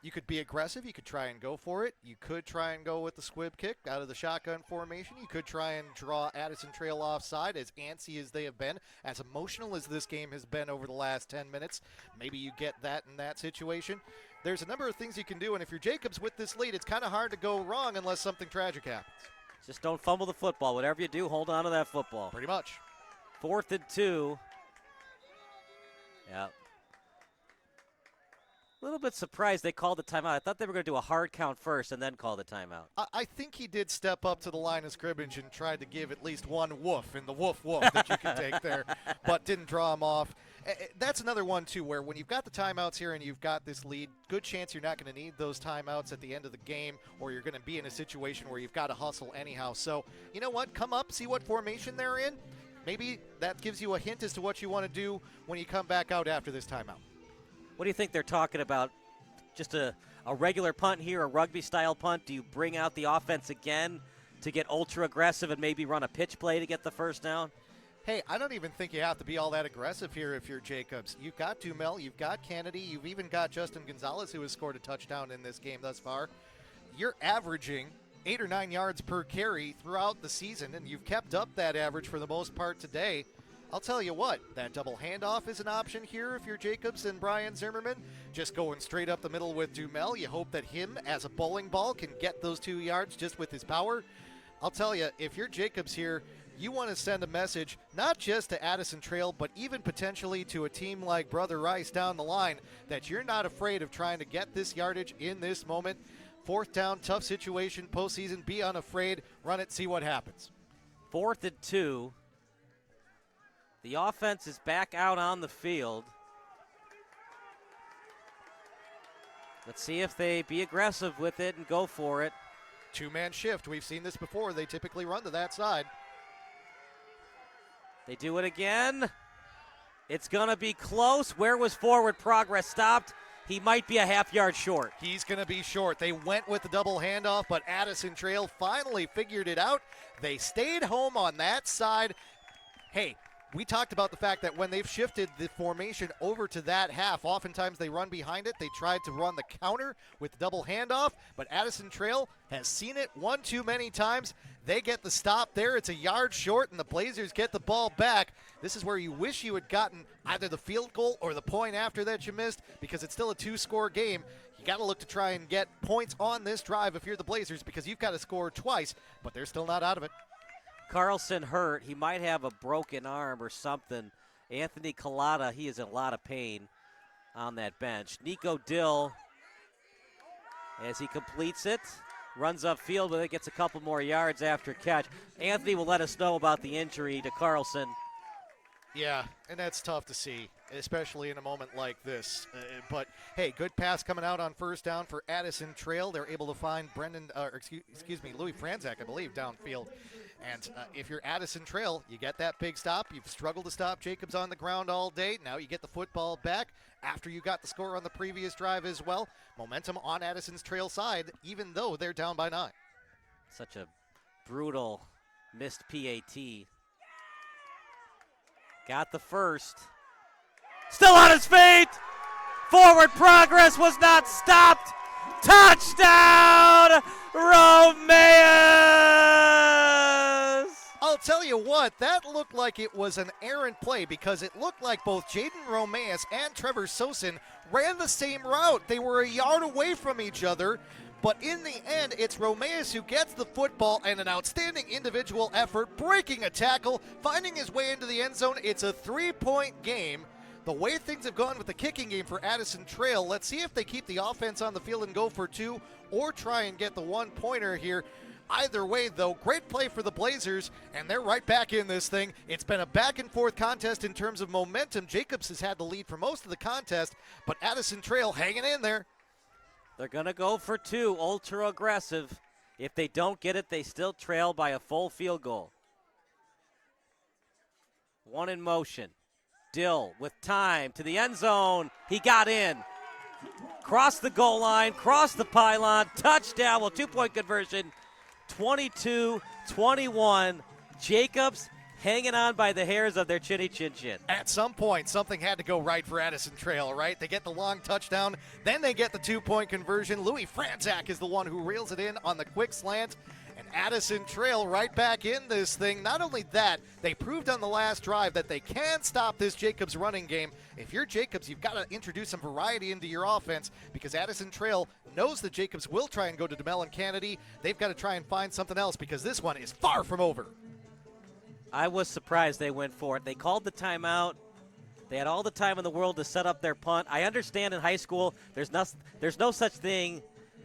You could be aggressive. You could try and go for it. You could try and go with the squib kick out of the shotgun formation. You could try and draw Addison Trail offside, as antsy as they have been, as emotional as this game has been over the last 10 minutes. Maybe you get that in that situation. There's a number of things you can do, and if you're Jacobs with this lead, it's kind of hard to go wrong unless something tragic happens. Just don't fumble the football. Whatever you do, hold on to that football. Pretty much. 4th and 2. Yeah. A little bit surprised they called the timeout. I thought they were going to do a hard count first and then call the timeout. I think he did step up to the line of scrimmage and tried to give at least one woof in the woof that you can take there, but didn't draw him off. That's another one, too, where when you've got the timeouts here and you've got this lead, good chance you're not going to need those timeouts at the end of the game, or you're going to be in a situation where you've got to hustle anyhow. So, you know what? Come up, see what formation they're in. Maybe that gives you a hint as to what you want to do when you come back out after this timeout. What do you think they're talking about? Just a regular punt here, a rugby-style punt? Do you bring out the offense again to get ultra-aggressive and maybe run a pitch play to get the first down? Hey, I don't even think you have to be all that aggressive here if you're Jacobs. You've got Dumel, you've got Kennedy, you've even got Justin Gonzalez, who has scored a touchdown in this game thus far. You're averaging 8 or 9 yards per carry throughout the season, and you've kept up that average for the most part today. I'll tell you what, that double handoff is an option here if you're Jacobs and Brian Zimmerman. Just going straight up the middle with Dumel. You hope that him, as a bowling ball, can get those 2 yards just with his power. I'll tell you, if you're Jacobs here, you want to send a message not just to Addison Trail, but even potentially to a team like Brother Rice down the line, that you're not afraid of trying to get this yardage in this moment. 4th down, tough situation, postseason, be unafraid, run it, see what happens. 4th and 2. The offense is back out on the field. Let's see if they be aggressive with it and go for it. 2-man shift. We've seen this before. They typically run to that side. They do it again. It's going to be close. Where was forward progress stopped? He might be a half-yard short. He's going to be short. They went with the double handoff, but Addison Trail finally figured it out. They stayed home on that side. Hey, we talked about the fact that when they've shifted the formation over to that half, oftentimes they run behind it. They tried to run the counter with the double handoff, but Addison Trail has seen it one too many times. They get the stop there. It's a yard short, and the Blazers get the ball back. This is where you wish you had gotten either the field goal or the point after that you missed, because it's still a 2-score game. You got to look to try and get points on this drive if you're the Blazers, because you've got to score twice, but they're still not out of it. Carlson hurt. He might have a broken arm or something. Anthony Collada, he is in a lot of pain on that bench. Nico Dill, as he completes it, runs upfield, but it gets a couple more yards after catch. Anthony will let us know about the injury to Carlson. Yeah, and that's tough to see, especially in a moment like this. But, hey, good pass coming out on 1st down for Addison Trail. They're able to find Louis Franzak, I believe, downfield. And if you're Addison Trail, you get that big stop. You've struggled to stop Jacobs on the ground all day. Now you get the football back after you got the score on the previous drive as well. Momentum on Addison's Trail side, even though they're down by 9. Such a brutal missed PAT. Got the first. Still on his feet! Forward progress was not stopped! Touchdown, Romeus! I'll tell you what, that looked like it was an errant play, because it looked like both Jaden Romeus and Trevor Sosin ran the same route. They were a yard away from each other, but in the end, it's Romeus who gets the football, and an outstanding individual effort, breaking a tackle, finding his way into the end zone. It's a 3-point game. The way things have gone with the kicking game for Addison Trail, let's see if they keep the offense on the field and go for 2 or try and get the 1-pointer here. Either way, though, great play for the Blazers, and they're right back in this thing. It's been a back-and-forth contest in terms of momentum. Jacobs has had the lead for most of the contest, but Addison Trail hanging in there. They're going to go for 2, ultra-aggressive. If they don't get it, they still trail by a full field goal. 1 in motion. Dill with time to the end zone. He got in. Cross the goal line, cross the pylon, touchdown. Well, 2-point conversion, 22-21. Jacobs hanging on by the hairs of their chinny chin chin. At some point, something had to go right for Addison Trail, right? They get the long touchdown, then they get the 2-point conversion. Louis Franzak is the one who reels it in on the quick slant. And Addison Trail right back in this thing. Not only that, they proved on the last drive that they can stop this Jacobs running game. If you're Jacobs, you've got to introduce some variety into your offense, because Addison Trail knows that Jacobs will try and go to DeMel and Kennedy. They've got to try and find something else, because this one is far from over. I was surprised they went for it. They called the timeout. They had all the time in the world to set up their punt. I understand in high school there's no such thing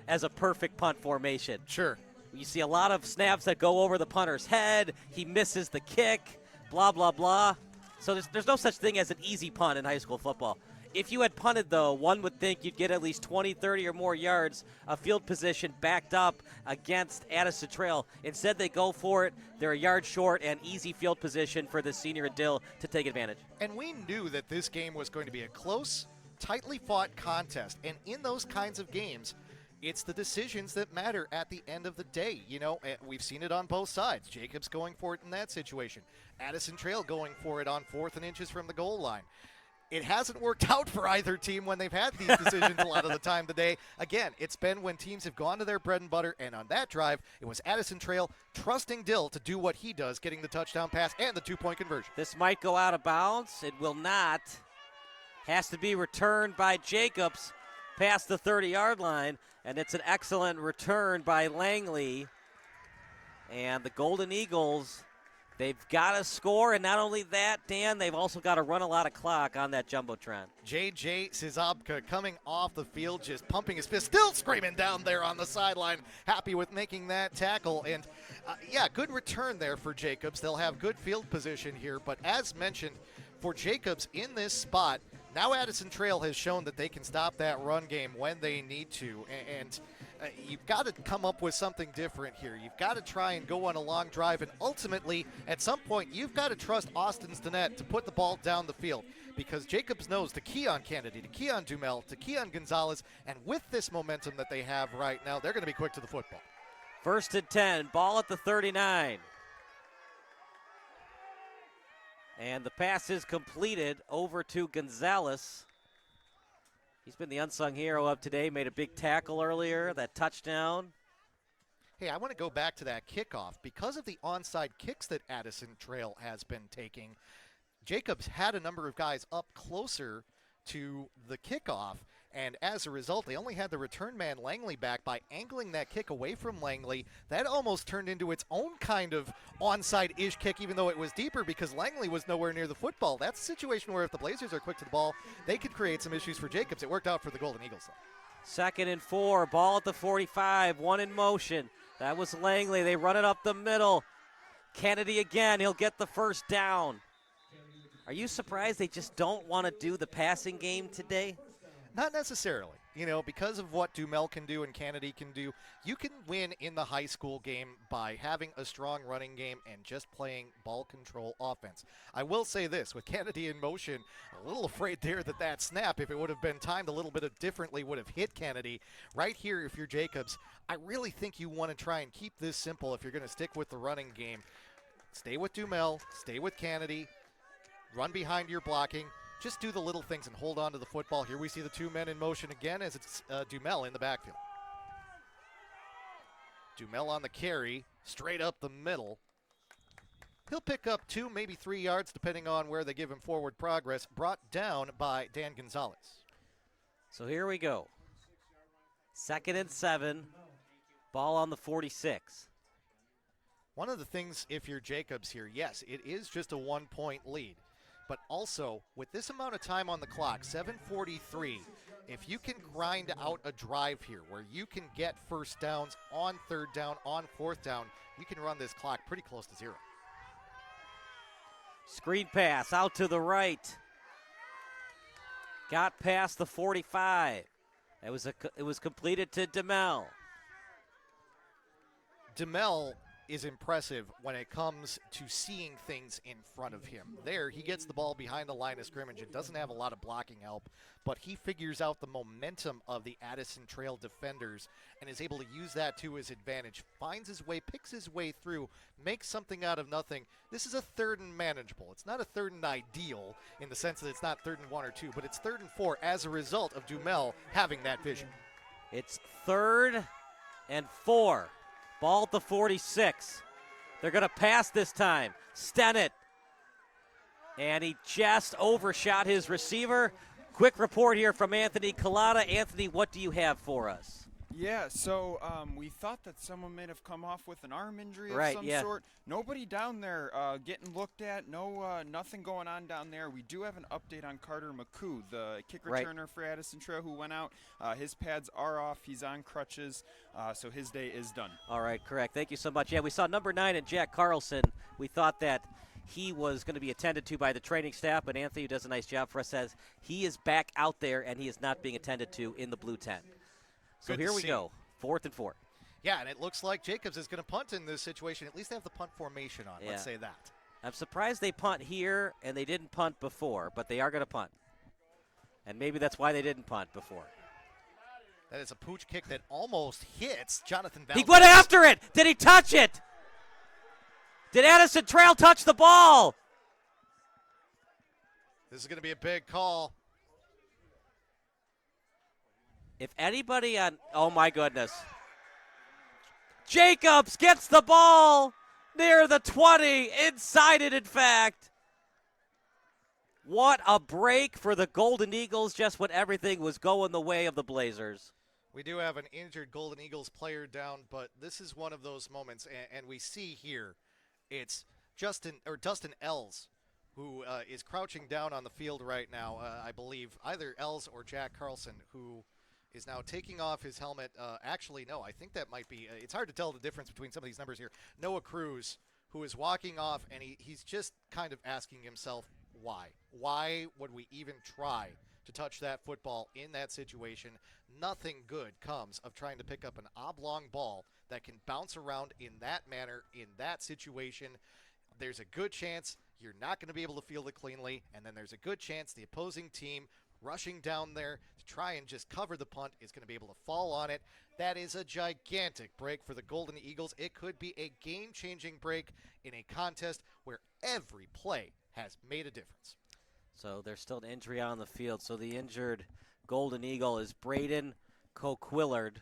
as a perfect punt formation. Sure. You see a lot of snaps that go over the punter's head. He misses the kick, blah, blah, blah. So there's no such thing as an easy punt in high school football. If you had punted, though, one would think you'd get at least 20, 30 or more yards of field position backed up against Addison Trail. Instead, they go for it. They're a yard short and easy field position for the senior and Dill to take advantage. And we knew that this game was going to be a close, tightly fought contest. And in those kinds of games, it's the decisions that matter at the end of the day. You know, we've seen it on both sides. Jacobs going for it in that situation. Addison Trail going for it on 4th and inches from the goal line. It hasn't worked out for either team when they've had these decisions a lot of the time today. Again, it's been when teams have gone to their bread and butter, and on that drive, it was Addison Trail trusting Dill to do what he does, getting the touchdown pass and the 2-point conversion. This might go out of bounds. It will not. Has to be returned by Jacobs past the 30-yard line, and it's an excellent return by Langley. And the Golden Eagles, they've got to score, and not only that, Dan, they've also got to run a lot of clock on that Jumbotron. J.J. Sizabka coming off the field, just pumping his fist, still screaming down there on the sideline, happy with making that tackle. And, good return there for Jacobs. They'll have good field position here, but as mentioned, for Jacobs in this spot, now Addison Trail has shown that they can stop that run game when they need to, and you've got to come up with something different here. You've got to try and go on a long drive, and ultimately, at some point, you've got to trust Austin Stinnett to put the ball down the field, because Jacobs knows to key on Kennedy, to key on Dumel, to key on Gonzalez, and with this momentum that they have right now, they're going to be quick to the football. 1st and 10, ball at the 39. And the pass is completed over to Gonzalez. He's been the unsung hero of today, made a big tackle earlier, that touchdown. Hey, I want to go back to that kickoff. Because of the onside kicks that Addison Trail has been taking, Jacobs had a number of guys up closer to the kickoff, and as a result, they only had the return man Langley back. By angling that kick away from Langley, that almost turned into its own kind of onside-ish kick, even though it was deeper, because Langley was nowhere near the football. That's a situation where if the Blazers are quick to the ball, they could create some issues for Jacobs. It worked out for the Golden Eagles, though. 2nd and 4, ball at the 45, one in motion. That was Langley. They run it up the middle. Kennedy again, he'll get the first down. Are you surprised they just don't want to do the passing game today? Not necessarily. You know, because of what Dumel can do and Kennedy can do, you can win in the high school game by having a strong running game and just playing ball control offense. I will say this, with Kennedy in motion, a little afraid there that snap, if it would have been timed a little bit differently, would have hit Kennedy. Right here, if you're Jacobs, I really think you want to try and keep this simple if you're going to stick with the running game. Stay with Dumel, stay with Kennedy, run behind your blocking. Just do the little things and hold on to the football. Here we see the two men in motion again as it's Dumel in the backfield. Dumel on the carry, straight up the middle. He'll pick up 2, maybe 3 yards, depending on where they give him forward progress, brought down by Dan Gonzalez. So here we go. 2nd and 7, ball on the 46. One of the things, if you're Jacobs here, yes, it is just a 1-point lead. But also, with this amount of time on the clock, 7:43, if you can grind out a drive here where you can get first downs on 3rd down, on 4th down, you can run this clock pretty close to 0. Screen pass out to the right. Got past the 45. It was completed to Dumel. Dumel is impressive when it comes to seeing things in front of him. There, he gets the ball behind the line of scrimmage. It doesn't have a lot of blocking help, but he figures out the momentum of the Addison Trail defenders and is able to use that to his advantage. Finds his way, picks his way through, makes something out of nothing. This is a 3rd and manageable. It's not a 3rd and ideal in the sense that it's not 3rd and 1 or 2, but it's 3rd and 4 as a result of Dumel having that vision. It's 3rd and 4. Ball at the 46. They're going to pass this time. Stinnett. And he just overshot his receiver. Quick report here from Anthony Collada. Anthony, what do you have for us? Yeah, so we thought that someone may have come off with an arm injury of some sort. Nobody down there getting looked at. Nothing going on down there. We do have an update on Carter McCoo, the kick returner for Addison Trail, who went out. His pads are off. He's on crutches, so his day is done. All right, correct. Thank you so much. Yeah, we saw number 9 and Jack Carlson. We thought that he was going to be attended to by the training staff, but Anthony, who does a nice job for us, says he is back out there and he is not being attended to in the blue tent. So here we go, 4th and 4. Yeah, and it looks like Jacobs is going to punt in this situation. At least they have the punt formation on, let's say that. I'm surprised they punt here and they didn't punt before, but they are going to punt. And maybe that's why they didn't punt before. That is a pooch kick that almost hits Jonathan Valdez. He went after it. Did he touch it? Did Addison Trail touch the ball? This is going to be a big call. If anybody on, oh my goodness. Jacobs gets the ball near the 20, inside it in fact. What a break for the Golden Eagles just when everything was going the way of the Blazers. We do have an injured Golden Eagles player down, but this is one of those moments, and we see here it's Dustin Ells who is crouching down on the field right now. I believe either Ells or Jack Carlson, who is now taking off his helmet. Actually, no, I think that might be, it's hard to tell the difference between some of these numbers here. Noah Cruz, who is walking off, and he's just kind of asking himself, why? Why would we even try to touch that football in that situation? Nothing good comes of trying to pick up an oblong ball that can bounce around in that manner, in that situation. There's a good chance you're not going to be able to field it cleanly, and then there's a good chance the opposing team rushing down there to try and just cover the punt is going to be able to fall on it. That is a gigantic break for the Golden Eagles. It could be a game-changing break in a contest where every play has made a difference. So there's still an injury on the field. So the injured Golden Eagle is Braden Coquillard.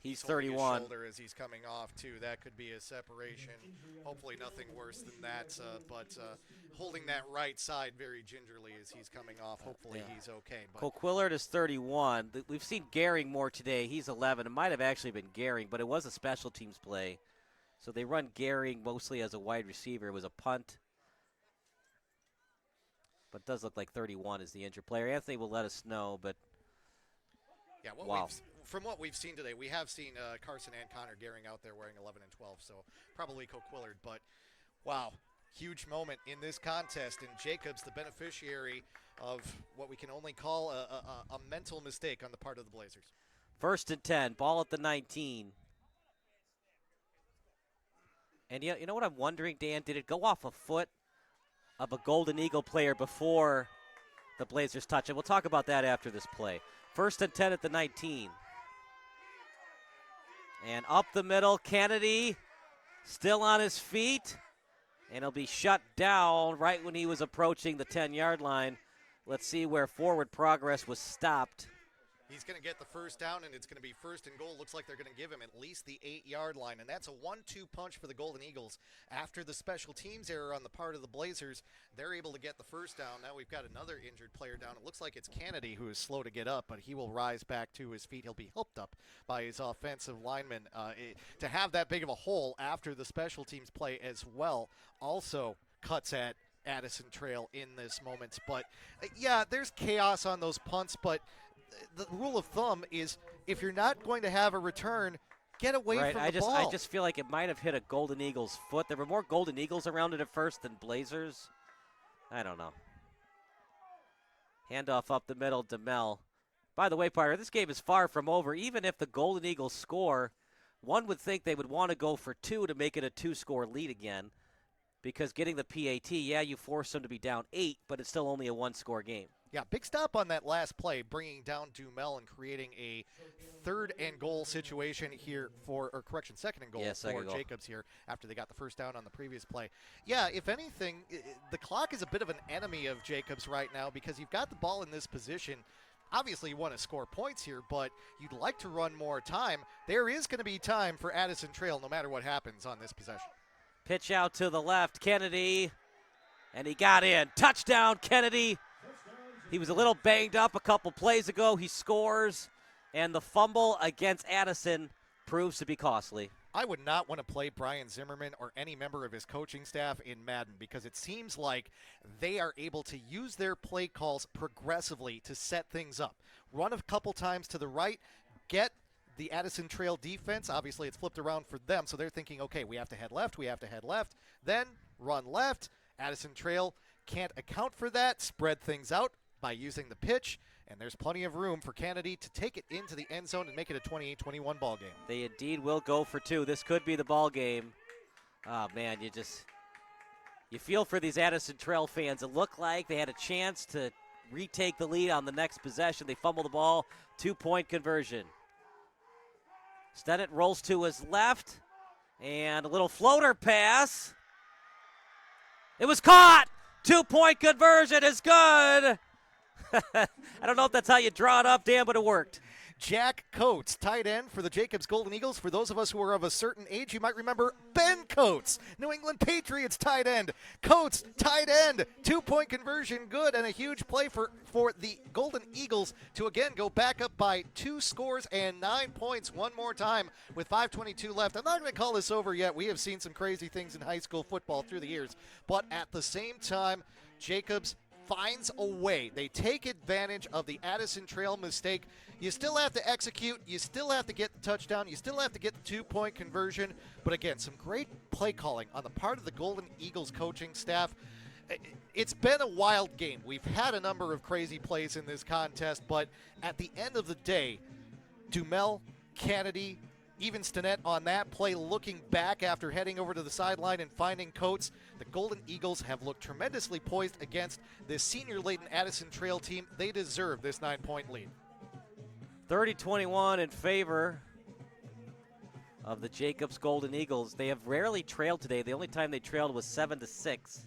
He's 31. His shoulder as he's coming off, too. That could be a separation. Hopefully nothing worse than that. But holding that right side very gingerly as he's coming off. Hopefully he's okay. But Coquillard is 31. We've seen Gehring more today. He's 11. It might have actually been Gehring, but it was a special teams play. So they run Gehring mostly as a wide receiver. It was a punt. But it does look like 31 is the injured player. Anthony will let us know, but yeah, from what we've seen today, we have seen Carson and Connor Gehring out there wearing 11 and 12, so probably Coquillard. But, wow, huge moment in this contest, and Jacobs the beneficiary of what we can only call a mental mistake on the part of the Blazers. 1st and 10, ball at the 19. And you know what I'm wondering, Dan? Did it go off a foot of a Golden Eagle player before the Blazers touch it? We'll talk about that after this play. 1st and 10 at the 19. And up the middle, Kennedy still on his feet. And he'll be shut down right when he was approaching the 10-yard line. Let's see where forward progress was stopped. He's going to get the first down, and it's going to be 1st and goal. Looks like they're going to give him at least the 8-yard line, and that's a 1-2 punch for the Golden Eagles. After the special teams error on the part of the Blazers, they're able to get the first down. Now we've got another injured player down. It looks like it's Kennedy who is slow to get up, but he will rise back to his feet. He'll be helped up by his offensive lineman. To have that big of a hole after the special teams play as well also cuts at Addison Trail in this moment. But, yeah, there's chaos on those punts, but the rule of thumb is if you're not going to have a return, get away from the ball. I just feel like it might have hit a Golden Eagles foot. There were more Golden Eagles around it at first than Blazers. I don't know. Handoff up the middle, DeMel. By the way, Parker, this game is far from over. Even if the Golden Eagles score, one would think they would want to go for 2 to make it a 2-score lead again. Because getting the PAT, yeah, you force them to be down 8, but it's still only a 1-score game. Yeah, big stop on that last play, bringing down Dumel and creating a 3rd and goal situation here second and goal for Jacobs here after they got the first down on the previous play. Yeah, if anything, the clock is a bit of an enemy of Jacobs right now because you've got the ball in this position. Obviously, you want to score points here, but you'd like to run more time. There is going to be time for Addison Trail no matter what happens on this possession. Pitch out to the left, Kennedy, and he got in. Touchdown, Kennedy. He was a little banged up a couple plays ago. He scores, And the fumble against Addison proves to be costly. I would not want to play Brian Zimmerman or any member of his coaching staff in Madden because it seems like they are able to use their play calls progressively to set things up. Run a couple times to the right, get the Addison Trail defense. Obviously, it's flipped around for them, so they're thinking, okay, we have to head left, then run left. Addison Trail can't account for that, spread things out by using the pitch. And there's plenty of room for Kennedy to take it into the end zone and make it a 28-21 ball game. They indeed will go for two. This could be the ball game. Oh, man, you feel for these Addison Trail fans. It looked like they had a chance to retake the lead on the next possession. They fumble the ball, 2-point conversion. Stennett rolls to his left, and a little floater pass. It was caught! 2-point conversion is good! I don't know if that's how you draw it up, Dan, but it worked. Jack Coates, tight end for the Jacobs Golden Eagles. For those of us who are of a certain age, you might remember Ben Coates, New England Patriots tight end. Coates, tight end, 2-point conversion, good, and a huge play for the Golden Eagles to again go back up by 2 scores and 9 points one more time with 5:22 left. I'm not going to call this over yet. We have seen some crazy things in high school football through the years, but at the same time, Jacobs finds a way. They take advantage of the Addison Trail mistake. You still have to execute. You still have to get the touchdown. You still have to get the 2-point conversion. But again, some great play calling on the part of the Golden Eagles coaching staff. It's been a wild game. We've had a number of crazy plays in this contest, but at the end of the day, Dumel, Kennedy, even Stennett on that play, looking back after heading over to the sideline and finding Coates. The Golden Eagles have looked tremendously poised against this senior-laden Addison Trail team. They deserve this 9-point lead. 30-21 in favor of the Jacobs Golden Eagles. They have rarely trailed today. The only time they trailed was 7-6.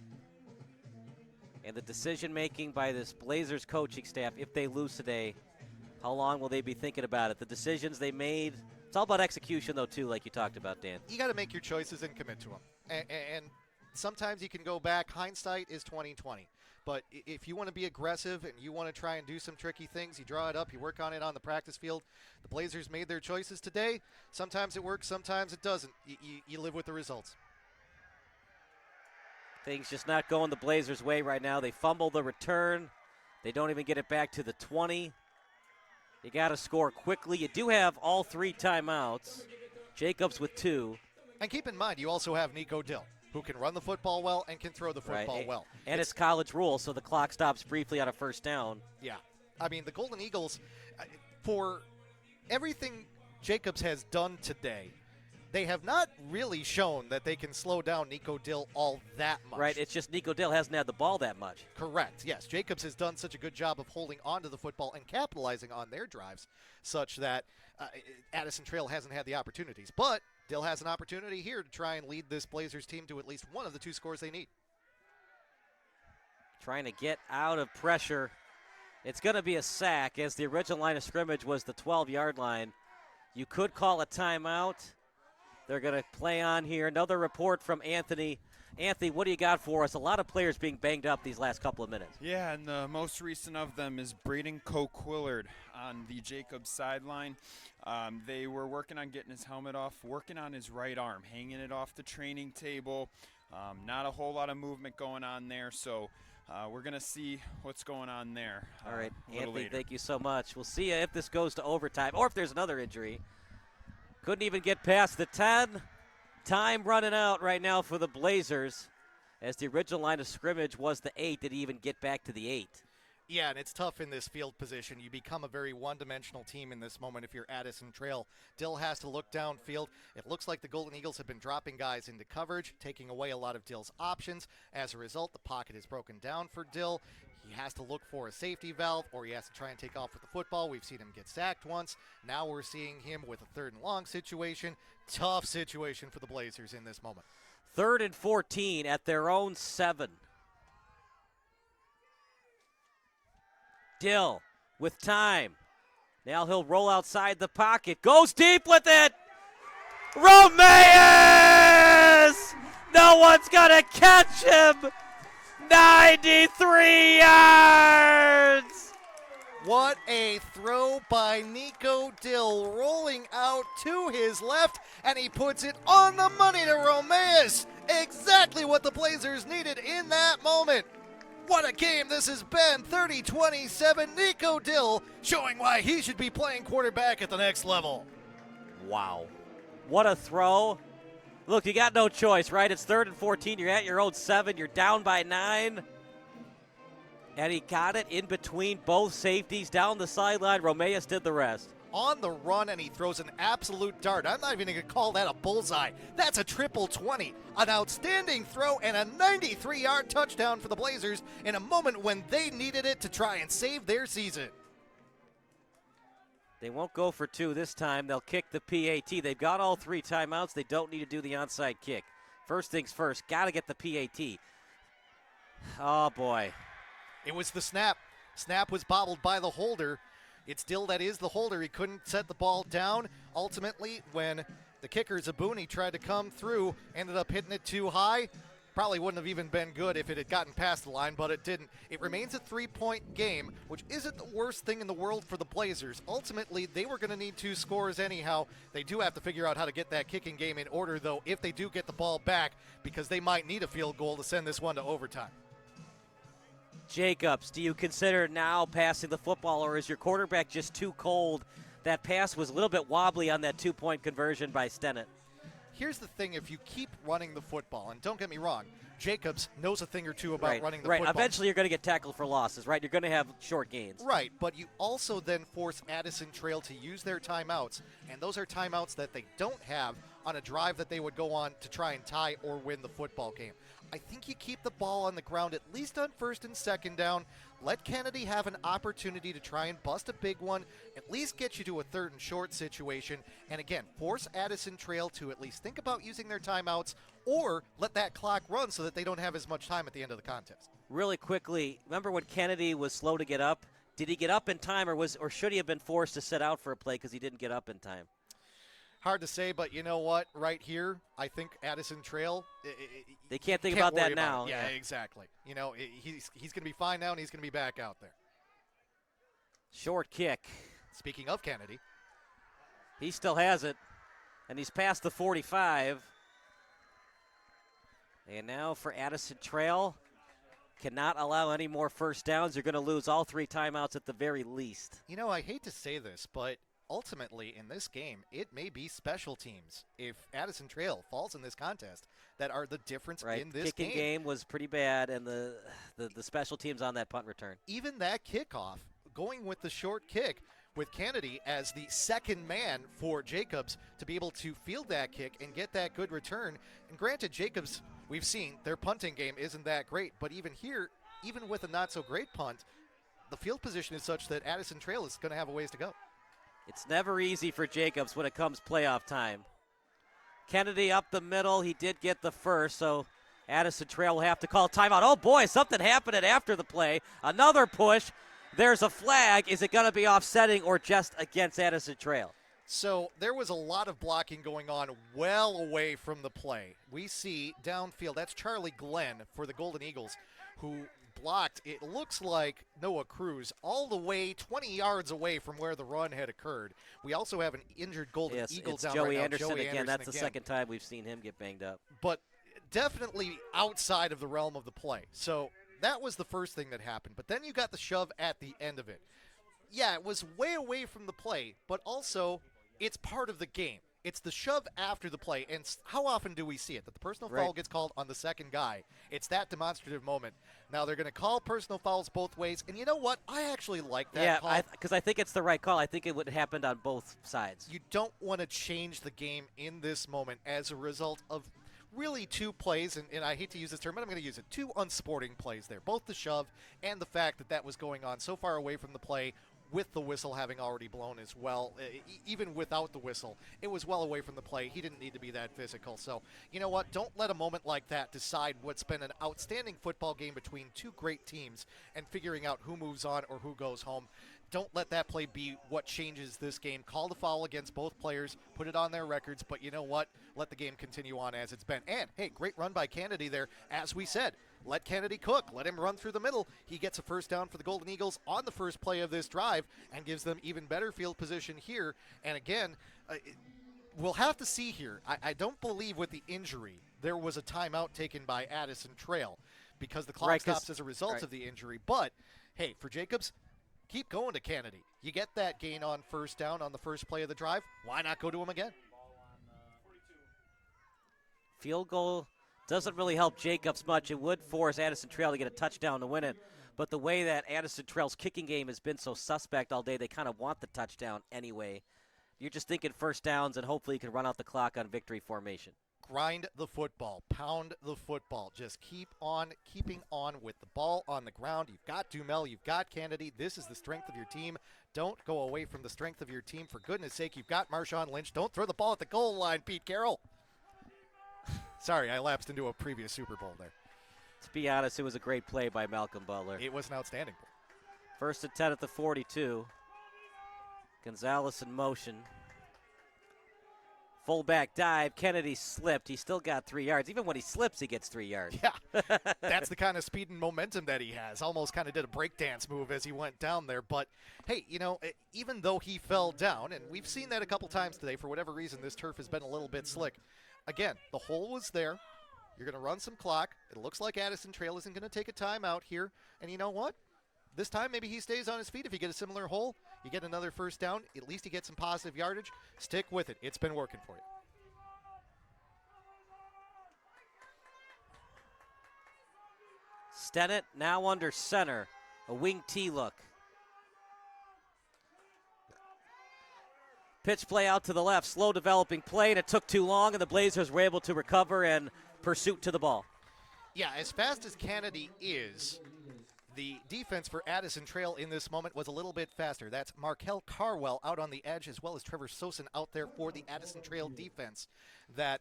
And the decision-making by this Blazers coaching staff, if they lose today, how long will they be thinking about it? The decisions they made. It's all about execution, though, too, like you talked about, Dan. You got to make your choices and commit to them. And sometimes you can go back. Hindsight is 20/20. But if you want to be aggressive and you want to try and do some tricky things, you draw it up, you work on it on the practice field. The Blazers made their choices today. Sometimes it works, sometimes it doesn't. You live with the results. Things just not going the Blazers' way right now. They fumble the return. They don't even get it back to the 20. You got to score quickly. You do have all 3 timeouts. Jacobs with 2. And keep in mind, you also have Nico Dill, who can run the football well and can throw the football well. And it's college rules, so the clock stops briefly on a first down. Yeah. I mean, the Golden Eagles, for everything Jacobs has done today, they have not really shown that they can slow down Nico Dill all that much. Right, it's just Nico Dill hasn't had the ball that much. Correct, yes. Jacobs has done such a good job of holding onto the football and capitalizing on their drives such that Addison Trail hasn't had the opportunities. But Dill has an opportunity here to try and lead this Blazers team to at least one of the 2 scores they need. Trying to get out of pressure. It's going to be a sack, as the original line of scrimmage was the 12-yard line. You could call a timeout. They're going to play on here. Another report from Anthony. Anthony, what do you got for us? A lot of players being banged up these last couple of minutes. Yeah, and the most recent of them is Braden Coquillard on the Jacobs sideline. They were working on getting his helmet off, working on his right arm, hanging it off the training table. Not a whole lot of movement going on there, so we're going to see what's going on there. All right, Anthony, later. Thank you so much. We'll see you if this goes to overtime or if there's another injury. Couldn't even get past the 10. Time running out right now for the Blazers, as the original line of scrimmage was the 8. Did he even get back to the 8? Yeah, and it's tough in this field position. You become a very one-dimensional team in this moment if you're Addison Trail. Dill has to look downfield. It looks like the Golden Eagles have been dropping guys into coverage, taking away a lot of Dill's options. As a result, the pocket is broken down for Dill. He has to look for a safety valve, or he has to try and take off with the football. We've seen him get sacked once. Now we're seeing him with a 3rd and long situation. Tough situation for the Blazers in this moment. 3rd and 14 at their own 7. Dill with time. Now he'll roll outside the pocket. Goes deep with it. Romeus! No one's going to catch him. 93 yards. What a throw by Nico Dill, rolling out to his left, and he puts it on the money to Romeus. Exactly what the Blazers needed in that moment. What a game this has been. 30-27, Nico Dill showing why he should be playing quarterback at the next level. Wow. What a throw. Look, you got no choice, right? It's 3rd and 14. You're at your own 7. You're down by 9. And he got it in between both safeties down the sideline. Romeus did the rest. On the run, and he throws an absolute dart. I'm not even going to call that a bullseye. That's a triple 20. An outstanding throw and a 93-yard touchdown for the Blazers in a moment when they needed it to try and save their season. They won't go for 2 this time. They'll kick the PAT. They've got all 3 timeouts. They don't need to do the onside kick. First things first, got to get the PAT. Oh, boy. It was the snap. Snap was bobbled by the holder. It's Dill that is the holder. He couldn't set the ball down. Ultimately, when the kicker, Zabuni, tried to come through, ended up hitting it too high. Probably wouldn't have even been good if it had gotten past the line, but it didn't. It remains a 3-point game, which isn't the worst thing in the world for the Blazers. Ultimately, they were going to need 2 scores anyhow. They do have to figure out how to get that kicking game in order, though, if they do get the ball back, because they might need a field goal to send this one to overtime. Jacobs, do you consider now passing the football, or is your quarterback just too cold? That pass was a little bit wobbly on that 2-point conversion by Stennett. Here's the thing, if you keep running the football, and don't get me wrong, Jacobs knows a thing or two about running the football. Eventually you're going to get tackled for losses, right? You're going to have short gains. Right, but you also then force Addison Trail to use their timeouts, and those are timeouts that they don't have on a drive that they would go on to try and tie or win the football game. I think you keep the ball on the ground at least on 1st and 2nd down. Let Kennedy have an opportunity to try and bust a big one, at least get you to a 3rd and short situation. And again, force Addison Trail to at least think about using their timeouts, or let that clock run so that they don't have as much time at the end of the contest. Really quickly, remember when Kennedy was slow to get up? Did he get up in time, or should he have been forced to sit out for a play because he didn't get up in time? Hard to say, but you know what? Right here, I think Addison Trail. They can't think about that now. Yeah, exactly. You know, he's going to be fine now, and he's going to be back out there. Short kick. Speaking of Kennedy, he still has it, and he's past the 45. And now for Addison Trail, cannot allow any more first downs. You're going to lose all 3 timeouts at the very least. You know, I hate to say this, but ultimately, in this game, it may be special teams, if Addison Trail falls in this contest, that are the difference in this Kicking game was pretty bad, and the special teams on that punt return. Even that kickoff, going with the short kick, with Kennedy as the second man for Jacobs to be able to field that kick and get that good return. And granted, Jacobs, we've seen their punting game isn't that great, but even here, even with a not-so-great punt, the field position is such that Addison Trail is going to have a ways to go. It's never easy for Jacobs when it comes playoff time. Kennedy up the middle. He did get the first, so Addison Trail will have to call timeout. Oh, boy, something happened after the play. Another push. There's a flag. Is it going to be offsetting or just against Addison Trail? So there was a lot of blocking going on well away from the play. We see downfield, that's Charlie Glenn for the Golden Eagles, who blocked, it looks like Noah Cruz, all the way 20 yards away from where the run had occurred. We also have an injured Golden Eagle down Joey right Anderson now. Joey again. Anderson That's the again. second time we've seen him get banged up. But definitely outside of the realm of the play. So that was the first thing that happened. But then you got the shove at the end of it. Yeah, it was way away from the play, but also it's part of the game. It's the shove after the play, and how often do we see it? That the personal foul gets called on the second guy. It's that demonstrative moment. Now they're going to call personal fouls both ways, and you know what? I actually like that call. Yeah, because I think it's the right call. I think it would have happened on both sides. You don't want to change the game in this moment as a result of really 2 plays, and I hate to use this term, but I'm going to use it. 2 unsporting plays there, both the shove and the fact that was going on so far away from the play, with the whistle having already blown as well. Even without the whistle, it was well away from the play. He didn't need to be that physical. So, you know what? Don't let a moment like that decide what's been an outstanding football game between 2 great teams and figuring out who moves on or who goes home. Don't let that play be what changes this game. Call the foul against both players, put it on their records, but you know what? Let the game continue on as it's been. And, hey, great run by Kennedy there. As we said, let Kennedy cook. Let him run through the middle. He gets a first down for the Golden Eagles on the first play of this drive and gives them even better field position here. And again, we'll have to see here. I don't believe with the injury there was a timeout taken by Addison Trail because the clock stops as a result of the injury. But, hey, for Jacobs, keep going to Kennedy. You get that gain on first down on the first play of the drive. Why not go to him again? Field goal doesn't really help Jacobs much. It would force Addison Trail to get a touchdown to win it. But the way that Addison Trail's kicking game has been so suspect all day, they kind of want the touchdown anyway. You're just thinking first downs, and hopefully you can run out the clock on victory formation. Grind the football, pound the football. Just keep on keeping on with the ball on the ground. You've got Dumel, you've got Kennedy. This is the strength of your team. Don't go away from the strength of your team. For goodness sake, you've got Marshawn Lynch. Don't throw the ball at the goal line, Pete Carroll. Sorry, I lapsed into a previous Super Bowl there. To be honest, it was a great play by Malcolm Butler. It was an outstanding play. First and 10 at the 42. Gonzalez in motion. Fullback dive. Kennedy slipped. He still got 3 yards. Even when he slips, he gets 3 yards. Yeah, that's the kind of speed and momentum that he has. Almost kind of did a breakdance move as he went down there. But, hey, you know, even though he fell down, and we've seen that a couple times today, for whatever reason, this turf has been a little bit slick. Again, the hole was there. You're going to run some clock. It looks like Addison Trail isn't going to take a timeout here. And you know what? This time, maybe he stays on his feet. If you get a similar hole, you get another first down. At least you get some positive yardage. Stick with it. It's been working for you. Stennett now under center. A wing T look. Pitch play out to the left. Slow developing play, and it took too long, and the Blazers were able to recover and pursuit to the ball. Yeah, as fast as Kennedy is, the defense for Addison Trail in this moment was a little bit faster. That's Markel Carwell out on the edge, as well as Trevor Sosin out there for the Addison Trail defense. That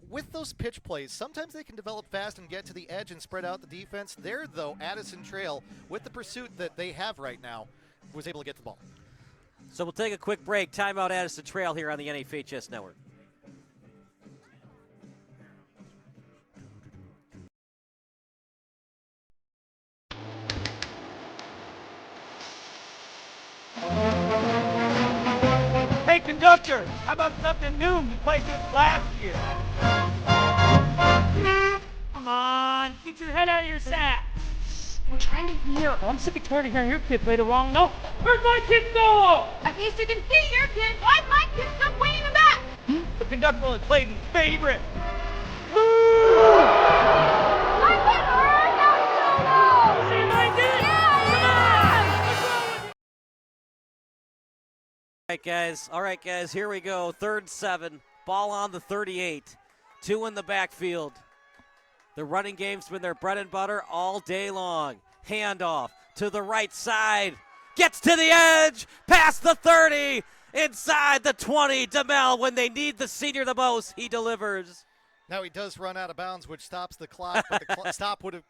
with those pitch plays, sometimes they can develop fast and get to the edge and spread out the defense. There, though, Addison Trail, with the pursuit that they have right now, was able to get the ball. So we'll take a quick break. Timeout Addison Trail here on the NFHS Network. Hey, conductor, how about something new? You played this last year. Come on, get your head out of your sack. I'm trying to hear. I'm sick and tired of hearing your kid play the wrong note. Where's my kid go? At least you can see your kid. Why's my kid still way in the back? The conductor only played his favorite. I can hear no solo. See my kid? Yeah, All right, guys, here we go. 3rd and 7. Ball on the 38. 2 in the backfield. The running game's been their bread and butter all day long. Handoff to the right side. Gets to the edge. Past the 30. Inside the 20. DeMel, when they need the senior the most, he delivers. Now he does run out of bounds, which stops the clock, but the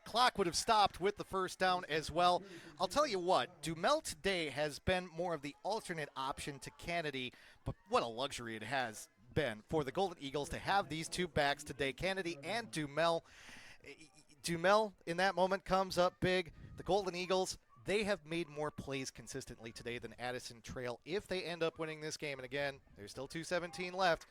clock would have stopped with the first down as well. I'll tell you what, Dumel today has been more of the alternate option to Kennedy, but what a luxury it has been for the Golden Eagles to have these two backs today, Kennedy and Dumel. Dumel in that moment comes up big. The Golden Eagles, they have made more plays consistently today than Addison Trail. If they end up winning this game, and again, there's still 2:17 left,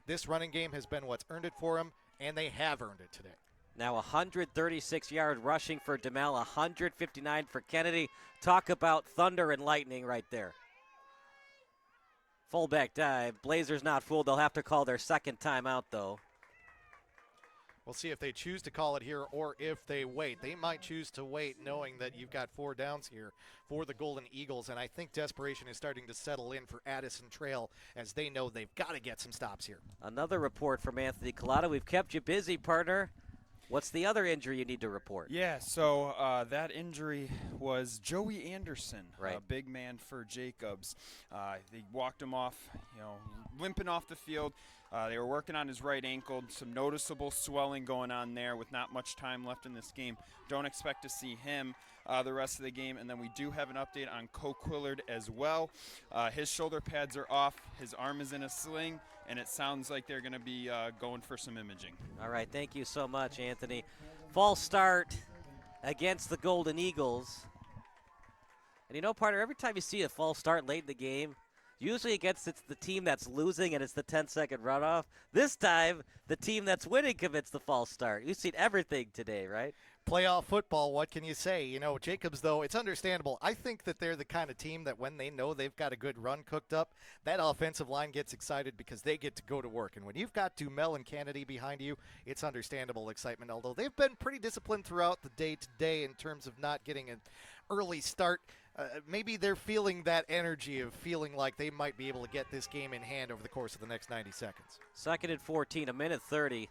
this running game has been what's earned it for them, and they have earned it today. Now 136-yard rushing for DeMel, 159 for Kennedy. Talk about thunder and lightning right there. Fullback dive. Blazers not fooled. They'll have to call their second timeout, though. We'll see if they choose to call it here or if they wait. They might choose to wait knowing that you've got 4 downs here for the Golden Eagles, and I think desperation is starting to settle in for Addison Trail as they know they've got to get some stops here. Another report from Anthony Collada. We've kept you busy, partner. What's the other injury you need to report? Yeah, so that injury was Joey Anderson, right. A big man for Jacobs. They walked him off, limping off the field. They were working on his right ankle, some noticeable swelling going on there with not much time left in this game. Don't expect to see him the rest of the game. And then we do have an update on Coe Quillard as well. His shoulder pads are off, his arm is in a sling, and it sounds like they're going to be going for some imaging. All right, thank you so much, Anthony. False start against the Golden Eagles. And you know, partner, every time you see a false start late in the game, usually it's the team that's losing and it's the 10-second runoff. This time, the team that's winning commits the false start. You've seen everything today, right? Playoff football, what can you say? You know, Jacobs, though, it's understandable. I think that they're the kind of team that when they know they've got a good run cooked up, that offensive line gets excited because they get to go to work. And when you've got Dumel and Kennedy behind you, it's understandable excitement, although they've been pretty disciplined throughout the day-to-day in terms of not getting an early start. Maybe they're feeling that energy of feeling like they might be able to get this game in hand over the course of the next 90 seconds. 2nd and 14, a minute 30.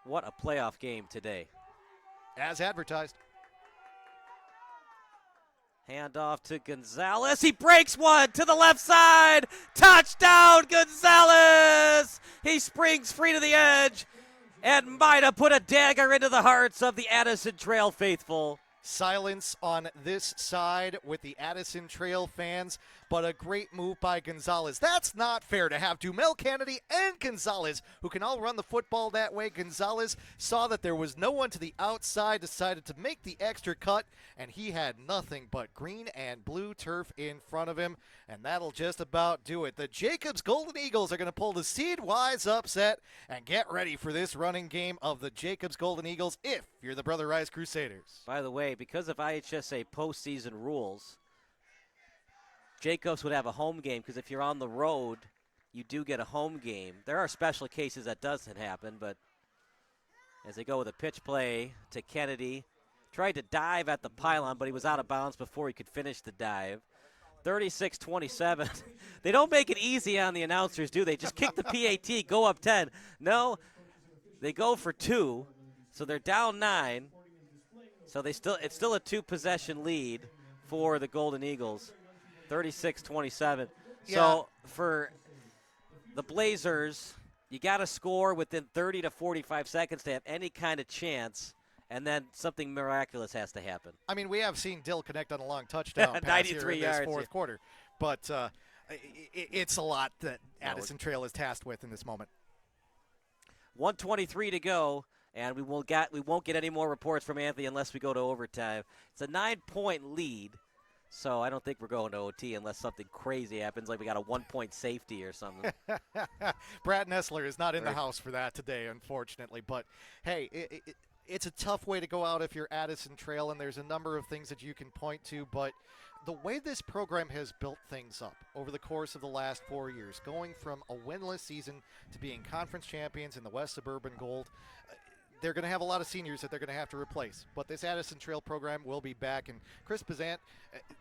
What a playoff game today. As advertised. Handoff to Gonzalez. He breaks one to the left side. Touchdown, Gonzalez! He springs free to the edge and might have put a dagger into the hearts of the Addison Trail faithful. Silence on this side with the Addison Trail fans, but a great move by Gonzalez. That's not fair to have Dumel, Kennedy, and Gonzalez, who can all run the football that way. Gonzalez saw that there was no one to the outside, decided to make the extra cut, and he had nothing but green and blue turf in front of him, and that'll just about do it. The Jacobs Golden Eagles are going to pull the seed-wise upset and get ready for this running game of the Jacobs Golden Eagles if you're the Brother Rice Crusaders. By the way, because of IHSA postseason rules, Jacobs would have a home game because if you're on the road, you do get a home game. There are special cases that doesn't happen, but as they go with a pitch play to Kennedy, tried to dive at the pylon, but he was out of bounds before he could finish the dive. 36-27. They don't make it easy on the announcers, do they? Just kick the PAT, go up 10. No, they go for 2, so they're down 9. So it's still a 2-possession lead for the Golden Eagles, 36-27. Yeah. So for the Blazers, you got to score within 30 to 45 seconds to have any kind of chance, and then something miraculous has to happen. I mean, we have seen Dill connect on a long touchdown pass 93 here in this yards, fourth quarter, but it's a lot that Addison Trail is tasked with in this moment. 1:23 to go. And we won't get any more reports from Anthony unless we go to overtime. It's a 9-point lead, so I don't think we're going to OT unless something crazy happens, like we got a 1-point safety or something. Brad Nessler is not in the house for that today, unfortunately. But, hey, it's a tough way to go out if you're Addison Trail, and there's a number of things that you can point to. But the way this program has built things up over the course of the last 4 years, going from a winless season to being conference champions in the West Suburban Gold, they're going to have a lot of seniors that they're going to have to replace. But this Addison Trail program will be back. And Chris Bazant,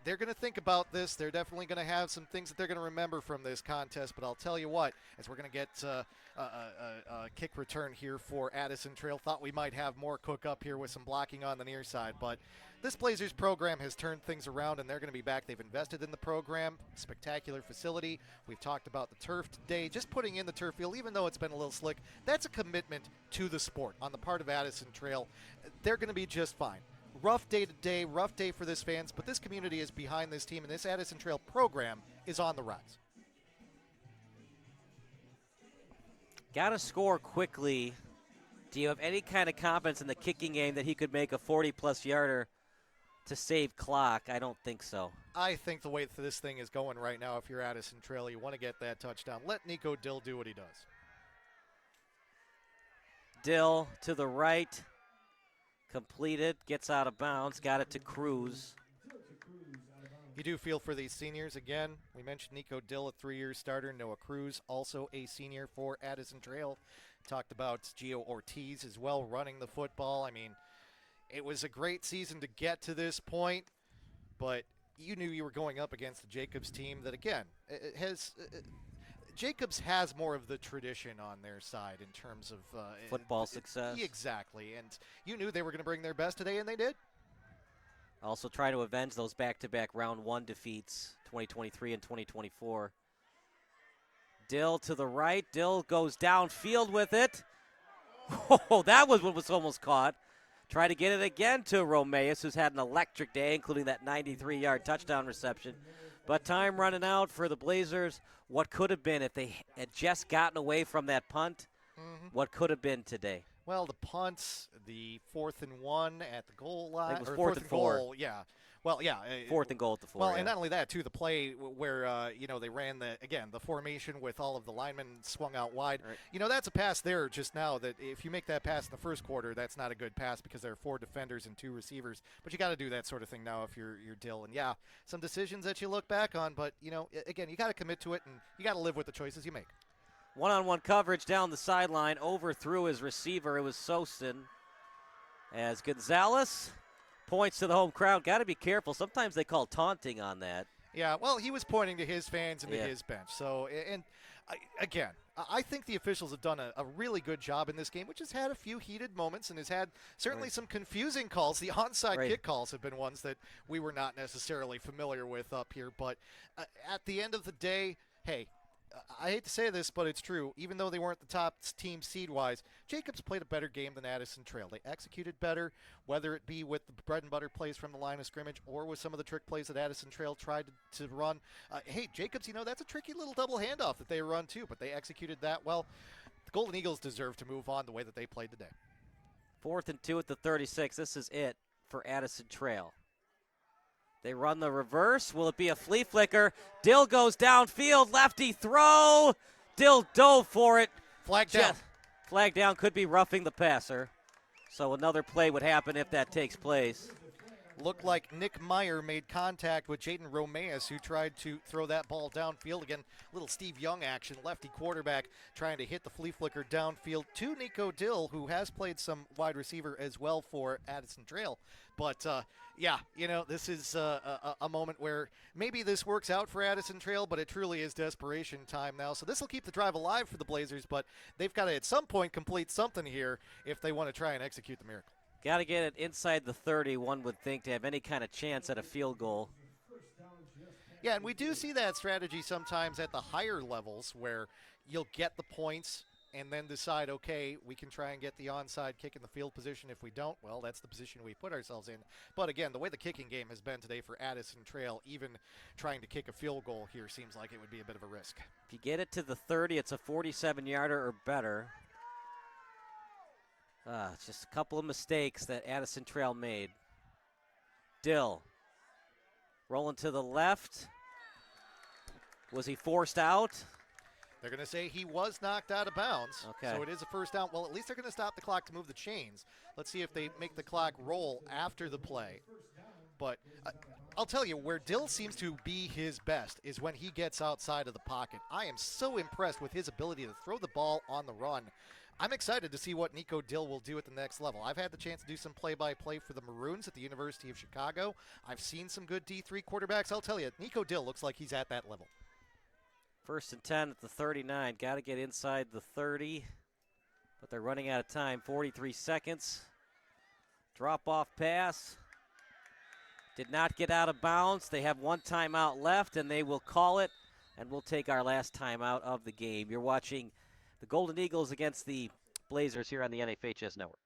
they're going to think about this. They're definitely going to have some things that they're going to remember from this contest. But I'll tell you what, as we're going to get a kick return here for Addison Trail, thought we might have more cook up here with some blocking on the near side. But this Blazers program has turned things around, and they're going to be back. They've invested in the program. Spectacular facility. We've talked about the turf today. Just putting in the turf field, even though it's been a little slick, that's a commitment to the sport on the part of Addison Trail. They're going to be just fine. Rough day today, rough day for this fans, but this community is behind this team, and this Addison Trail program is on the rise. Got to score quickly. Do you have any kind of confidence in the kicking game that he could make a 40-plus yarder to save clock? I don't think so. I think the way this thing is going right now, if you're Addison Trail, you want to get that touchdown. Let Nico Dill do what he does. Dill to the right. Completed. Gets out of bounds. Got it to Cruz. You do feel for these seniors. Again, we mentioned Nico Dill, a 3-year starter. Noah Cruz, also a senior for Addison Trail. Talked about Gio Ortiz as well, running the football. I mean, it was a great season to get to this point, but you knew you were going up against the Jacobs team that, again, Jacobs has more of the tradition on their side in terms of football success. Exactly, and you knew they were going to bring their best today, and they did. Also try to avenge those back-to-back round 1 defeats, 2023 and 2024. Dill to the right. Dill goes downfield with it. Oh, that was what was almost caught. Try to get it again to Romeus, who's had an electric day, including that 93-yard touchdown reception. But time running out for the Blazers. What could have been if they had just gotten away from that punt? What could have been today? Well, the punts, the 4th and 1 at the goal line. It was or 4th and 4. Goal, yeah. Well, yeah. 4th and goal at the 4. Well, yeah. and not only that, too, the play where, they ran the formation with all of the linemen swung out wide. Right. That's a pass there just now that if you make that pass in the first quarter, that's not a good pass because there are 4 defenders and 2 receivers. But you got to do that sort of thing now if you're Dill. And, yeah, some decisions that you look back on. But, again, you got to commit to it, and you got to live with the choices you make. One-on-one coverage down the sideline, overthrew his receiver. It was Sosin. As Gonzalez points to the home crowd. Got to be careful. Sometimes they call taunting on that. Yeah, well, he was pointing to his fans and to his bench. So, and again, I think the officials have done a really good job in this game, which has had a few heated moments and has had certainly some confusing calls. The onside kick calls have been ones that we were not necessarily familiar with up here. But at the end of the day, hey, I hate to say this, but it's true. Even though they weren't the top team seed-wise, Jacobs played a better game than Addison Trail. They executed better, whether it be with the bread and butter plays from the line of scrimmage or with some of the trick plays that Addison Trail tried to run. Hey, Jacobs, that's a tricky little double handoff that they run too, but they executed that well. The Golden Eagles deserve to move on the way that they played today. 4th and 2 at the 36. This is it for Addison Trail. They run the reverse. Will it be a flea flicker? Dill goes downfield. Lefty throw. Dill dove for it. Flag down. Flag down. Could be roughing the passer. So another play would happen if that takes place. Looked like Nick Meyer made contact with Jaden Romeus, who tried to throw that ball downfield. Again, little Steve Young action, lefty quarterback trying to hit the flea flicker downfield to Nico Dill, who has played some wide receiver as well for Addison Trail. But, this is a moment where maybe this works out for Addison Trail, but it truly is desperation time now. So this will keep the drive alive for the Blazers, but they've got to at some point complete something here if they want to try and execute the miracle. Got to get it inside the 30, one would think, to have any kind of chance at a field goal. Yeah, and we do see that strategy sometimes at the higher levels where you'll get the points and then decide, okay, we can try and get the onside kick in the field position. If we don't, well, that's the position we put ourselves in. But again, the way the kicking game has been today for Addison Trail, even trying to kick a field goal here seems like it would be a bit of a risk. If you get it to the 30, it's a 47-yarder or better. It's just a couple of mistakes that Addison Trail made. Dill rolling to the left. Was he forced out? They're going to say he was knocked out of bounds. Okay. So it is a first down. Well, at least they're going to stop the clock to move the chains. Let's see if they make the clock roll after the play. But I'll tell you, where Dill seems to be his best is when he gets outside of the pocket. I am so impressed with his ability to throw the ball on the run. I'm excited to see what Nico Dill will do at the next level. I've had the chance to do some play-by-play for the Maroons at the University of Chicago. I've seen some good D3 quarterbacks. I'll tell you, Nico Dill looks like he's at that level. 1st and 10 at the 39. Got to get inside the 30, but they're running out of time. 43 seconds. Drop-off pass. Did not get out of bounds. They have one timeout left, and they will call it, and we'll take our last timeout of the game. You're watching the Golden Eagles against the Blazers here on the NFHS Network.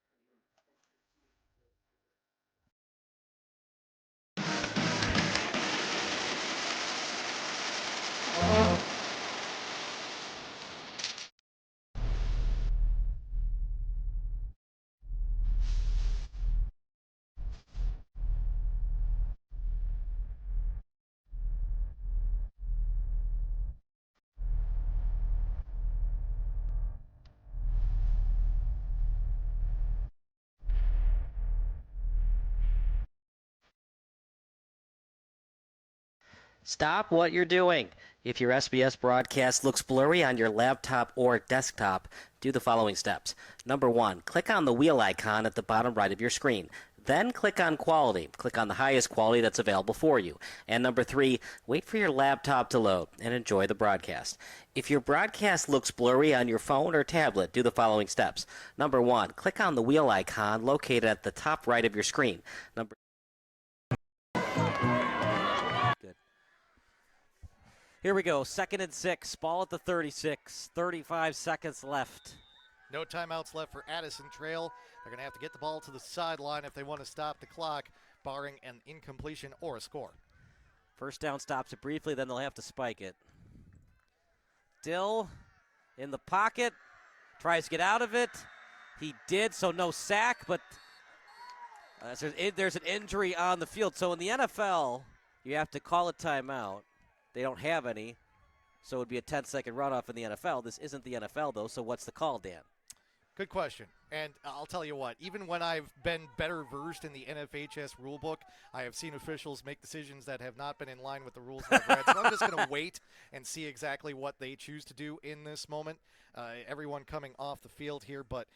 Stop what you're doing. If your SBS broadcast looks blurry on your laptop or desktop, do the following steps. Number 1, click on the wheel icon at the bottom right of your screen. Then click on quality. Click on the highest quality that's available for you. And number 3, wait for your laptop to load and enjoy the broadcast. If your broadcast looks blurry on your phone or tablet, do the following steps. Number 1, click on the wheel icon located at the top right of your screen. Here we go, 2nd and 6, ball at the 36, 35 seconds left. No timeouts left for Addison Trail. They're going to have to get the ball to the sideline if they want to stop the clock, barring an incompletion or a score. First down stops it briefly, then they'll have to spike it. Dill in the pocket, tries to get out of it, He did, so no sack, but there's an injury on the field. So in the NFL, you have to call a timeout. They don't have any, so it would be a 10-second runoff in the NFL. This isn't the NFL, though, so what's the call, Dan? Good question. And I'll tell you what, even when I've been better versed in the NFHS rulebook, I have seen officials make decisions that have not been in line with the rules that I've read. So I'm just going to wait and see exactly what they choose to do in this moment. Everyone coming off the field here, but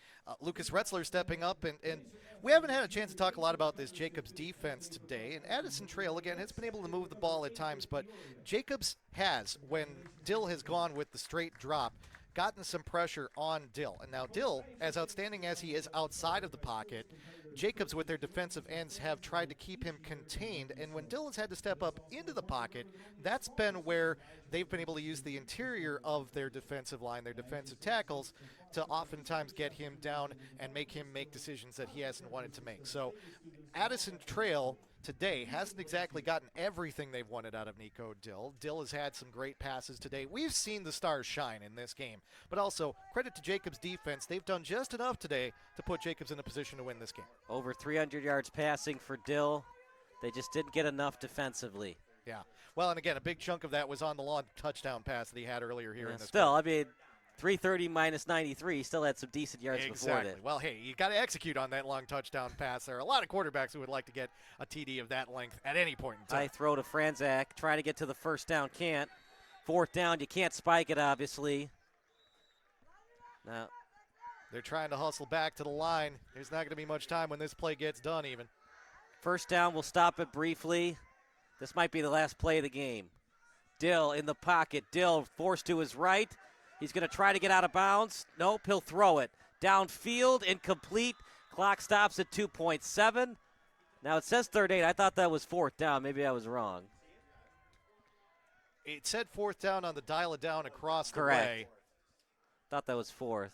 Lucas Retzler stepping up, and we haven't had a chance to talk a lot about this Jacobs defense today. And Addison Trail, again, has been able to move the ball at times, but Jacobs has, when Dill has gone with the straight drop, gotten some pressure on Dill. And now Dill, as outstanding as he is outside of the pocket, Jacobs with their defensive ends have tried to keep him contained. And when Dill has had to step up into the pocket, that's been where they've been able to use the interior of their defensive line, their defensive tackles, to oftentimes get him down and make him make decisions that he hasn't wanted to make. So Addison Trail today hasn't exactly gotten everything they've wanted out of Nico Dill. Dill has had some great passes today. We've seen the stars shine in this game, but also credit to Jacobs' defense. They've done just enough today to put Jacobs in a position to win this game. Over 300 yards passing for Dill. They just didn't get enough defensively. Yeah. Well, and again, a big chunk of that was on the long touchdown pass that he had earlier here in this Still, game. I mean, 330 minus 93, he still had some decent yards before that. Well, hey, you got to execute on that long touchdown pass. There are a lot of quarterbacks who would like to get a TD of that length at any point in time. I throw to Franzak, trying to get to the first down, can't. Fourth down, you can't spike it, obviously. Now, they're trying to hustle back to the line. There's not going to be much time when this play gets done even. First down, we'll stop it briefly. This might be the last play of the game. Dill in the pocket. Dill forced to his right. He's going to try to get out of bounds. Nope, he'll throw it. Downfield, incomplete. Clock stops at 2.7. Now it says third eight. I thought that was fourth down. Maybe I was wrong. It said fourth down on the dial it down across the Correct. way. Thought that was fourth.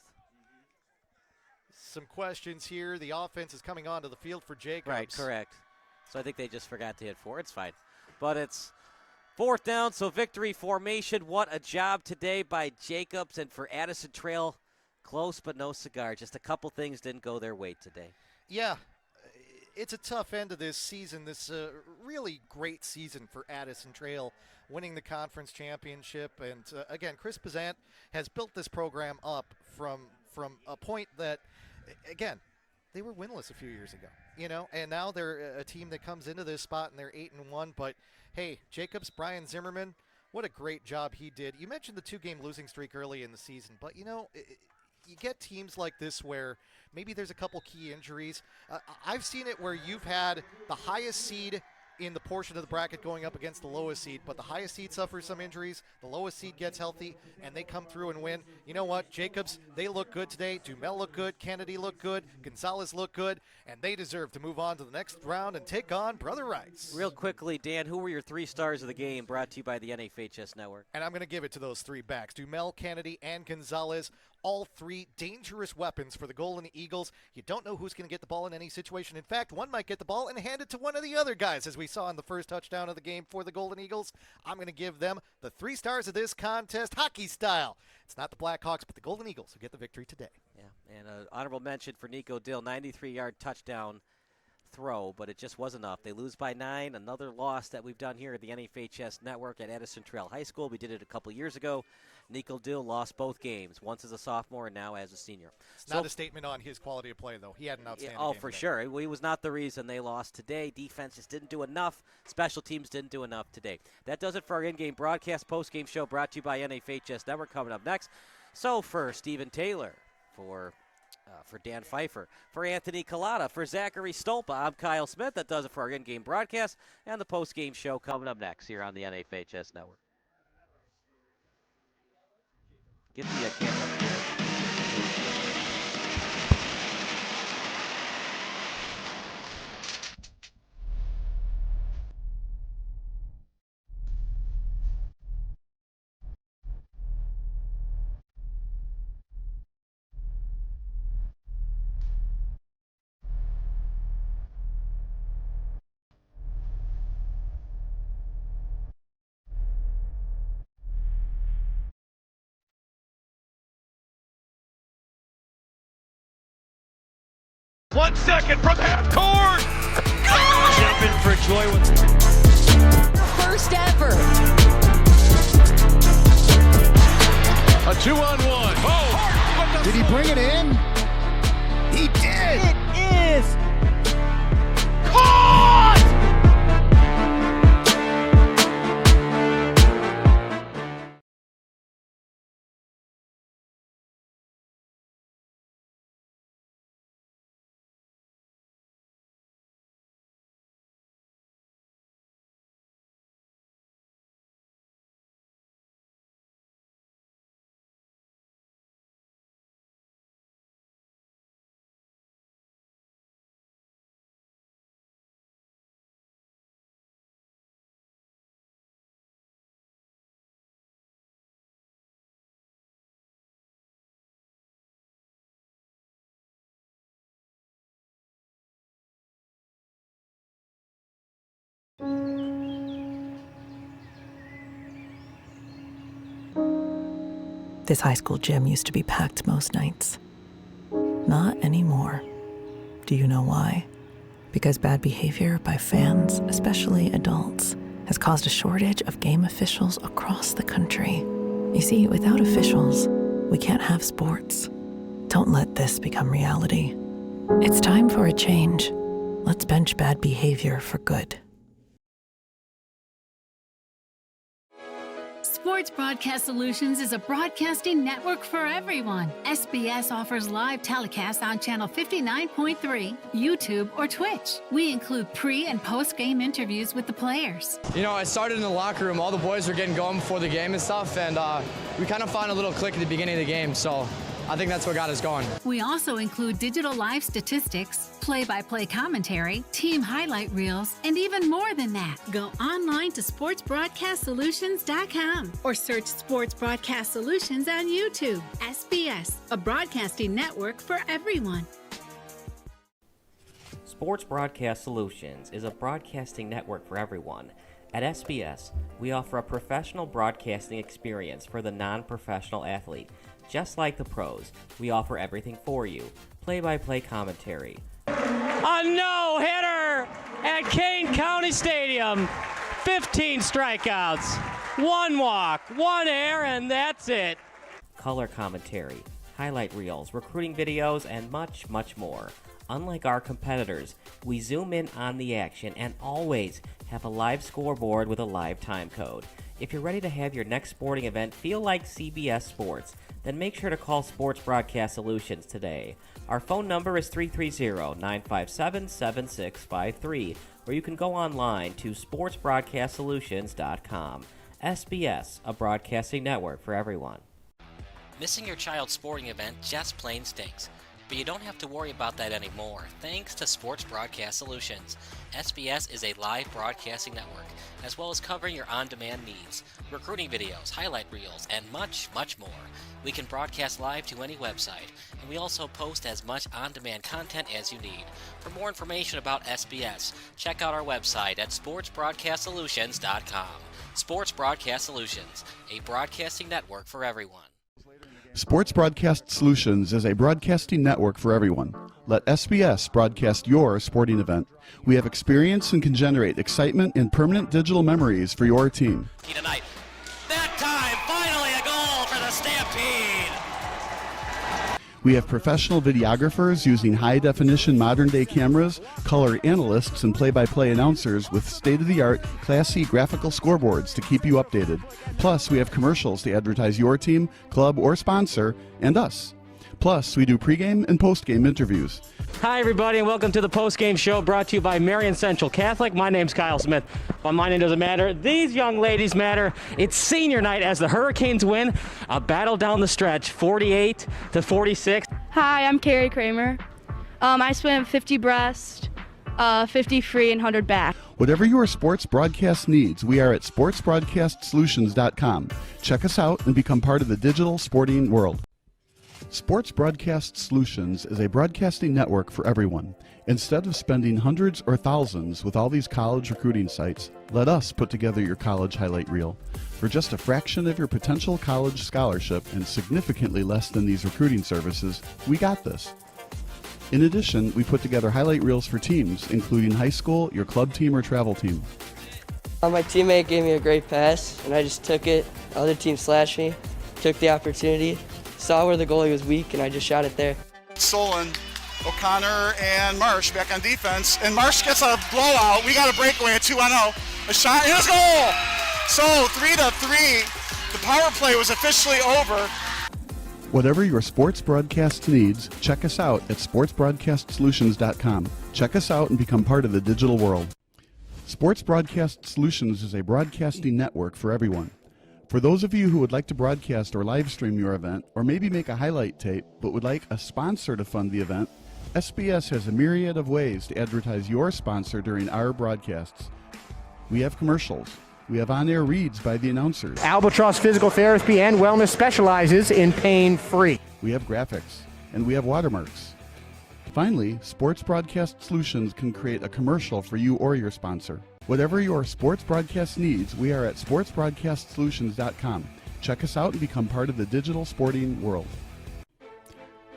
Some questions here. The offense is coming onto the field for Jacobs. Right, correct. So I think they just forgot to hit four. It's fine. But it's fourth down, so victory formation. What a job today by Jacobs. And for Addison Trail, close but no cigar. Just a couple things didn't go their way today. Yeah, it's a tough end of this season. This really great season for Addison Trail, winning the conference championship. And again, Chris Pezant has built this program up from a point that, again, they were winless a few years ago, you know, and now they're a team that comes into this spot and they're 8-1. But hey, Jacobs, Brian Zimmerman, what a great job he did. You mentioned the 2-game losing streak early in the season, but you know, you get teams like this where maybe there's a couple key injuries. I've seen it where you've had the highest seed in the portion of the bracket going up against the lowest seed, but the highest seed suffers some injuries, the lowest seed gets healthy, and they come through and win. You know what? Jacobs, they look good today. Dumel looked good. Kennedy looked good. Gonzalez looked good, and they deserve to move on to the next round and take on Brother Rice. Real quickly, Dan, who were your 3 stars of the game, brought to you by the NFHS Network? And I'm going to give it to those 3 backs, Dumel, Kennedy, and Gonzalez. All 3 dangerous weapons for the Golden Eagles. You don't know who's going to get the ball in any situation. In fact, one might get the ball and hand it to one of the other guys, as we saw in the first touchdown of the game for the Golden Eagles. I'm going to give them the 3 stars of this contest, hockey style. It's not the Blackhawks, but the Golden Eagles who get the victory today. Yeah, and an honorable mention for Nico Dill, 93-yard touchdown throw, but it just wasn't enough. They lose by 9. Another loss that we've done here at the NFHS Network at Addison Trail High School. We did it a couple years ago. Nico Dill lost both games, once as a sophomore and now as a senior. It's not a statement on his quality of play, though. He had an outstanding game for today. Sure. He was not the reason they lost today. Defense just didn't do enough. Special teams didn't do enough today. That does it for our in-game broadcast. Post-game show brought to you by NFHS Network coming up next. So for Stephen Taylor, for Dan Pfeiffer, for Anthony Collada, for Zachary Stolpa, I'm Kyle Smith. That does it for our in-game broadcast and the post-game show coming up next here on the NFHS Network. Get the camera up here. 1 second from half court. Jumping for joy with First ever. A 2-on-1. Oh! Did he bring it in? He did! It is Caught! This high school gym used to be packed most nights. Not anymore. Do you know why? Because bad behavior by fans, especially adults, has caused a shortage of game officials across the country. You see, without officials, we can't have sports. Don't let this become reality. It's time for a change. Let's bench bad behavior for good. Sports Broadcast Solutions is a broadcasting network for everyone. SBS offers live telecasts on Channel 59.3, YouTube, or Twitch. We include pre- and post-game interviews with the players. You know, I started in the locker room. All the boys were getting going before the game and stuff, and we kind of found a little click at the beginning of the game, so I think that's what got us going. We also include digital live statistics, play-by-play commentary, team highlight reels, and even more than that. Go online to sportsbroadcastsolutions.com or search Sports Broadcast Solutions on YouTube. SBS, a broadcasting network for everyone. Sports Broadcast Solutions is a broadcasting network for everyone. At SBS, we offer a professional broadcasting experience for the non-professional athlete. Just like the pros, we offer everything for you. Play-by-play commentary. a no-hitter at Kane County Stadium. 15 strikeouts, 1 walk, 1 error, and that's it. Color commentary, highlight reels, recruiting videos, and much, much more. Unlike our competitors, we zoom in on the action and always have a live scoreboard with a live time code. If you're ready to have your next sporting event feel like CBS Sports, then make sure to call Sports Broadcast Solutions today. Our phone number is 330-957-7653, or you can go online to sportsbroadcastsolutions.com. SBS, a broadcasting network for everyone. Missing your child's sporting event just plain stinks. But you don't have to worry about that anymore, thanks to Sports Broadcast Solutions. SBS is a live broadcasting network, as well as covering your on-demand needs, recruiting videos, highlight reels, and much, much more. We can broadcast live to any website, and we also post as much on-demand content as you need. For more information about SBS, check out our website at sportsbroadcastsolutions.com. Sports Broadcast Solutions, a broadcasting network for everyone. Sports Broadcast Solutions is a broadcasting network for everyone. Let SBS broadcast your sporting event. We have experience and can generate excitement and permanent digital memories for your team. Tonight. That time, finally a goal for the Stampede! We have professional videographers using high-definition modern-day cameras, color analysts, and play-by-play announcers with state-of-the-art, classy graphical scoreboards to keep you updated. Plus, we have commercials to advertise your team, club, or sponsor, and us. Plus, we do pregame and postgame interviews. Hi, everybody, and welcome to the postgame show brought to you by Marion Central Catholic. My name's Kyle Smith, but my name doesn't matter. These young ladies matter. It's senior night as the Hurricanes win a battle down the stretch, 48-46. Hi, I'm Carrie Kramer. I swim 50 breast, 50 free, and 100 back. Whatever your sports broadcast needs, we are at sportsbroadcastsolutions.com. Check us out and become part of the digital sporting world. Sports Broadcast Solutions is a broadcasting network for everyone. Instead of spending hundreds or thousands with all these college recruiting sites, let us put together your college highlight reel. For just a fraction of your potential college scholarship and significantly less than these recruiting services, we got this. In addition, we put together highlight reels for teams, including high school, your club team, or travel team. My teammate gave me a great pass, and I just took it. The other team slashed me, took the opportunity, saw where the goalie was weak, and I just shot it there. Solon, O'Connor, and Marsh back on defense, and Marsh gets a blowout. We got a breakaway at 2-0. A shot and a goal! So 3-3. The power play was officially over. Whatever your sports broadcast needs, check us out at sportsbroadcastsolutions.com. Check us out and become part of the digital world. Sports Broadcast Solutions is a broadcasting network for everyone. For those of you who would like to broadcast or live stream your event, or maybe make a highlight tape, but would like a sponsor to fund the event, SBS has a myriad of ways to advertise your sponsor during our broadcasts. We have commercials. We have on-air reads by the announcers. Albatross Physical Therapy and Wellness specializes in pain-free. We have graphics, and we have watermarks. Finally, Sports Broadcast Solutions can create a commercial for you or your sponsor. Whatever your sports broadcast needs, we are at sportsbroadcastsolutions.com. Check us out and become part of the digital sporting world.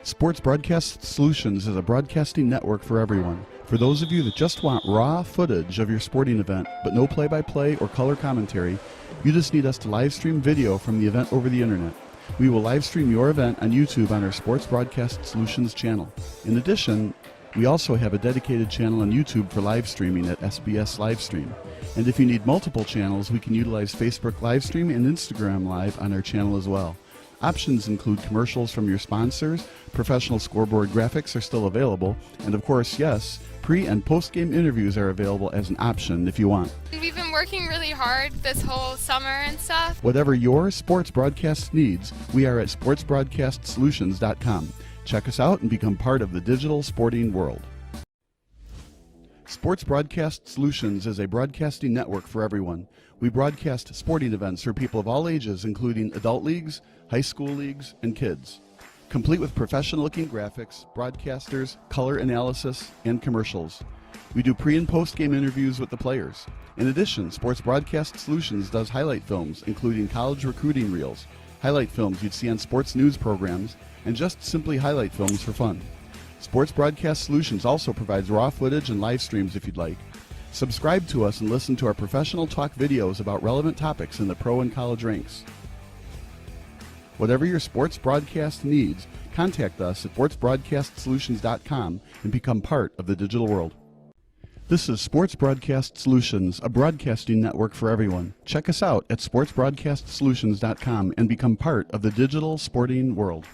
Sports Broadcast Solutions is a broadcasting network for everyone. For those of you that just want raw footage of your sporting event, but no play-by-play or color commentary, you just need us to live stream video from the event over the internet. We will live stream your event on YouTube on our Sports Broadcast Solutions channel. In addition, we also have a dedicated channel on YouTube for live streaming at SBS Livestream. And if you need multiple channels, we can utilize Facebook Livestream and Instagram Live on our channel as well. Options include commercials from your sponsors, professional scoreboard graphics are still available, and of course, yes, pre- and post-game interviews are available as an option if you want. We've been working really hard this whole summer and stuff. Whatever your sports broadcast needs, we are at sportsbroadcastsolutions.com. Check us out and become part of the digital sporting world. Sports Broadcast Solutions is a broadcasting network for everyone. We broadcast sporting events for people of all ages, including adult leagues, high school leagues, and kids. Complete with professional-looking graphics, broadcasters, color analysis, and commercials. We do pre- and post-game interviews with the players. In addition, Sports Broadcast Solutions does highlight films, including college recruiting reels, highlight films you'd see on sports news programs, and just simply highlight films for fun. Sports Broadcast Solutions also provides raw footage and live streams if you'd like. Subscribe to us and listen to our professional talk videos about relevant topics in the pro and college ranks. Whatever your sports broadcast needs, contact us at sportsbroadcastsolutions.com and become part of the digital world. This is Sports Broadcast Solutions, a broadcasting network for everyone. Check us out at sportsbroadcastsolutions.com and become part of the digital sporting world.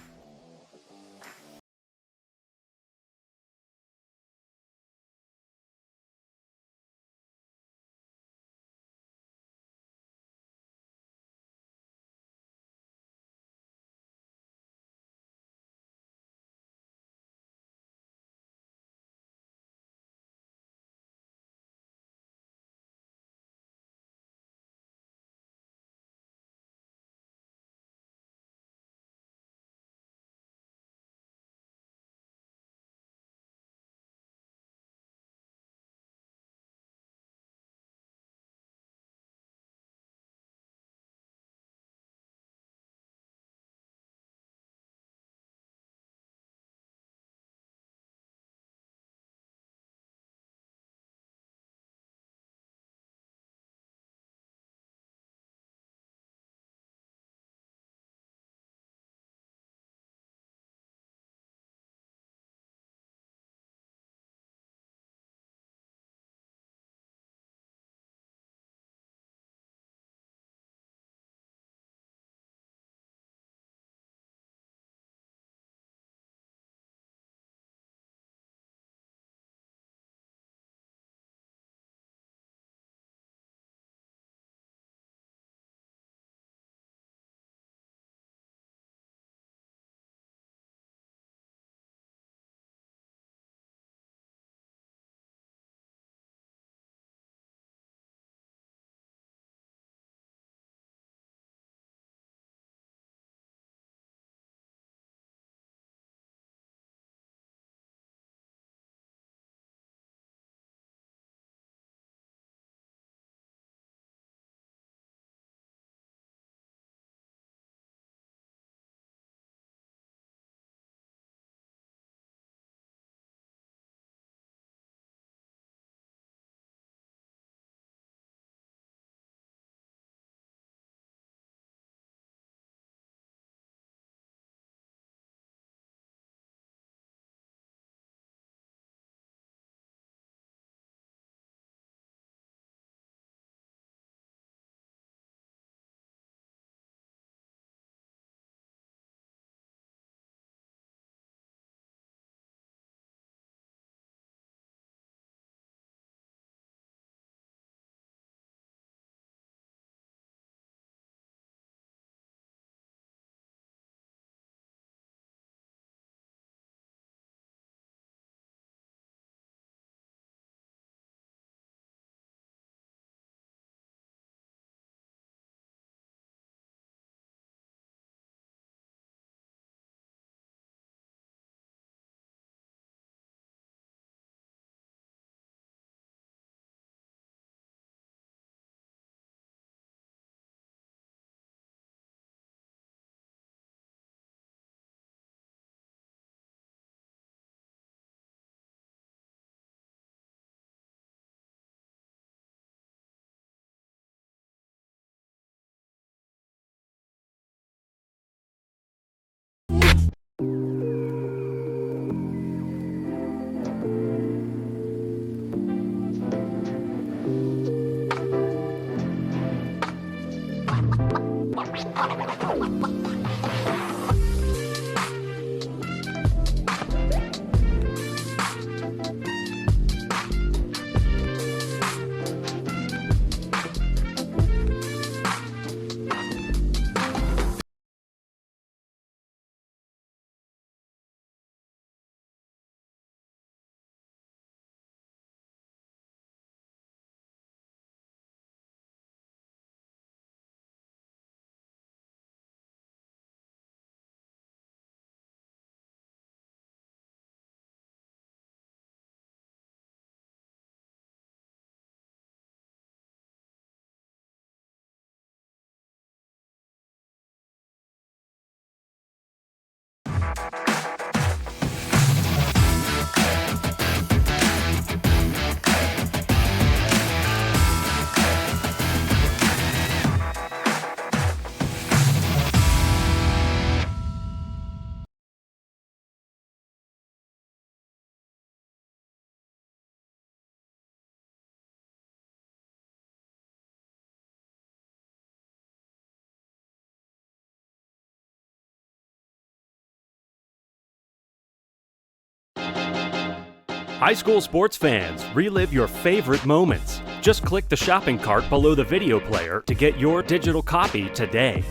High school sports fans, relive your favorite moments. Just click the shopping cart below the video player to get your digital copy today.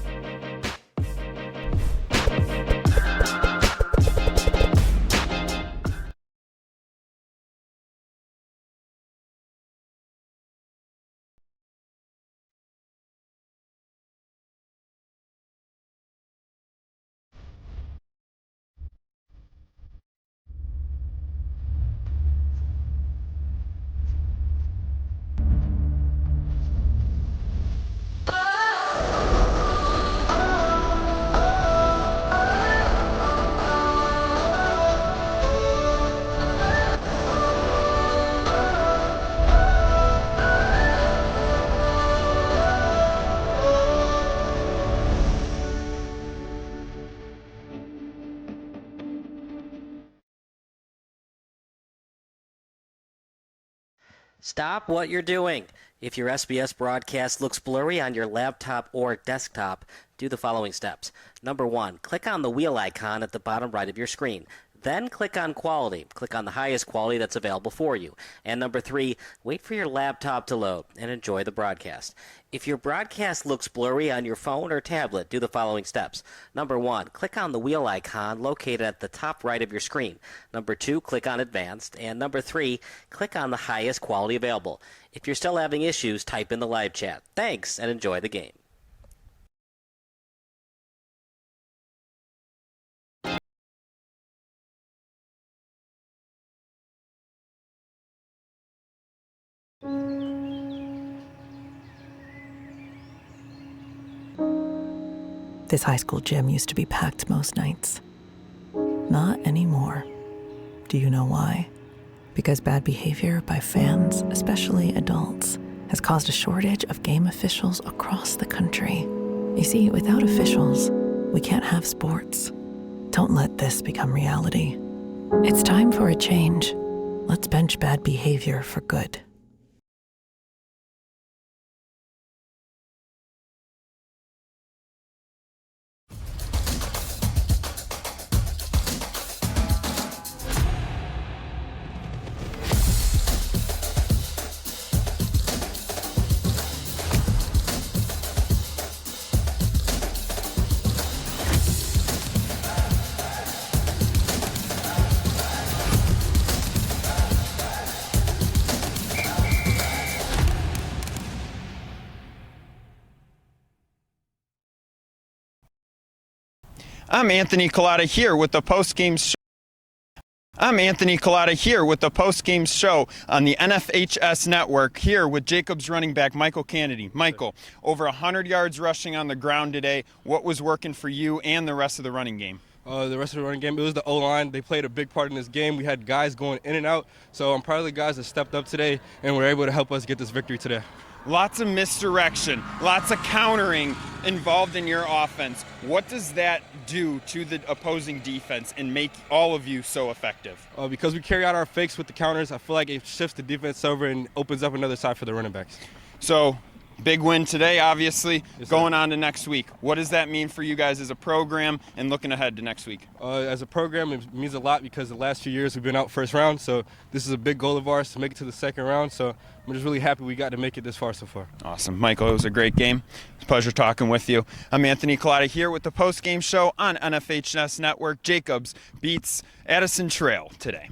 Stop what you're doing. If your SBS broadcast looks blurry on your laptop or desktop, do the following steps. Number 1, click on the wheel icon at the bottom right of your screen. Then click on quality. Click on the highest quality that's available for you. And number 3, wait for your laptop to load and enjoy the broadcast. If your broadcast looks blurry on your phone or tablet, do the following steps. Number 1, click on the wheel icon located at the top right of your screen. Number 2, click on advanced. And number 3, click on the highest quality available. If you're still having issues, type in the live chat. Thanks and enjoy the game. This high school gym used to be packed most nights. Not anymore. Do you know why? Because bad behavior by fans, especially adults, has caused a shortage of game officials across the country. You see, without officials, we can't have sports. Don't let this become reality. It's time for a change. Let's bench bad behavior for good. I'm Anthony Collada here with the post-game show. I'm Anthony Collada here with the post-game show on the NFHS network, here with Jacobs running back Michael Kennedy. Michael, over 100 yards rushing on the ground today. What was working for you and the rest of the running game? The rest of the running game, it was the O-line. They played a big part in this game. We had guys going in and out, so I'm proud of the guys that stepped up today and were able to help us get this victory today. Lots of misdirection, lots of countering involved in your offense. What does that do to the opposing defense and make all of you so effective? Because we carry out our fakes with the counters, I feel like it shifts the defense over and opens up another side for the running backs. So, big win today, obviously, going on to next week. What does that mean for you guys as a program and looking ahead to next week? As a program, it means a lot because the last few years we've been out first round, so this is a big goal of ours to make it to the second round. So I'm just really happy we got to make it this far so far. Awesome. Michael, it was a great game. It's a pleasure talking with you. I'm Anthony Collada here with the post-game show on NFHS Network. Jacobs beats Addison Trail today.